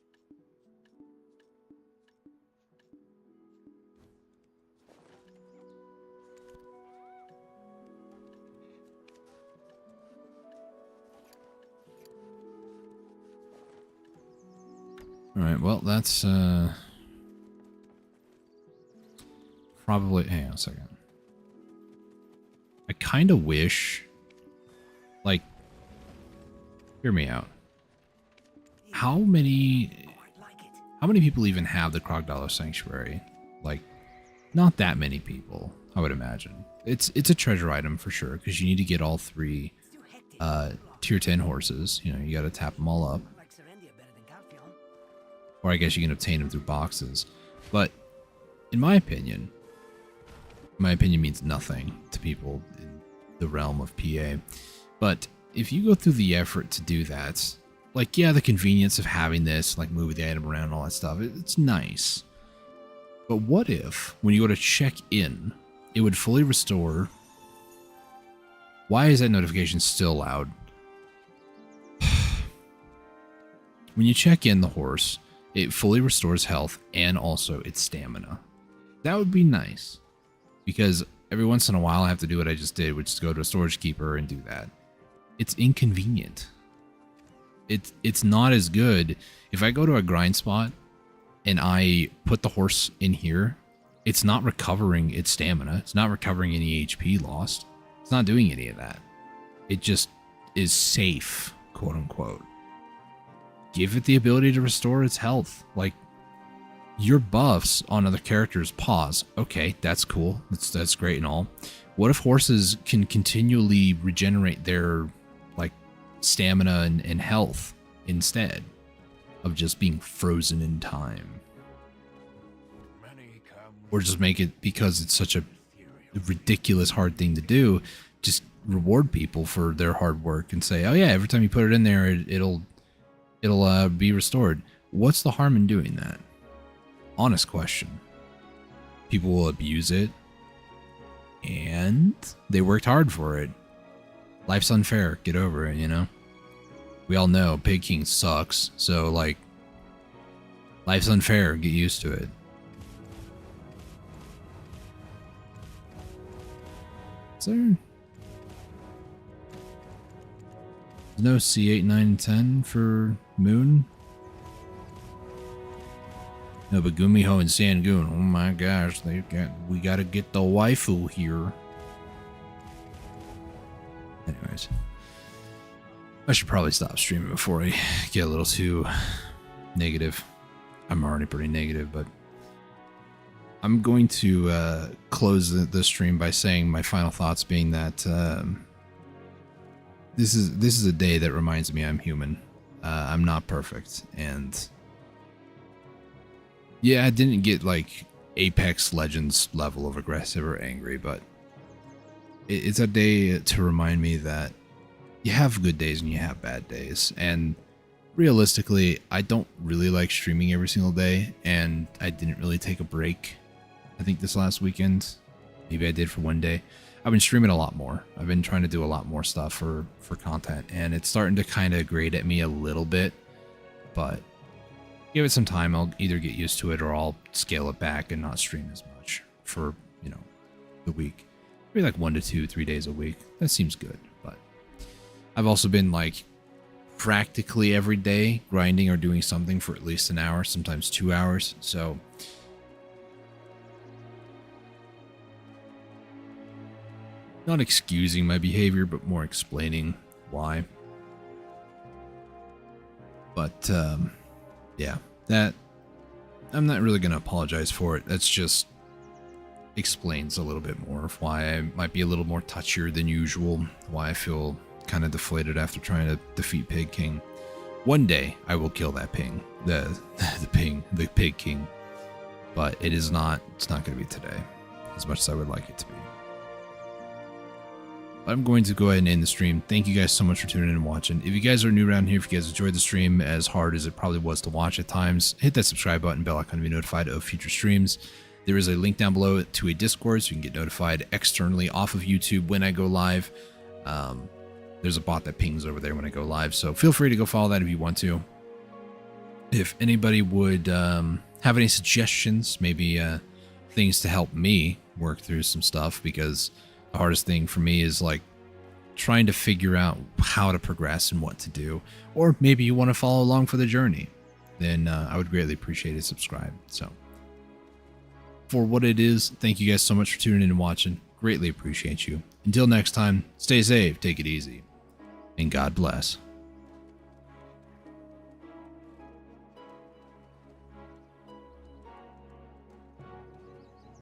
Alright, well, that's, probably, hang on a second. I kind of wish, like, hear me out. How many people even have the Crocodile Sanctuary? Like, not that many people, I would imagine. It's a treasure item for sure, because you need to get all 3, tier 10 horses. You know, you gotta tap them all up. Or I guess you can obtain them through boxes. But, in my opinion means nothing to people in the realm of PA. But, if you go through the effort to do that, like, yeah, the convenience of having this, like, move the item around and all that stuff, it's nice. But what if, when you go to check in, it would fully restore... Why is that notification still loud? When you check in the horse, it fully restores health and also its stamina. That would be nice. Because every once in a while I have to do what I just did, which is go to a storage keeper and do that. It's inconvenient. It's not as good. If I go to a grind spot and I put the horse in here, it's not recovering its stamina. It's not recovering any HP lost. It's not doing any of that. It just is safe, quote unquote. Give it the ability to restore its health. Like, your buffs on other characters pause. Okay, that's cool. That's great and all. What if horses can continually regenerate their, like, stamina and health instead of just being frozen in time? Or just make it, because it's such a ridiculous hard thing to do, just reward people for their hard work and say, oh yeah, every time you put it in there, it'll be restored. What's the harm in doing that? Honest question. People will abuse it, and they worked hard for it. Life's unfair. Get over it, you know? We all know Pig King sucks, so, like, life's unfair. Get used to it. Is there... There's no C8, 9, and 10 for Moon? No, but Gumiho and Sangoon, oh my gosh, we gotta get the waifu here. Anyways. I should probably stop streaming before I get a little too negative. I'm already pretty negative, but I'm going to close the stream by saying my final thoughts being that this is a day that reminds me I'm human. I'm not perfect, and yeah, I didn't get like Apex Legends level of aggressive or angry, but it's a day to remind me that you have good days and you have bad days. And realistically, I don't really like streaming every single day, and I didn't really take a break. I think this last weekend, maybe I did for one day. I've been streaming a lot more. I've been trying to do a lot more stuff for content, and it's starting to kind of grate at me a little bit, but give it some time. I'll either get used to it or I'll scale it back and not stream as much for, you know, the week. Maybe like 1 to 2, 3 days a week. That seems good, but I've also been like practically every day grinding or doing something for at least an hour, sometimes 2 hours. So not excusing my behavior, but more explaining why. But yeah, that I'm not really going to apologize for it. That's just explains a little bit more of why I might be a little more touchier than usual, why I feel kind of deflated after trying to defeat Pig King. One day I will kill that ping, the Pig King, but it's not going to be today, as much as I would like it to be. I'm going to go ahead and end the stream. Thank you guys so much for tuning in and watching. If you guys are new around here, if you guys enjoyed the stream as hard as it probably was to watch at times, hit that subscribe button, bell icon to be notified of future streams. There is a link down below to a Discord so you can get notified externally off of YouTube when I go live. There's a bot that pings over there when I go live, so feel free to go follow that if you want to. If anybody would have any suggestions, maybe things to help me work through some stuff, because the hardest thing for me is like trying to figure out how to progress and what to do, or maybe you want to follow along for the journey, then I would greatly appreciate it. Subscribe. So for what it is, thank you guys so much for tuning in and watching. Greatly appreciate you. Until next time, stay safe, take it easy, and God bless.